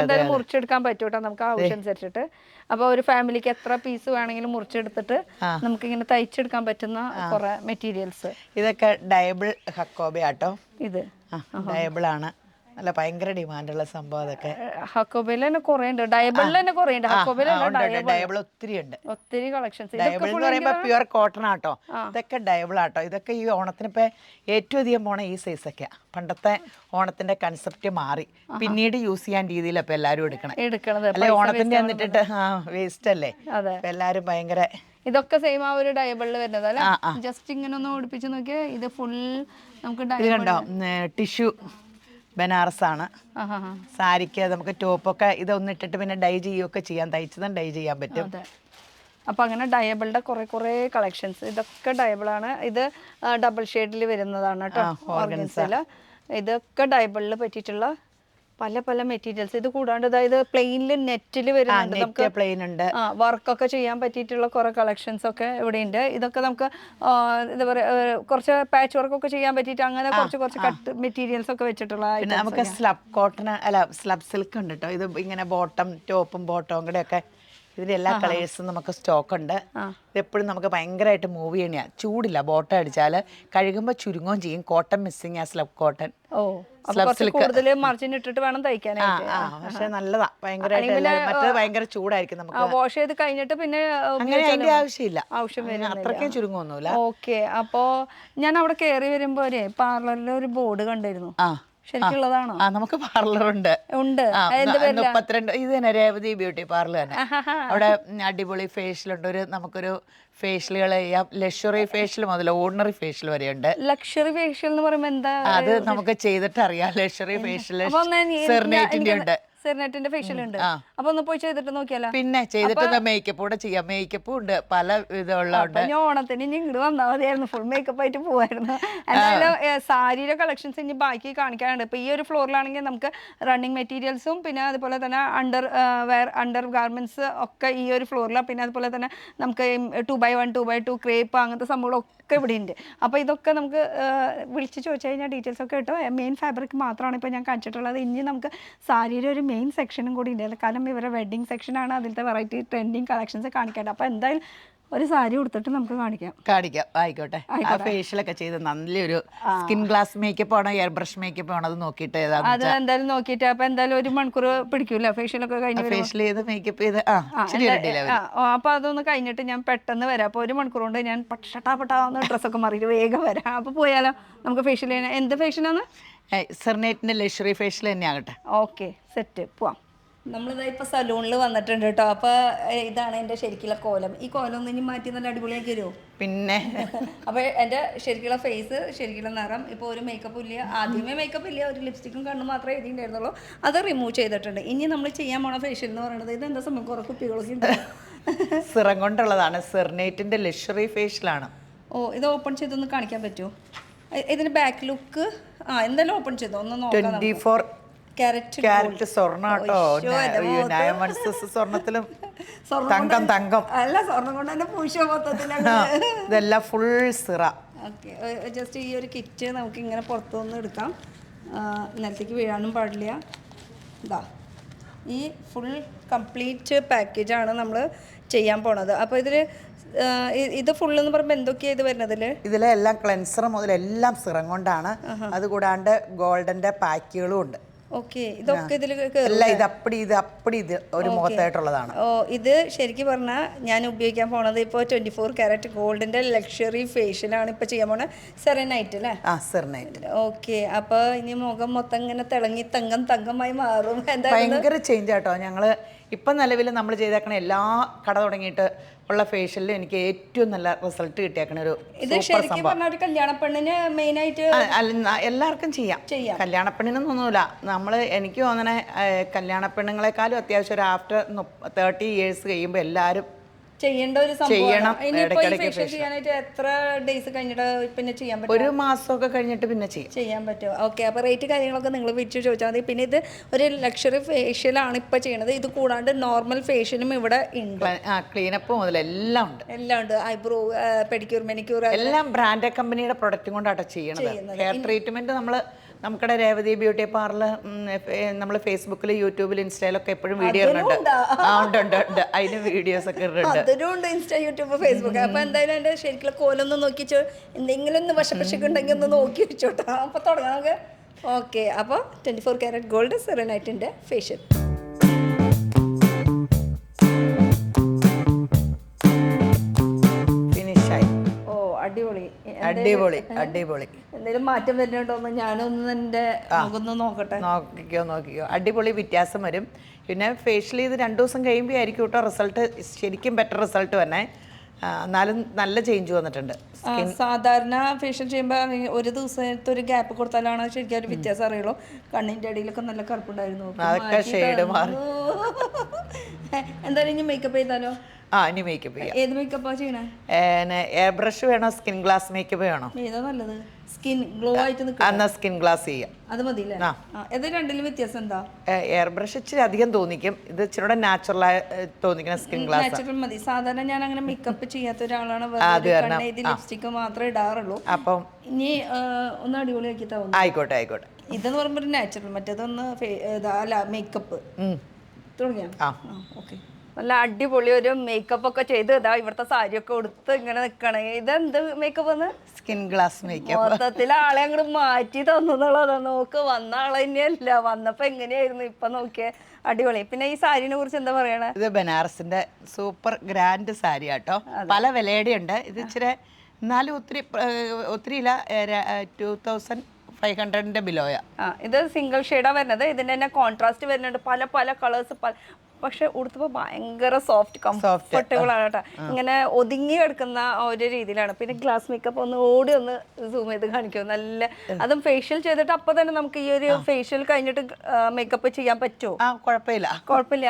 എന്തായാലും മുറിച്ചെടുക്കാൻ പറ്റൂട്ടോ നമുക്ക് ആവശ്യമനുസരിച്ചിട്ട്. അപ്പൊ ഒരു ഫാമിലിക്ക് എത്ര പീസ് വേണമെങ്കിലും മുറിച്ചെടുത്തിട്ട് നമുക്ക് ഇങ്ങനെ തയ്ച്ചെടുക്കാൻ പറ്റുന്ന കുറെ മെറ്റീരിയൽസ്. ഇതൊക്കെ ഡയബിൾ ഹക്കോബയാട്ടോ. ഇത് ഡയബിൾ ആണ്. നല്ല ഭയങ്കര ഡിമാൻഡുള്ള സംഭവം. അതൊക്കെ ഹക്കോബയിൽ തന്നെ കുറെ ഉണ്ട്, ഡയബിളിൽ തന്നെ കുറെ ഉണ്ട്. ഡയബിൾ ഒത്തിരി ഉണ്ട്, ഒത്തിരി കളക്ഷൻസ്. ഡയബിൾ എന്ന് പറയുമ്പോ പ്യുവർ കോട്ടൺ ആട്ടോ. ഇതൊക്കെ ഡയബിൾ ആട്ടോ. ഇതൊക്കെ ഈ ഓണത്തിന് ഇപ്പൊ ഏറ്റവും അധികം പോണ ഈ സൈസ് ഒക്കെയാ. പണ്ടത്തെ ഓണത്തിന്റെ കൺസെപ്റ്റ് മാറി, പിന്നീട് യൂസ് ചെയ്യാൻ രീതിയിലാണ് ഇപ്പൊ എല്ലാരും എടുക്കണത്. അല്ലെ ഓണത്തിന്റെ വന്നിട്ടിട്ട് വേസ്റ്റ് അല്ലേ എല്ലാരും ഭയങ്കര. ഇതൊക്കെ സെയിം ആ ഒരു ഡയബിളിൽ വരുന്നത് അല്ലെ. ജസ്റ്റ് ഇങ്ങനെ ഒന്ന് ഓടിപ്പിച്ച് നോക്കിയാൽ ഇത് ഫുൾ നമുക്ക് കണ്ടോ. ടിഷ്യൂ ബനാറസ് ആണ്. സാരിക്ക് നമുക്ക് ടോപ്പൊക്കെ ഇതൊന്നിട്ടിട്ട് പിന്നെ ഡൈ ചെയ്യുകയൊക്കെ ചെയ്യാം. തയ്ച്ചതും ഡൈ ചെയ്യാൻ പറ്റും. അപ്പോൾ അങ്ങനെ ഡയബിളുടെ കുറേ കളക്ഷൻസ്. ഇതൊക്കെ ഡയബിളാണ്. ഇത് ഡബിൾ ഷെയ്ഡിൽ വരുന്നതാണ് കേട്ടോ. ഓർഗൻസയിൽ ഇതൊക്കെ ഡയബിളിൽ പറ്റിയിട്ടുള്ള പല മെറ്റീരിയൽസ്. ഇത് കൂടാണ്ട് അതായത് പ്ലെയിനിൽ നെറ്റിൽ വരുന്നുണ്ട്, നമുക്ക് പ്ലെയിൻ ഉണ്ട്. വർക്കൊക്കെ ചെയ്യാൻ പറ്റിയിട്ടുള്ള കുറെ കളക്ഷൻസ് ഒക്കെ ഇവിടെ ഉണ്ട്. ഇതൊക്കെ നമുക്ക് എന്താ പറയാ കുറച്ച് പാച്ച് വർക്കൊക്കെ ചെയ്യാൻ പറ്റിയിട്ട് അങ്ങനെ കുറച്ച് കട്ട് മെറ്റീരിയൽസ് ഒക്കെ വെച്ചിട്ടുള്ള. പിന്നെ നമുക്ക് സ്ലബ് കോട്ടൺ സ്ലബ് സിൽക്ക് ഉണ്ട് കേട്ടോ. ഇത് ഇങ്ങനെ ബോട്ടം ടോപ്പും ബോട്ടവും കൂടെ ഒക്കെ ഇതിന്റെ എല്ലാ കളേഴ്സും നമുക്ക് സ്റ്റോക്ക് ഉണ്ട്. ഇതെപ്പോഴും നമുക്ക് ഭയങ്കരമായിട്ട് മൂവ് ചെയ്യണ. ചൂടില്ല. ബോട്ടം അടിച്ചാൽ കഴുകുമ്പോൾ ചുരുങ്ങുകയും ചെയ്യും. കോട്ടൺ മിസ്സിങ് ആ സ്ലബ് കോട്ടൺ. കൂടുതൽ മാർജിൻ ഇട്ടിട്ട് വേണം തയ്ക്കാനായിട്ട്. പക്ഷെ നല്ലതാ. ഭയങ്കരമായിട്ട് ഭയങ്കര ചൂടായിരിക്കും. നമുക്ക് വാഷ് ചെയ്ത് കഴിഞ്ഞിട്ട് പിന്നെ അതിന്റെ ആവശ്യമില്ല. അത്രയ്ക്കും ചുരുങ്ങൊന്നുമില്ല. ഓക്കെ. അപ്പോ ഞാൻ അവിടെ കയറി വരുമ്പോ പാർലറിൽ ഒരു ബോർഡ് കണ്ടിരുന്നു. ശരിക്കുള്ളതാണോ? നമുക്ക് പാർലറുണ്ട്. 32. ഇത് തന്നെ രേവതി ബ്യൂട്ടി പാർലർ തന്നെ. അവിടെ അടിപൊളി ഫേഷ്യലുണ്ട്. നമുക്കൊരു ഫേഷ്യലുകൾ ചെയ്യാം. ലക്ഷറി ഫേഷ്യൽ മുതൽ ഓർഡിനറി ഫേഷ്യൽ വരെ ഉണ്ട്. ലക്ഷറി ഫേഷ്യൽ എന്ന് പറയുമ്പോൾ എന്താ? അത് നമുക്ക് ചെയ്തിട്ട് അറിയാം. ലക്ഷറി ഫേഷ്യൽ സെർനേറ്റിന്റെ ഉണ്ട്. സെർനെറ്റിന്റെ ഫേഷ്യൽ ഉണ്ട്. അപ്പൊ ഒന്ന് പോയി ചെയ്തിട്ട് നോക്കിയാലോ? പിന്നെ ചെയ്തിട്ട് മേക്കപ്പ് കൂടെ ചെയ്യാം. മേക്കപ്പും ഉണ്ട് പല വിധമുള്ള. ഓണത്തിന് ഇനി ഇങ്ങോട്ട് വന്നാൽ മതിയായിരുന്നു, ഫുൾ മേക്കപ്പ് ആയിട്ട് പോവായിരുന്നു. എന്തായാലും സാരിയുടെ കളക്ഷൻസ് ഇനി ബാക്കി കാണിക്കാനുണ്ട്. ഇപ്പൊ ഈ ഒരു ഫ്ലോറിലാണെങ്കിൽ നമുക്ക് റണ്ണിങ് മെറ്റീരിയൽസും പിന്നെ അതുപോലെ തന്നെ അണ്ടർ ഗാർമെന്റ്സ് ഒക്കെ ഈ ഒരു ഫ്ലോറിലാണ്. പിന്നെ അതുപോലെ തന്നെ നമുക്ക് 2x1 2x2 ക്രേപ്പ് അങ്ങനത്തെ സംഭവങ്ങളൊക്കെ ഇവിടെ ഉണ്ട്. അപ്പോൾ ഇതൊക്കെ നമുക്ക് വിളിച്ച് ചോദിച്ചു കഴിഞ്ഞാൽ ഡീറ്റെയിൽസ് ഒക്കെ കിട്ടും. മെയിൻ ഫാബ്രിക് മാത്രമാണ് ഇപ്പോൾ ഞാൻ കാണിച്ചിട്ടുള്ളത്. ഇനി നമുക്ക് സാരിയുടെ ഒരു മെയിൻ സെക്ഷനും കൂടി ഉണ്ട്. കാരണം ഇവരുടെ വെഡ്ഡിങ് സെക്ഷനാണ്, അതിലത്തെ വെറൈറ്റി ട്രെൻഡിങ് കളക്ഷൻസ് കാണിക്കേണ്ടത്. അപ്പോൾ എന്തായാലും ഒരു സാരി കൊടുത്തിട്ട് നമുക്ക് കാണിക്കാം. ആയിക്കോട്ടെ. ഫേഷ്യലൊക്കെ ചെയ്ത് നല്ലൊരു സ്കിൻ ഗ്ലാസ് മേക്കപ്പ് ആണോ എയർ ബ്രഷ് മേക്കപ്പ് ആണോ അത് നോക്കിയിട്ട് അത് എന്തായാലും നോക്കിയിട്ട്. അപ്പൊ എന്തായാലും 1 മണിക്കൂർ പിടിക്കൂല ഫേഷ്യലൊക്കെ കഴിഞ്ഞ്. ഫേഷ്യൽ ചെയ്ത് മേക്കപ്പ് ചെയ്ത് അപ്പൊ അതൊന്ന് കഴിഞ്ഞിട്ട് ഞാൻ പെട്ടെന്ന് വരാം. അപ്പൊ 1 മണിക്കൂർ കൊണ്ട് ഞാൻ പെട്ടാന്ന് ഡ്രസ്സൊക്കെ മാറിയിട്ട് വേഗം വരാം. അപ്പൊ പോയാലോ നമുക്ക് ഫേഷ്യൽ ചെയ്യാൻ? എന്ത് ഫേഷ്യലാണ്? സെർനേറ്റിന്റെ ലക്ഷറി ഫേഷ്യൽ തന്നെ ആകട്ടെ. ഓക്കെ, സെറ്റ്, പോവാം. നമ്മളിതാ ഇപ്പൊ സലൂണിൽ വന്നിട്ടുണ്ട് കേട്ടോ. അപ്പൊ ഇതാണ് എന്റെ ശരിക്കുള്ള കോലം. ഈ കോലം ഒന്ന് ഇനി മാറ്റി നല്ല അടിപൊളിയാക്കി വരുമോ? പിന്നെ അപ്പൊ എന്റെ ശരിക്കുള്ള ഫേസ്, ശരിക്കുള്ള നിറം, ഇപ്പൊ ഒരു മേക്കപ്പ് ഇല്ല. ആദ്യമേ മേക്കപ്പ് ഇല്ല, ഒരു ലിപ്സ്റ്റിക്കും കണ്ണും മാത്രമേ എഴുതിയിട്ടുണ്ടായിരുന്നുള്ളൂ. അത് റിമൂവ് ചെയ്തിട്ടുണ്ട്. ഇനി നമ്മൾ ചെയ്യാൻ പോണ ഫേഷ്യൽ എന്ന് പറയുന്നത് ഇതെന്താ സംഭവം? കുറെ കുപ്പികളൊക്കെ ഉണ്ട്. സിറം കൊണ്ടുള്ളതാണ്. സെർനേറ്റിന്റെ ലക്ഷറി ഫേഷ്യലാണ്. ഓ, ഇത് ഓപ്പൺ ചെയ്തൊന്ന് കാണിക്കാൻ പറ്റുമോ? ഇതിന്റെ ബാക്ക് ലുക്ക് എന്തായാലും ഓപ്പൺ ചെയ്തോ ഒന്ന് നോക്കാം. 24 ക്യാരറ്റ് സ്വർണ്ണം കേട്ടോ. സ്വർണത്തിലും തങ്കം അല്ല, സ്വർണ്ണം കൊണ്ട് തന്നെ പൂശോ മൊത്തത്തിൽ. ഇതെല്ലാം ഫുൾ സിറ. ഓക്കെ, ജസ്റ്റ് ഈ ഒരു കിറ്റ് നമുക്ക് ഇങ്ങനെ പുറത്തുനിന്ന് എടുക്കാം. നിലത്തേക്ക് വീഴാനും പാടില്ല. ഇതാ ഈ ഫുൾ കംപ്ലീറ്റ് പാക്കേജാണ് നമ്മൾ ചെയ്യാൻ പോണത്. അപ്പോൾ ഇത് ഫുൾ എന്ന് പറയുമ്പോൾ എന്തൊക്കെയാണ് ഇത് വരുന്നതിൽ? ഇതിലെല്ലാം ക്ലെൻസർ മുതൽ എല്ലാം സിറം കൊണ്ടാണ്. അതുകൂടാണ്ട് ഗോൾഡന്റെ പാക്കുകളും ഉണ്ട്. ഓക്കെ, ഇതൊക്കെ ഇതിൽ ഇത് ഒരു മുഖത്തായിട്ടുള്ളതാണ്. ഓ, ഇത് ശരിക്കും പറഞ്ഞാൽ ഞാൻ ഉപയോഗിക്കാൻ പോണത് ഇപ്പോൾ 24 ക്യാരറ്റ് ഗോൾഡിന്റെ ലക്ഷറി ഫേഷ്യലാണ് ഇപ്പോൾ ചെയ്യാൻ പോണത്. സെറനൈറ്റ് അല്ലേ? സെറനൈറ്റ്. ഓക്കെ, അപ്പൊ ഇനി മുഖം മൊത്തം ഇങ്ങനെ തിളങ്ങി തങ്കമായി മാറും. ഭയങ്കര ചേഞ്ച് ആട്ടോ. ഞങ്ങള് ഇപ്പൊ നിലവിൽ നമ്മൾ ചെയ്തേക്കണ എല്ലാ കട തുടങ്ങിയിട്ട് ഉള്ള ഫേഷ്യലിൽ എനിക്ക് ഏറ്റവും നല്ല റിസൾട്ട് കിട്ടിയേക്കണ ഒരു ഇത് ശരിക്കും പറഞ്ഞ ഒരു കല്യാണ പെണ്ണിന് മെയിൻ ആയിട്ട് എല്ലാവർക്കും ചെയ്യാം. കല്യാണ പെണ്ണിനൊന്നുമില്ല. എനിക്ക് തോന്നണേ കല്യാണ പെണ്ണുങ്ങളെക്കാളും അത്യാവശ്യം ഒരു ആഫ്റ്റർ 30 ഇയേഴ്സ് കഴിയുമ്പോൾ എല്ലാവരും ചെയ്യേണ്ട ഒരു സംഭവം. എത്ര ഡേയ്സ് കഴിഞ്ഞിട്ട് പിന്നെ ചെയ്യാൻ പറ്റും? ഒരു മാസമൊക്കെ കഴിഞ്ഞിട്ട് പിന്നെ ചെയ്യാൻ പറ്റും. ഓക്കെ, അപ്പൊ റേറ്റ് കാര്യങ്ങളൊക്കെ നിങ്ങൾ വിളിച്ചു ചോദിച്ചാൽ മതി. പിന്നെ ഇത് ഒരു ലക്ഷറി ഫേഷ്യലാണ് ഇപ്പൊ ചെയ്യണത്. ഇത് കൂടാണ്ട് നോർമൽ ഫേഷ്യലും ഇവിടെ ഉണ്ട്. ക്ലീനപ്പ് മുതൽ എല്ലാം ഉണ്ട്. ഐബ്രോ, പെഡിക്യൂർ, മെനിക്യൂർ എല്ലാം ബ്രാൻഡഡ് കമ്പനിയുടെ പ്രൊഡക്റ്റും കൊണ്ടാട്ടോ ചെയ്യണത്. ഹെയർ ട്രീറ്റ്മെന്റ് നമുക്കടെ രേവതി ബ്യൂട്ടി പാർലർ നമ്മൾ ഫേസ്ബുക്കിൽ, യൂട്യൂബിൽ, ഇൻസ്റ്റയിലൊക്കെ എപ്പോഴും വീഡിയോ ഇടുന്നുണ്ട്. ഉണ്ട്, അതിന് വീഡിയോസ് ഒക്കെ ഇടുന്നുണ്ട്. അതിനുണ്ട് ഇൻസ്റ്റ, യൂട്യൂബ്, ഫേസ്ബുക്ക്. അപ്പൊ എന്തായാലും എന്റെ ശരിക്കുള്ള കോലൊന്ന് നോക്കിച്ചോ, എന്തെങ്കിലും ഒന്ന് വശപശക്കുണ്ടെങ്കിൽ ഒന്ന് നോക്കി വെച്ചോട്ടോ. അപ്പൊ തുടങ്ങാം നമുക്ക്. ഓക്കെ, അപ്പോൾ 24 ക്യാരറ്റ് ഗോൾഡ് സെറനൈറ്റിന്റെ ഫേഷ്യൽ. അടിപൊളി. എന്തെങ്കിലും മാറ്റം വരുന്നുണ്ടോന്ന് ഞാനൊന്ന് എന്റെ നോക്കട്ടെ. നോക്കിക്കോ. അടിപൊളി വ്യത്യാസം വരും. പിന്നെ ഫേഷ്യൽ ചെയ്ത് 2 ദിവസം കഴിയുമ്പോൾ ആയിരിക്കും കേട്ടോ റിസൾട്ട് ശരിക്കും ബെറ്റർ റിസൾട്ട് വന്നെ. എന്നാലും നല്ല ചേഞ്ച് വന്നിട്ടുണ്ട്. സാധാരണ ഫേഷ്യൽ ചെയ്യുമ്പോൾ ഒരു ദിവസത്തെ ഒരു ഗ്യാപ്പ് കൊടുത്താലാണ് ശരിക്കും ഒരു വ്യത്യാസം അറിയുള്ളൂ. കണ്ണിന്റെ അടിയിലൊക്കെ നല്ല കറുപ്പുണ്ടായിരുന്നു. എന്തായാലും ഇനി മേക്കപ്പ് ചെയ്താലോ? ഇനി മേക്കപ്പ് ചെയ്യാം. ഏത് മേക്കപ്പാ ചെയ്യണേ? എയർ ബ്രഷ് വേണോ, സ്കിൻ ഗ്ലാസ് മേക്കപ്പ് വേണോ? ഏതാ നല്ലത്? സ്കിൻ ഗ്ലോ ആയിട്ട് എന്നാ സ്കിൻ ഗ്ലാസ് ചെയ്യാം. അത് മതി. ഇത് രണ്ടിലും വ്യത്യാസം എന്താ? എയർ ബ്രഷ് ഇച്ചിരി അധികം തോന്നിക്കും. ഇത് ഇച്ചിരി നാച്ചുറൽ ആയി തോന്നിക്കുന്ന സ്കിൻ ഗ്ലാസ് നാച്ചുറൽ മതി. സാധാരണ ഞാൻ അങ്ങനെ മേക്കപ്പ് ചെയ്യാത്ത ഒരാളാണ്. ലിപ്സ്റ്റിക് മാത്രമേ ഇടാറുള്ളൂ. അപ്പം ഇനി ഒന്ന് അടിപൊളിയാക്കി തന്നു. ആയിക്കോട്ടെ. ഇതെന്ന് പറയുമ്പോൾ ഒരു നാച്ചുറൽ, മറ്റേതൊന്ന് മേക്കപ്പ് തുടങ്ങിയ. ഓക്കെ, നല്ല അടിപൊളി ഒരു മേക്കപ്പ് ഒക്കെ ചെയ്ത് ഇതാ ഇവിടുത്തെ സാരിയൊക്കെ ഉടുത്ത് ഇങ്ങനെ നിക്കണേ. ഇതെന്ത് മേക്കപ്പ് ആണ്? Skin glass makeup. മൊത്തത്തിൽ ആളെ അങ്ങോട്ട് മാറ്റി തന്നുള്ളതാ. നോക്ക്, വന്ന ആളെ തന്നെയല്ല, വന്നപ്പോ എങ്ങനെയായിരുന്നു, ഇപ്പൊ നോക്കിയേ അടിപൊളി. പിന്നെ ഈ സാരിനെ കുറിച്ച് എന്താ പറയണേ? ഇത് ബനാറസിന്റെ സൂപ്പർ ഗ്രാൻഡ് സാരി ആട്ടോ. പല വിലയുടെ ഉണ്ട്. ഇത് ഇച്ചിരി എന്നാലും ഒത്തിരി ഇല്ല. 2500 ബിലോയാ. ഇത് സിംഗിൾ ഷെയ്ഡാ വരുന്നത്. ഇതിന്റെ തന്നെ കോൺട്രാസ്റ്റ് വരുന്നുണ്ട്, പല കളേഴ്സ്. പക്ഷെ ഉടുത്തപ്പോൾ ഭയങ്കര സോഫ്റ്റ്, കംഫർട്ടബിൾ ആണ് കേട്ടോ. ഇങ്ങനെ ഒതുങ്ങി കിടക്കുന്ന ഒരു രീതിയിലാണ്. പിന്നെ ഗ്ലാസ് മേക്കപ്പ് ഒന്ന് സൂം ചെയ്ത് കാണിക്കും. നല്ല അതും ഫേഷ്യൽ ചെയ്തിട്ട് അപ്പൊ തന്നെ നമുക്ക് ഈ ഒരു ഫേഷ്യൽ കഴിഞ്ഞിട്ട് മേക്കപ്പ് ചെയ്യാൻ പറ്റുമോ? കുഴപ്പമില്ല.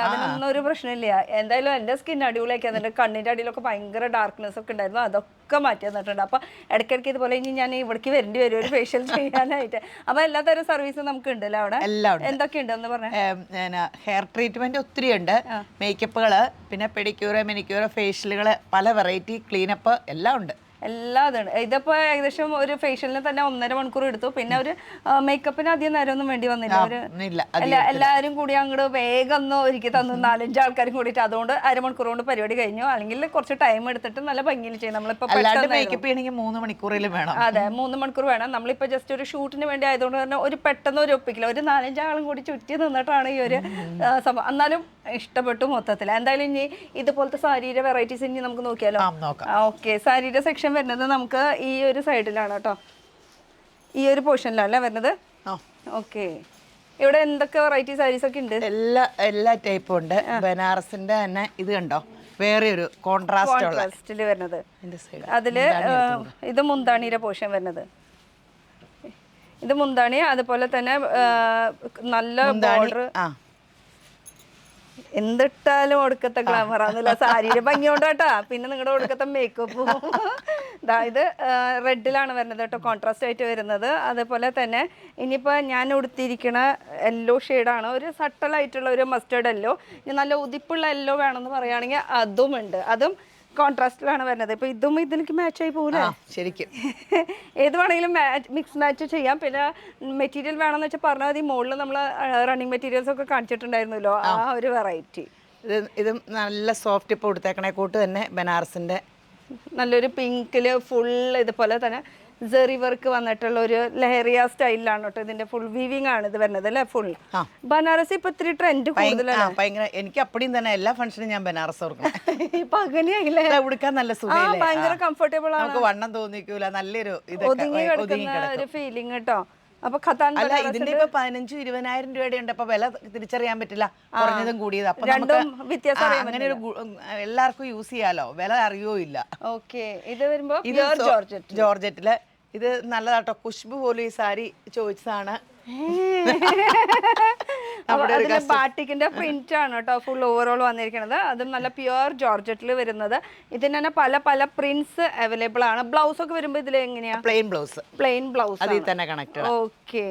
അതിനൊന്നും ഒരു പ്രശ്നമില്ല. എന്തായാലും എന്റെ സ്കിൻ അടിപൊളിയാക്കി തന്നിട്ട്. കണ്ണിന്റെ അടിയിലൊക്കെ ഭയങ്കര ഡാർക്ക്നെസ് ഒക്കെ ഉണ്ടായിരുന്നു, അതൊക്കെ മാറ്റി തന്നിട്ടുണ്ട്. അപ്പൊ ഇടയ്ക്കിടയ്ക്ക് ഇതുപോലെ ഇനി ഞാൻ ഇവിടേക്ക് വരേണ്ടി വരും ഒരു ഫേഷ്യൽ ചെയ്യാനായിട്ട്. അപ്പൊ എല്ലാ തരം സർവീസും നമുക്ക് ഉണ്ടല്ലോ അവിടെ. എന്തൊക്കെയുണ്ട് എന്ന് പറഞ്ഞാൽ? ഹെയർ ട്രീറ്റ്മെന്റ് ഒത്തിരി ഉണ്ട്. മേക്കപ്പുകള്, പിന്നെ പെഡിക്യൂറ്, മെനിക്യൂറ്, ഫേഷ്യലുകള്, പല വെറൈറ്റി ക്ലീനപ്പ് എല്ലാം ഉണ്ട്. എല്ലാം ഇതുണ്ട്. ഇതിപ്പോ ഏകദേശം ഒരു ഫേഷ്യലിന് തന്നെ 1.5 മണിക്കൂർ എടുത്തു. പിന്നെ ഒരു മേക്കപ്പിന് അധികം നേരമൊന്നും വേണ്ടി വന്നില്ല. എല്ലാവരും കൂടി അങ്ങോട്ട് വേഗം ഒന്ന് ഒരുക്കി തന്നു, 4-5 ആൾക്കാരും കൂടിയിട്ട്. അതുകൊണ്ട് അരമണിക്കൂർ കൊണ്ട് പരിപാടി കഴിഞ്ഞു. അല്ലെങ്കിൽ കുറച്ച് ടൈം എടുത്തിട്ട് നല്ല ഭംഗിയിൽ ചെയ്യും. നമ്മളിപ്പോ മേക്കപ്പ് ചെയ്യണമെങ്കിൽ 3 മണിക്കൂറിലും വേണം. അതെ, 3 മണിക്കൂർ വേണം. നമ്മളിപ്പോ ജസ്റ്റ് ഒരു ഷൂട്ടിന് വേണ്ടി ആയതുകൊണ്ട് തന്നെ ഒരു പെട്ടെന്ന് ഒരു ഒപ്പിക്കില്ല. ഒരു 4-5 ആളും കൂടി ചുറ്റി നിന്നിട്ടാണ് ഈ ഒരു സംഭവം. എന്നാലും ഇഷ്ടപ്പെട്ടു മൊത്തത്തിൽ. എന്തായാലും ഇനി ഇതുപോലത്തെ സാരിയുടെ വെറൈറ്റീസ് ഇനി നമുക്ക് നോക്കിയാലോ? ഓക്കെ, സാരിയുടെ സെക്ഷൻ വരുന്നത് നമുക്ക് ഈ ഒരു സൈഡിലാണ് കേട്ടോ, ഈ ഒരു പോർഷനിലല്ലേ വരുന്നത്. ഓക്കെ, ഇവിടെ എന്തൊക്കെ വെറൈറ്റി സാരീസ് ഒക്കെ ഉണ്ട്? എല്ലാ ടൈപ്പും ഉണ്ട്. ബനാറസിന്റെ തന്നെ ഇത് കണ്ടോ, വേറെ ഒരു കോൺട്രാസ്റ്റ് വരുന്നത്. അതില് ഇത് മുന്താണിയുടെ പോർഷൻ വരുന്നത്. ഇത് മുന്താണി, അതുപോലെ തന്നെ നല്ല ബോർഡർ. എന്തിട്ടാലും ഒടുക്കത്തെ ഗ്ലാമർ ആണെന്നില്ല സാരിയുടെ ഭംഗി കൊണ്ട് കേട്ടാ. പിന്നെ നിങ്ങളുടെ ഒടുക്കത്തെ മേക്കപ്പും ഇത് റെഡിലാണ് വരുന്നത് കേട്ടോ, കോൺട്രാസ്റ്റ് ആയിട്ട് വരുന്നത്. അതുപോലെ തന്നെ ഇനിയിപ്പോൾ ഞാൻ ഉടുത്തിരിക്കണ യെല്ലോ ഷെയ്ഡാണ്, ഒരു സട്ടലായിട്ടുള്ള ഒരു മസ്റ്റേർഡ് യെല്ലോ. ഇനി നല്ല ഉതിപ്പുള്ള യെല്ലോ വേണമെന്ന് പറയുകയാണെങ്കിൽ അതും ഉണ്ട്, അതും കോൺട്രാസ്റ്റിലാണ് വരുന്നത്. ഇപ്പൊ ഇതും ഇതിലേക്ക് മാച്ച് ആയി പോകൂലേ ശരിക്കും. ഏത് വേണമെങ്കിലും മിക്സ് മാച്ച് ചെയ്യാം. പിന്നെ മെറ്റീരിയൽ വേണമെന്ന് വെച്ചാൽ പറഞ്ഞാൽ മതി. മുകളിൽ നമ്മൾ റണ്ണിങ് മെറ്റീരിയൽസ് ഒക്കെ കാണിച്ചിട്ടുണ്ടായിരുന്നല്ലോ, ആ ഒരു വെറൈറ്റി. ഇതും നല്ല സോഫ്റ്റ്. ഇപ്പോൾ കൊടുത്തേക്കണേ കൂട്ട് തന്നെ ബനാറസിന്റെ നല്ലൊരു പിങ്കില് ഫുൾ ഇതുപോലെ തന്നെ ജെറി വർക്ക് വന്നിട്ടുള്ള ഒരു ലഹരിയ സ്റ്റൈലിലാണ് കേട്ടോ. ഇതിന്റെ ഫുൾ വീവിംഗ് ആണ് ഇത് വരുന്നത് അല്ലേ. ഫുൾ ബനാറസ് ഇപ്പൊ ഇത്തിരി ട്രെൻഡ് കൂടുതലാണ്. എനിക്ക് അപ്പടിയും തന്നെ എല്ലാ ഫംഗ്ഷനും ഞാൻ ബനാറസ് ഓർക്കണം. ഇപ്പൊ അങ്ങനെയായില്ലേ, ഉടുക്കാൻ നല്ല സുഖം, ഭയങ്കര കംഫർട്ടബിൾ ആണ്, നമുക്ക് വണ്ണം തോന്നിക്കൂല, നല്ലൊരു ഒതുങ്ങി കിടക്കുന്ന ഒരു ഫീലിംഗ് കേട്ടോ. അപ്പൊ ഖത്താൻ അല്ല, ഇതിന്റെ ഇപ്പൊ 15,000-20,000 രൂപയുടെ ഉണ്ട്. അപ്പൊ വില തിരിച്ചറിയാൻ പറ്റില്ല, കുറഞ്ഞതും കൂടിയത്. അപ്പൊ രണ്ടും വ്യത്യാസം അങ്ങനെ ഒരു എല്ലാവർക്കും യൂസ് ചെയ്യാലോ, വില അറിയോ ഇല്ല. ഓക്കെ, ഇത് വരുമ്പോ ജോർജറ്റില് ഇത് നല്ലതാട്ടോ. ഖുശ്ബു പോലും ഈ സാരി ചോദിച്ചതാണ്. ബാട്ടിക്കിന്റെ പ്രിന്റ് ആണ് കേട്ടോ ഫുൾ ഓവറോൾ വന്നിരിക്കുന്നത്. അതും നല്ല പ്യുവർ ജോർജറ്റിൽ വരുന്നത്. ഇതിന് തന്നെ പല പല പ്രിന്റ്സ് അവൈലബിൾ ആണ്. ബ്ലൗസ് ഒക്കെ വരുമ്പോ ഇതിൽ എങ്ങനെയാ? പ്ലെയിൻ ബ്ലൗസ് അതിൽ തന്നെ കണക്ട്. ഓക്കെ,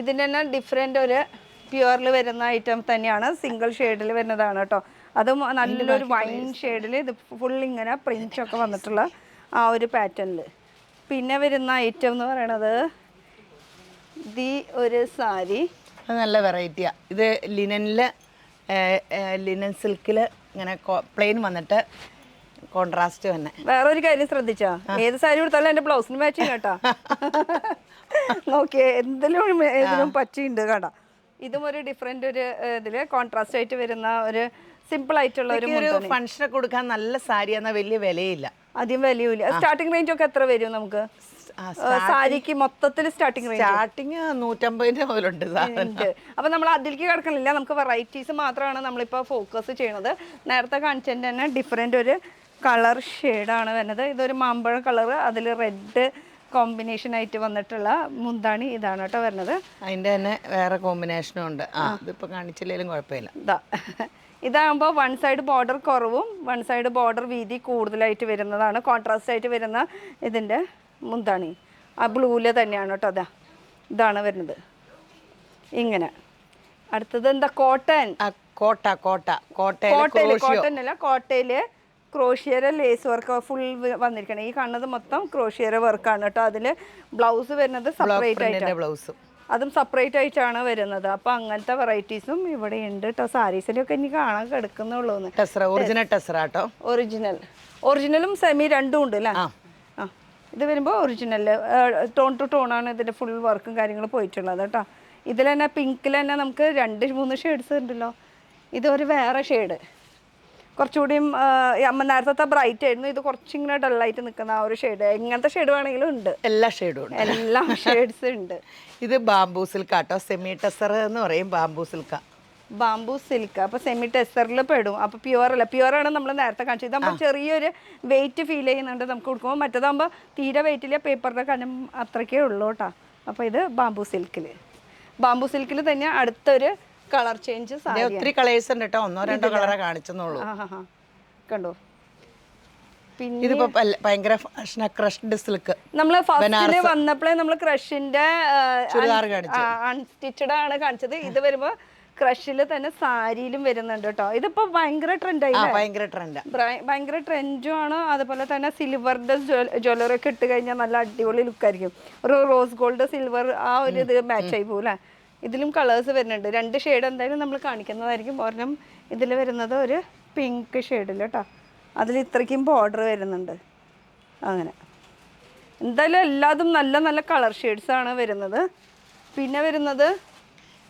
ഇതിന് തന്നെ ഡിഫറെന്റ് ഒരു പ്യുവറിൽ വരുന്ന ഐറ്റം തന്നെയാണ്. സിംഗിൾ ഷെയ്ഡിൽ വരുന്നതാണ് കേട്ടോ. അതും നല്ലൊരു വൈൻ ഷെയ്ഡിൽ ഇത് ഫുൾ ഇങ്ങനെ പ്രിന്റ് ഒക്കെ വന്നിട്ടുള്ള ആ ഒരു പാറ്റേണിൽ. പിന്നെ വരുന്ന ഐറ്റം എന്ന് പറയണത് ഒരു സാരി നല്ല വെറൈറ്റിയാ. ഇത് ലിനൻ സിൽക്കില് ഇങ്ങനെ പ്ലെയിൻ വന്നിട്ട് കോൺട്രാസ്റ്റ് തന്നെ. വേറൊരു കാര്യം ശ്രദ്ധിച്ചാ, ഏത് സാരി കൊടുത്താലും എന്റെ ബ്ലൗസിന് മാച്ചിങ് കേട്ടാ. നോക്കിയേ, എന്തെങ്കിലും പറ്റിയുണ്ട് കേട്ടാ. ഇതും ഒരു ഡിഫറെന്റ് ഒരു ഇതില് കോൺട്രാസ്റ്റ് ആയിട്ട് വരുന്ന ഒരു സിമ്പിൾ ആയിട്ടുള്ള ഒരു ഫംഗ്ഷന് കൊടുക്കാൻ നല്ല സാരി എന്നാൽ വലിയ വിലയില്ല, അധികം വിലയില്ല. സ്റ്റാർട്ടിംഗ് റേഞ്ച് ഒക്കെ എത്ര വരും നമുക്ക് സാരിക്ക് മൊത്തത്തിൽ? സ്റ്റാർട്ടിംഗ് 150 മുതലുണ്ട്. അപ്പൊ നമ്മൾ അതിലേക്ക് കിടക്കണില്ല, നമുക്ക് വെറൈറ്റീസ് മാത്രമാണ് നമ്മളിപ്പോ ഫോക്കസ് ചെയ്യണത്. നേരത്തെ കാണിച്ചതിന്റെ തന്നെ ഡിഫറെന്റ് ഒരു കളർ ഷെയ്ഡാണ് വരുന്നത്. ഇതൊരു മാമ്പഴ കളർ, അതിൽ റെഡ് കോമ്പിനേഷൻ ആയിട്ട് വന്നിട്ടുള്ള മുന്താണി ഇതാണ് കേട്ടോ വരുന്നത്. അതിന്റെ തന്നെ വേറെ കോമ്പിനേഷനും ഉണ്ട്. ഇതിപ്പോ കാണിച്ചില്ലെങ്കിലും കുഴപ്പമില്ല. ഇതാകുമ്പോൾ വൺ സൈഡ് ബോർഡർ കുറവും വൺ സൈഡ് ബോർഡർ വീതി കൂടുതലായിട്ട് വരുന്നതാണ്. കോൺട്രാസ്റ്റ് ആയിട്ട് വരുന്ന ഇതിൻ്റെ മുന്താണി ആ ബ്ലൂവിൽ തന്നെയാണ് കേട്ടോ. ഇതാണ് വരുന്നത് ഇങ്ങനെ. അടുത്തത് എന്താ? കോട്ടൺ. കോട്ടൺ അല്ല, കോട്ടയില് ക്രോഷിയർ ലേസ് വർക്ക് ഫുൾ വന്നിരിക്കണം. ഈ കാണുന്നത് മൊത്തം ക്രോഷിയർ വർക്കാണ് കേട്ടോ. അതിൽ ബ്ലൗസ് വരുന്നത് സെപ്പറേറ്റ് ആയിട്ടാണ്, അതും സെപ്പറേറ്റ് ആയിട്ടാണ് വരുന്നത്. അപ്പൊ അങ്ങനത്തെ വെറൈറ്റീസും ഇവിടെ ഉണ്ട് കേട്ടോ. സാരീസിലൊക്കെ ഇനി കാണാൻ കിടക്കുന്നുള്ളൂ. ഒറിജിനലും സെമി രണ്ടും ഉണ്ട് അല്ലേ? ഇത് വരുമ്പോൾ ഒറിജിനൽ ടോൺ ടു ടോൺ ആണ് ഇതിന്റെ ഫുൾ വർക്കും കാര്യങ്ങളും പോയിട്ടുള്ളത് കേട്ടോ. ഇതിൽ തന്നെ പിങ്കിൽ തന്നെ നമുക്ക് 2-3 ഷെയ്ഡ്സ് ഉണ്ടല്ലോ. ഇതൊരു വേറെ ഷെയ്ഡ്, കുറച്ചുകൂടിയും നേരത്തെ ബ്രൈറ്റ് ആയിരുന്നു. ഇത് കുറച്ചിങ്ങനെ ഡള്ളായിട്ട് നിൽക്കുന്ന ആ ഒരു ഷെയ്ഡ്. എങ്ങനത്തെ ഷെയ്ഡ് വേണമെങ്കിലും ഉണ്ട്, എല്ലാ ഷെയ്ഡ്സ് ഉണ്ട്. ഇത് ബാംബൂ സിൽക്ക് ആട്ടോ, സെമി ടെസർ എന്ന് പറയും. Bamboo silk. അപ്പൊ സെമി ടെസറിൽ പെടും. അപ്പൊ പ്യുവർ അല്ല, പ്യുവർ ആണ് നമ്മൾ നേരത്തെ കാണിച്ചത്. ഇതാകുമ്പോൾ ചെറിയൊരു വെയിറ്റ് ഫീൽ ചെയ്യുന്നുണ്ട് നമുക്ക് കൊടുക്കുമ്പോൾ. മറ്റേതാകുമ്പോൾ തീരെ വെയിറ്റില്ല, പേപ്പറിന്റെ കനം അത്രയ്ക്കേ ഉള്ളൂ കേട്ടോ. അപ്പൊ ഇത് ബാംബൂ സിൽക്കിൽ തന്നെ അടുത്തൊരു കളർ ചേഞ്ച്. ഒത്തിരി കളേഴ്സ് ഉണ്ട് കേട്ടോ, 1-2 കളറേ കാണിച്ചെന്നുള്ളൂ. കണ്ടോ, ഇതിപ്പോ ഭയങ്കര ക്രഷ്ഡ് സിൽക്ക്. നമ്മള് ഫസ്റ്റില് വന്നപ്പോഴേ നമ്മള് ക്രഷിന്റെ അൺസ്റ്റിച്ചഡ് ആണ് കാണിച്ചത്. ഇത് വരുമ്പോ ക്രഷില് തന്നെ സാരിയിലും വരുന്നുണ്ട് കേട്ടോ. ഇതിപ്പോ ഭയങ്കര ട്രെൻഡായി, ഭയങ്കര ട്രെൻഡും ആണ്. അതുപോലെ തന്നെ സിൽവറിന്റെ ജ്വല്ലറി ഒക്കെ ഇട്ട് കഴിഞ്ഞാൽ നല്ല അടിപൊളി ലുക്കായിരിക്കും. ഒരു റോസ് ഗോൾഡ് സിൽവർ ആ ഒരു ഇത് മാച്ച് ആയി പോകൂലെ. ഇതിലും കളേഴ്സ് വരുന്നുണ്ട്. 2 ഷെയ്ഡ് എന്തായാലും നമ്മൾ കാണിക്കുന്നതായിരിക്കും. ഒരെണ്ണം ഇതിൽ വരുന്നത് ഒരു പിങ്ക് ഷെയ്ഡിൽ കേട്ടോ. അതിൽ ഇത്രയ്ക്കും ബോർഡർ വരുന്നുണ്ട്. അങ്ങനെ എന്തായാലും എല്ലാതും നല്ല നല്ല കളർ ഷെയ്ഡ്സ് ആണ് വരുന്നത്. പിന്നെ വരുന്നത്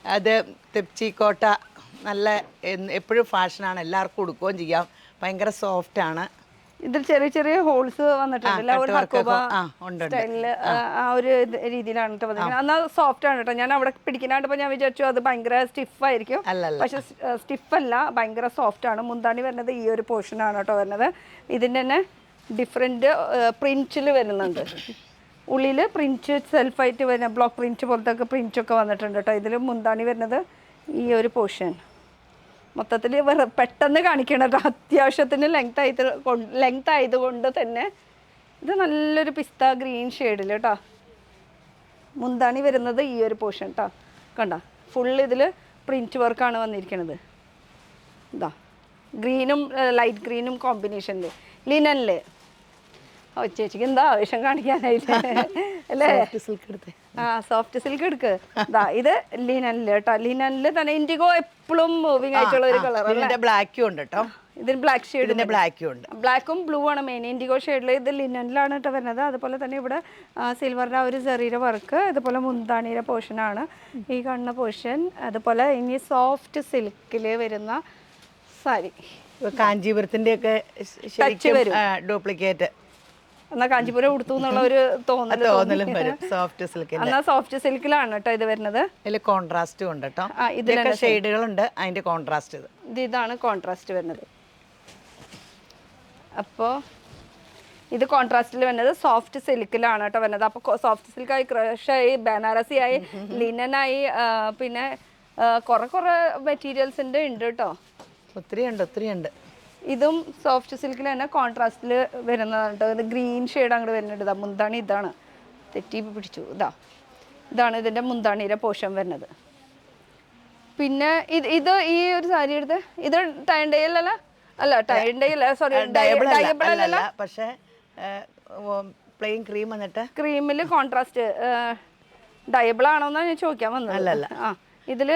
അത് തെപ്ചിക്കോട്ട, നല്ല എപ്പോഴും ഫാഷനാണ്, എല്ലാവർക്കും ഉടുക്കുകയും ചെയ്യാം. ഭയങ്കര സോഫ്റ്റ് ആണ്. ഇതിൽ ചെറിയ ചെറിയ ഹോൾസ് വന്നിട്ടുണ്ട് സ്റ്റൈലില് ആ ഒരു രീതിയിലാണ് കേട്ടോ വന്നിരിക്കുന്നത്. എന്നാൽ സോഫ്റ്റ് ആണ് കേട്ടോ. ഞാൻ അവിടെ പിടിക്കാനായിട്ടപ്പോൾ ഞാൻ വിചാരിച്ചു അത് ഭയങ്കര സ്റ്റിഫായിരിക്കും, പക്ഷെ സ്റ്റിഫല്ല, ഭയങ്കര സോഫ്റ്റ് ആണ്. മുന്താണി വരുന്നത് ഈ ഒരു പോർഷനാണ് കേട്ടോ വരുന്നത്. ഇതിൻ്റെ തന്നെ ഡിഫറെൻറ്റ് പ്രിൻറ്റിൽ വരുന്നുണ്ട്. ഉള്ളിൽ പ്രിൻറ്റ് സെൽഫായിട്ട് വരുന്ന ബ്ലോക്ക് പ്രിൻറ്റ് പോലത്തെ ഒക്കെ പ്രിൻറ്റൊക്കെ വന്നിട്ടുണ്ട് കേട്ടോ. ഇതിൽ മുന്താണി വരുന്നത് ഈ ഒരു പോർഷൻ. മൊത്തത്തിൽ പെട്ടെന്ന് കാണിക്കണം കേട്ടോ, അത്യാവശ്യത്തിന് ലെങ്ത് ആയതുകൊണ്ട് തന്നെ. ഇത് നല്ലൊരു പിസ്ത ഗ്രീൻ ഷെയ്ഡിൽ കേട്ടോ. മുന്താണി വരുന്നത് ഈ ഒരു പോർഷൻ കേട്ടോ. കണ്ട ഫുൾ ഇതിൽ പ്രിൻറ്റ് വർക്കാണ് വന്നിരിക്കുന്നത്. ഇതാ ഗ്രീനും ലൈറ്റ് ഗ്രീനും കോമ്പിനേഷനിൽ ലിനനിൽ. ഓ ചേച്ചിക്ക് എന്താ ആവശ്യം കാണിക്കാനായിട്ട് അല്ലേ? സോഫ്റ്റ് സിൽക്ക് എടുക്ക്. ഇത് ലിനനിൽ കേട്ടോ. ലിനനിൽ തന്നെ ഇൻഡിഗോ എപ്പോഴും മൂവിങ് ആയിട്ടുള്ള ഒരു കളർ. ബ്ലാക്കും ഉണ്ട് കേട്ടോ. ഇതിന് ബ്ലാക്ക് ഷെയ്ഡ്, ബ്ലാക്കും ഉണ്ട്. ബ്ലാക്കും ബ്ലൂ ആണ് മെയിൻ. ഇൻഡിഗോ ഷെയ്ഡിൽ ഇത് ലിനനിലാണ് കേട്ടോ വരുന്നത്. അതുപോലെ തന്നെ ഇവിടെ സിൽവറിൻ്റെ ആ ഒരു ചെറിയ വർക്ക്, അതുപോലെ മുന്താണിയുടെ പോർഷനാണ് ഈ കാണുന്ന പോർഷൻ. അതുപോലെ ഇനി സോഫ്റ്റ് സിൽക്കിൽ വരുന്ന സാരി, കാഞ്ചീപുരത്തിന്റെ ഒക്കെ ഡ്യൂപ്ലിക്കേറ്റ്. എന്നാൽ കാഞ്ചീപുരം ഉടുത്തു എന്നുള്ള ഒരു തോന്നലും വരും. സോഫ്റ്റ് സിൽക്ക്, എന്നാൽ സോഫ്റ്റ് സിൽക്കിലാണ് കേട്ടോ ഇത് വരുന്നത്. ഇതിൽ കോൺട്രാസ്റ്റും ഉണ്ട് കേട്ടോ. ഇതിലൊക്കെ ഷെയ്ഡുകളുണ്ട്, അതിന്റെ കോൺട്രാസ്റ്റ് ഇതാണ് കോൺട്രാസ്റ്റ് വരുന്നത്. അപ്പോൾ ഇത് കോൺട്രാസ്റ്റിൽ വരുന്നത് സോഫ്റ്റ് സിൽക്കിലാണ് കേട്ടോ വരുന്നത്. അപ്പോൾ സോഫ്റ്റ് സിൽക്കായി, ക്രഷായി, ബനാറസിയായി, ലിനനായി, പിന്നെ കുറേ മെറ്റീരിയൽസിൻ്റെ ഉണ്ട് കേട്ടോ. ഒത്തിരി ഉണ്ട്. ഇതും സോഫ്റ്റ് സിൽക്കിൽ തന്നെ കോൺട്രാസ്റ്റിൽ വരുന്നതാണ് കേട്ടോ. ഇത് ഗ്രീൻ ഷെയ്ഡ് അങ്ങോട്ട് വരുന്നുണ്ട്. ഇതാ മുന്താണി, ഇതാണ് തെറ്റി പിടിച്ചു. ഇതാണ് ഇതിൻ്റെ മുന്താണിയുടെ പോർഷൻ വരുന്നത്. പിന്നെ ഇത് ഈ ഒരു സാരി എടുത്ത് ഇത് ഡയബിൾ അല്ല, പക്ഷേ പ്ലെയിൻ ക്രീം വന്നിട്ട് ക്രീമിൽ കോൺട്രാസ്റ്റ് ഡയബിൾ ആണോന്നാണ് ഞാൻ ചോദിക്കാൻ വന്നത്. അല്ലല്ല, ഇതില്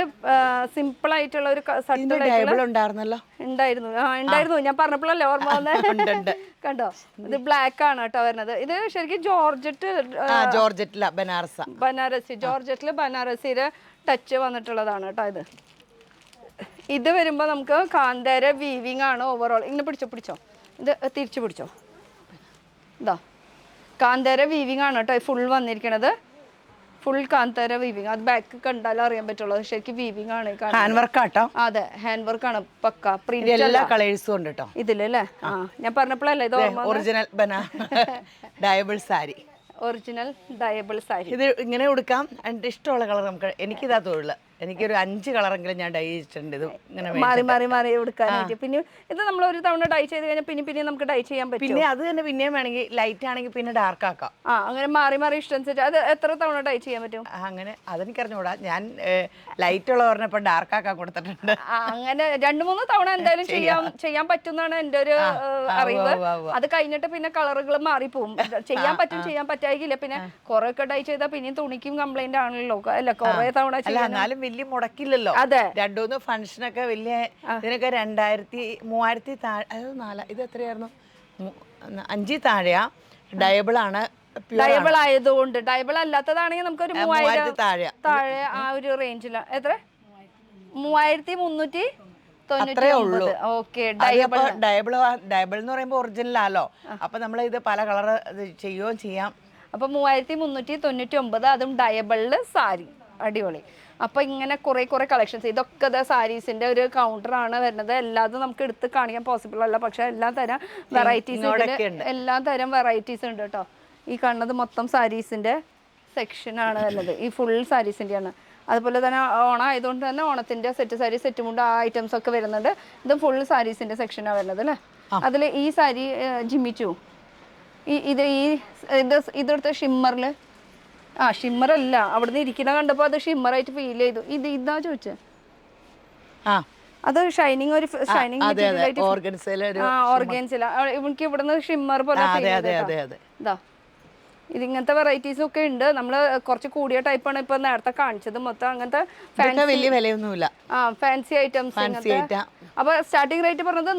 സിമ്പിൾ ആയിട്ടുള്ള ഒരു ഉണ്ടായിരുന്നു. ഞാൻ പറഞ്ഞപ്പോഴല്ലേ ഓർമ്മ വന്നത്. കണ്ടോ, ഇത് ബ്ലാക്ക് ആണ് കേട്ടോ വരുന്നത്. ഇത് ശരിക്കും ജോർജറ്റില് ബനാറസിയുടെ ടച്ച് വന്നിട്ടുള്ളതാണ് കേട്ടോ. ഇത് വരുമ്പോ നമുക്ക് കാന്താര വീവിങ് ആണ് ഓവറോൾ. ഇങ്ങനെ പിടിച്ചോ, ഇത് തിരിച്ചു പിടിച്ചോ. ഇതാ കാന്താര വീവിങ് ആണ് കേട്ടോ ഫുൾ വന്നിരിക്കണത്. ഫുൾ കാന്താര വീവിങ്. അത് ബാക്ക് കണ്ടാലും അറിയാൻ പറ്റുള്ളൂ, ശരിക്കും വീവിങ് ആണ്. ഹാൻഡ് വർക്ക് ആട്ടോ. അതെ, ഹാൻഡ് വർക്ക് ആണ് പക്ക. പ്രിന്റ് എല്ലാ കളേഴ്സും ഉണ്ട് കേട്ടോ ഇതിലല്ലേ. ഞാൻ പറഞ്ഞപ്പോഴല്ലേ ഇത് ഒറിജിനൽ ഡയബിൾ സാരി. ഒറിജിനൽ ഡയബിൾ സാരി. ഇത് ഇങ്ങനെ കൊടുക്കാം. എൻ്റെ ഇഷ്ടമുള്ള കളർ നമുക്ക്. എനിക്കിതാ തൊഴിൽ. എനിക്കൊരു 5 കളറെങ്കിലും ഞാൻ ഡൈ ചെയ്തിട്ടുണ്ട്. ഇത് ഇങ്ങനെ മാറി കൊടുക്കാനായിട്ട്. പിന്നെ ഇത് നമ്മൾ ഒരു തവണ ഡൈ ചെയ്ത് കഴിഞ്ഞാൽ പിന്നെ നമുക്ക് ഡൈ ചെയ്യാൻ പറ്റും. പിന്നെ അത് തന്നെ പിന്നെയും വേണമെങ്കിൽ ലൈറ്റ് ആണെങ്കിൽ പിന്നെ ഡാർക്ക് ആക്കാം. അങ്ങനെ മാറി ഇഷ്ടം. അത് എത്ര തവണ ഡൈ ചെയ്യാൻ പറ്റും? അങ്ങനെ അതെനിക്കറിഞ്ഞൂടാ. ഞാൻ ലൈറ്റ് ഉള്ള പറഞ്ഞപ്പോൾ ഡാർക്ക് ആക്കാൻ കൊടുത്തിട്ടുണ്ട്. അങ്ങനെ 2-3 തവണ എന്തായാലും ചെയ്യാൻ പറ്റുന്നതാണ് എൻ്റെ ഒരു അറിവ്. അത് കഴിഞ്ഞിട്ട് പിന്നെ കളറുകൾ മാറിപ്പോവും. ചെയ്യാൻ പറ്റും, ചെയ്യാൻ പറ്റായില്ല. പിന്നെ കുറെ ഒക്കെ ഡൈ ചെയ്താൽ പിന്നെയും തുണിക്കും കംപ്ലൈന്റ് ആണല്ലോ. അല്ല, കുറെ തവണ എന്നാലും വലിയ മുടക്കില്ലല്ലോ. അതെ, 2-3 ഫംഗ്ഷനൊക്കെ വലിയ ഇതിനൊക്കെ 2000-3000 താഴെ. ഇത് എത്രയായിരുന്നു? 5 താഴെയാ. ഡയബിൾ ആണ്. ഡയബിൾ ആയതുകൊണ്ട്. ഡയബിൾ അല്ലാത്തതാണെങ്കിൽ നമുക്കൊരു 3000 താഴെ ആ ഒരു റേഞ്ചിലാണ്. എത്ര? 3399. ഓക്കെ. ഡയബിൾ എന്ന് പറയുമ്പോൾ ഒറിജിനൽ ആലോ. അപ്പൊ നമ്മൾ ഇത് പല കളർ ചെയ്യുകയും ചെയ്യാം. അപ്പൊ 3399, അതും ഡയബിളില് സാരി. അടിപൊളി. അപ്പോൾ ഇങ്ങനെ കുറേ കളക്ഷൻസ്. ഇതൊക്കെ സാരീസിൻ്റെ ഒരു കൗണ്ടറാണ് വരുന്നത്. എല്ലാതും നമുക്ക് എടുത്ത് കാണിക്കാൻ പോസിബിൾ അല്ല, പക്ഷേ എല്ലാ തരം വെറൈറ്റീസ് ഉണ്ട് കേട്ടോ. ഈ കാണുന്നത് മൊത്തം സാരീസിൻ്റെ സെക്ഷനാണ് വരുന്നത്. ഈ ഫുൾ സാരീസിൻ്റെയാണ്. അതുപോലെ തന്നെ ഓണം ആയതുകൊണ്ട് തന്നെ ഓണത്തിൻ്റെ സെറ്റ് സാരി, സെറ്റ് മുണ്ട്, ആ ഐറ്റംസ് ഒക്കെ വരുന്നുണ്ട്. ഇത് ഫുൾ സാരീസിൻ്റെ സെക്ഷനാണ് വരുന്നത് അല്ലേ. അതിൽ ഈ സാരി ജിമ്മിച്ചു ഇതെടുത്ത ഷിമ്മറിൽ ഷിമ്മർ അല്ല, അവിടുന്ന് ഇരിക്കുന്ന കണ്ടപ്പോൾ അത് ഷിമ്മറായിട്ട് ഫീൽ ചെയ്തു. ഇതാ ചോദിച്ചത്. അത് ഷൈനിങ്, ഒരു ഷൈനിങ് ഓർഗൻസില. എനിക്ക് ഇവിടുന്ന് ഷിമ്മർ പോലെ ഇതാ. ഇതിങ്ങനത്തെ വെറൈറ്റീസും ഒക്കെ ഉണ്ട്. നമ്മൾ കുറച്ച് കൂടിയ ടൈപ്പാണ് ഇപ്പൊ നേരത്തെ കാണിച്ചത്. മൊത്തം അങ്ങനത്തെ ഫാൻസി ഐറ്റംസ്. അപ്പൊ സ്റ്റാർട്ടിംഗ് റേറ്റ് പറഞ്ഞത്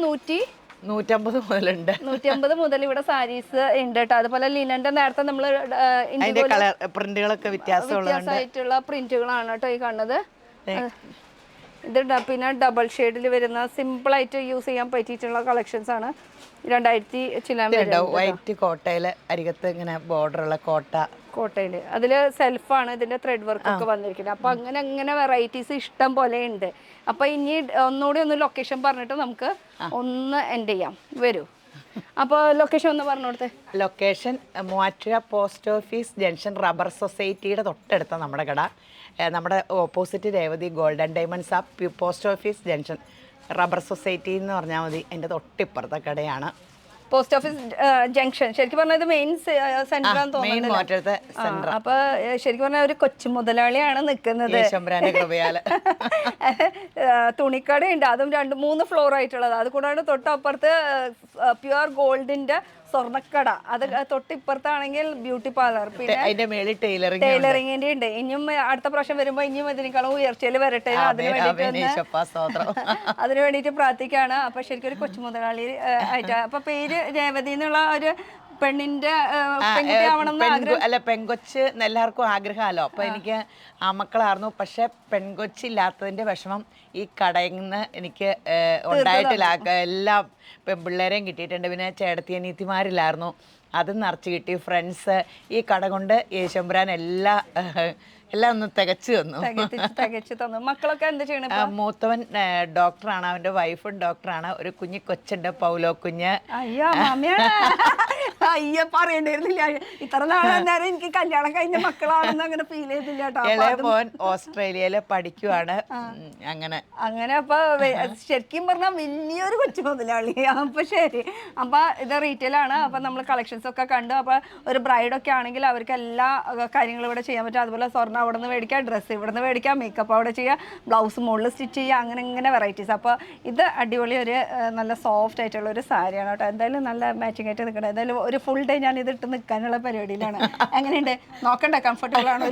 150 മുതലുണ്ട്. 150 മുതൽ ഇവിടെ സാരീസ് ഉണ്ട് കേട്ടോ. അതുപോലെ ലിനന്റെ നേരത്തെ നമ്മൾ പ്രിന്റുകളൊക്കെ വ്യത്യാസമായിട്ടുള്ള പ്രിന്റുകളാണ് കേട്ടോ ഈ കാണുന്നത്. പിന്നെ ഡബിൾ ഷെയ്ഡിൽ വരുന്ന സിമ്പിളായിട്ട് യൂസ് ചെയ്യാൻ പറ്റിയിട്ടുള്ള കളക്ഷൻസ് ആണ്. 2000 ചില്ലാൻ വൈറ്റ് കോട്ടയില് അരികത്ത് ഇങ്ങനെ ബോർഡർ ഉള്ള കോട്ടയില് അതില് സെൽഫാണ് ഇതിന്റെ ത്രെഡ് വർക്ക് ഒക്കെ വന്നിരിക്കുന്നത്. അപ്പൊ അങ്ങനെ വെറൈറ്റീസ് ഇഷ്ടം പോലെ ഉണ്ട്. അപ്പൊ ഇനി ഒന്നുകൂടി ഒന്ന് ലൊക്കേഷൻ പറഞ്ഞിട്ട് നമുക്ക് ഒന്ന് എൻഡ് ചെയ്യാം. വരൂ. അപ്പൊ ലൊക്കേഷൻ ഒന്ന് പറഞ്ഞു കൊടുത്തേ. Location Muvattupuzha post office junction rubber സൊസൈറ്റിയുടെ തൊട്ടടുത്ത നമ്മുടെ കട. നമ്മുടെ ഓപ്പോസിറ്റ് രേവതി ഗോൾഡൻ ഡയമണ്ട്സ് ആ post office junction rubber society എന്ന് പറഞ്ഞാൽ മതി. എൻ്റെ തൊട്ടിപ്പുറത്തെ കടയാണ്. പോസ്റ്റ് ഓഫീസ് ജംഗ്ഷൻ ശരിക്കും പറഞ്ഞത് മെയിൻ സെന്റർ തോന്നുന്നു. അപ്പൊ ശരിക്കും പറഞ്ഞ ഒരു കൊച്ചു മുതലാളിയാണ് നിൽക്കുന്നത്. തുണിക്കടയുണ്ട്, അതും 2-3 ഫ്ലോർ ആയിട്ടുള്ളത്. അത് കൂടാണ്ട് തൊട്ടപ്പുറത്ത് പ്യുവർ ഗോൾഡിന്റെ സ്വർണ്ണക്കട, അത് തൊട്ടിപ്പുറത്താണെങ്കിൽ ബ്യൂട്ടി പാർലർ, പിന്നെ ടൈലറിങ്ങിന്റെ ഉണ്ട്. ഇനിയും അടുത്ത പ്രാവശ്യം വരുമ്പോ ഇനിയും ഇതിനേക്കാളും ഉയർച്ചയിൽ വരട്ടെ, അതിനു വേണ്ടിയിട്ട് പ്രാർത്ഥിക്കാണ്. അപ്പൊ ശരിക്കും ഒരു കൊച്ചു മുതലാളി ആയിട്ട്. അപ്പൊ പേര് രേവതി എന്നുള്ള ഒരു പെണ്ണിന്റെ അല്ല, പെൺകൊച്ച് എല്ലാവർക്കും ആഗ്രഹമല്ലോ. അപ്പൊ എനിക്ക് ആമക്കളായിരുന്നു, പക്ഷെ പെൺകൊച്ചില്ലാത്തതിന്റെ വിഷമം ഈ കടയിൽ നിന്ന് എനിക്ക് ഉണ്ടായിട്ടില്ല. എല്ലാ പെൺപിള്ളേരെയും കിട്ടിയിട്ടുണ്ട്. പിന്നെ ചേട്ടത്തി അനിയത്തിമാരില്ലായിരുന്നു, അതും നിറച്ച് കിട്ടി. ഫ്രണ്ട്സ് ഈ കട കൊണ്ട് യേശുമ്പുരാൻ എല്ലാം ഒന്ന് തികച്ചു തന്നു. മക്കളൊക്കെ എന്താ ചെയ്യണേ? മൂത്തവൻ ഡോക്ടറാണ്, അവന്റെ വൈഫും ഡോക്ടറാണ്. ഒരു കൊച്ചുണ്ട്, പൗലോ കുഞ്ഞ്. അയ്യ പറയണ്ടായിരുന്നില്ല, ഇത്ര നാളെ എനിക്ക് കല്യാണം കഴിഞ്ഞ മക്കളാണെന്ന് അങ്ങനെ ഫീൽ ചെയ്തില്ല കേട്ടോ. ഇളയ മോൻ ഓസ്ട്രേലിയയില് പഠിക്കുവാണ്. അങ്ങനെ അപ്പൊ ശരിക്കും പറഞ്ഞാൽ വലിയൊരു കൊച്ചു മുതലാളി. അപ്പൊ ശരി, അപ്പൊ ഇത് റീറ്റെയിൽ ആണ്. അപ്പൊ നമ്മൾ കളക്ഷൻസ് ഒക്കെ കണ്ടു. അപ്പൊ ഒരു ബ്രൈഡൊക്കെ ആണെങ്കിൽ അവർക്ക് എല്ലാ കാര്യങ്ങളും ഇവിടെ ചെയ്യാൻ പറ്റും. അതുപോലെ സ്വർണ്ണം അവിടെ നിന്ന് മേടിക്കാം, ഡ്രസ്സ് ഇവിടെ നിന്ന് മേടിക്കാം, മേക്കപ്പ് അവിടെ ചെയ്യാം, ബ്ലൗസ് മുകളിൽ സ്റ്റിച്ച് ചെയ്യുക, അങ്ങനെ വെറൈറ്റീസ്. അപ്പോൾ ഇത് അടിപൊളി ഒരു നല്ല സോഫ്റ്റ് ആയിട്ടുള്ള ഒരു സാരിയാണ് കേട്ടോ. എന്തായാലും നല്ല മാച്ചിങ് ആയിട്ട് നിൽക്കണം. എന്തായാലും ഒരു ഫുൾ ഡേ ഞാൻ ഇത് ഇട്ട് നിൽക്കാനുള്ള പരിപാടിയിലാണ്. എങ്ങനെയുണ്ട് നോക്കണ്ടേ? കംഫർട്ടബിൾ ആണോ?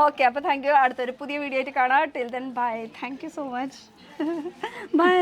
ഓക്കെ, അപ്പോൾ താങ്ക് യു. അടുത്തൊരു പുതിയ വീഡിയോ ആയിട്ട് കാണാം. Till then bye. Thank you so much. By.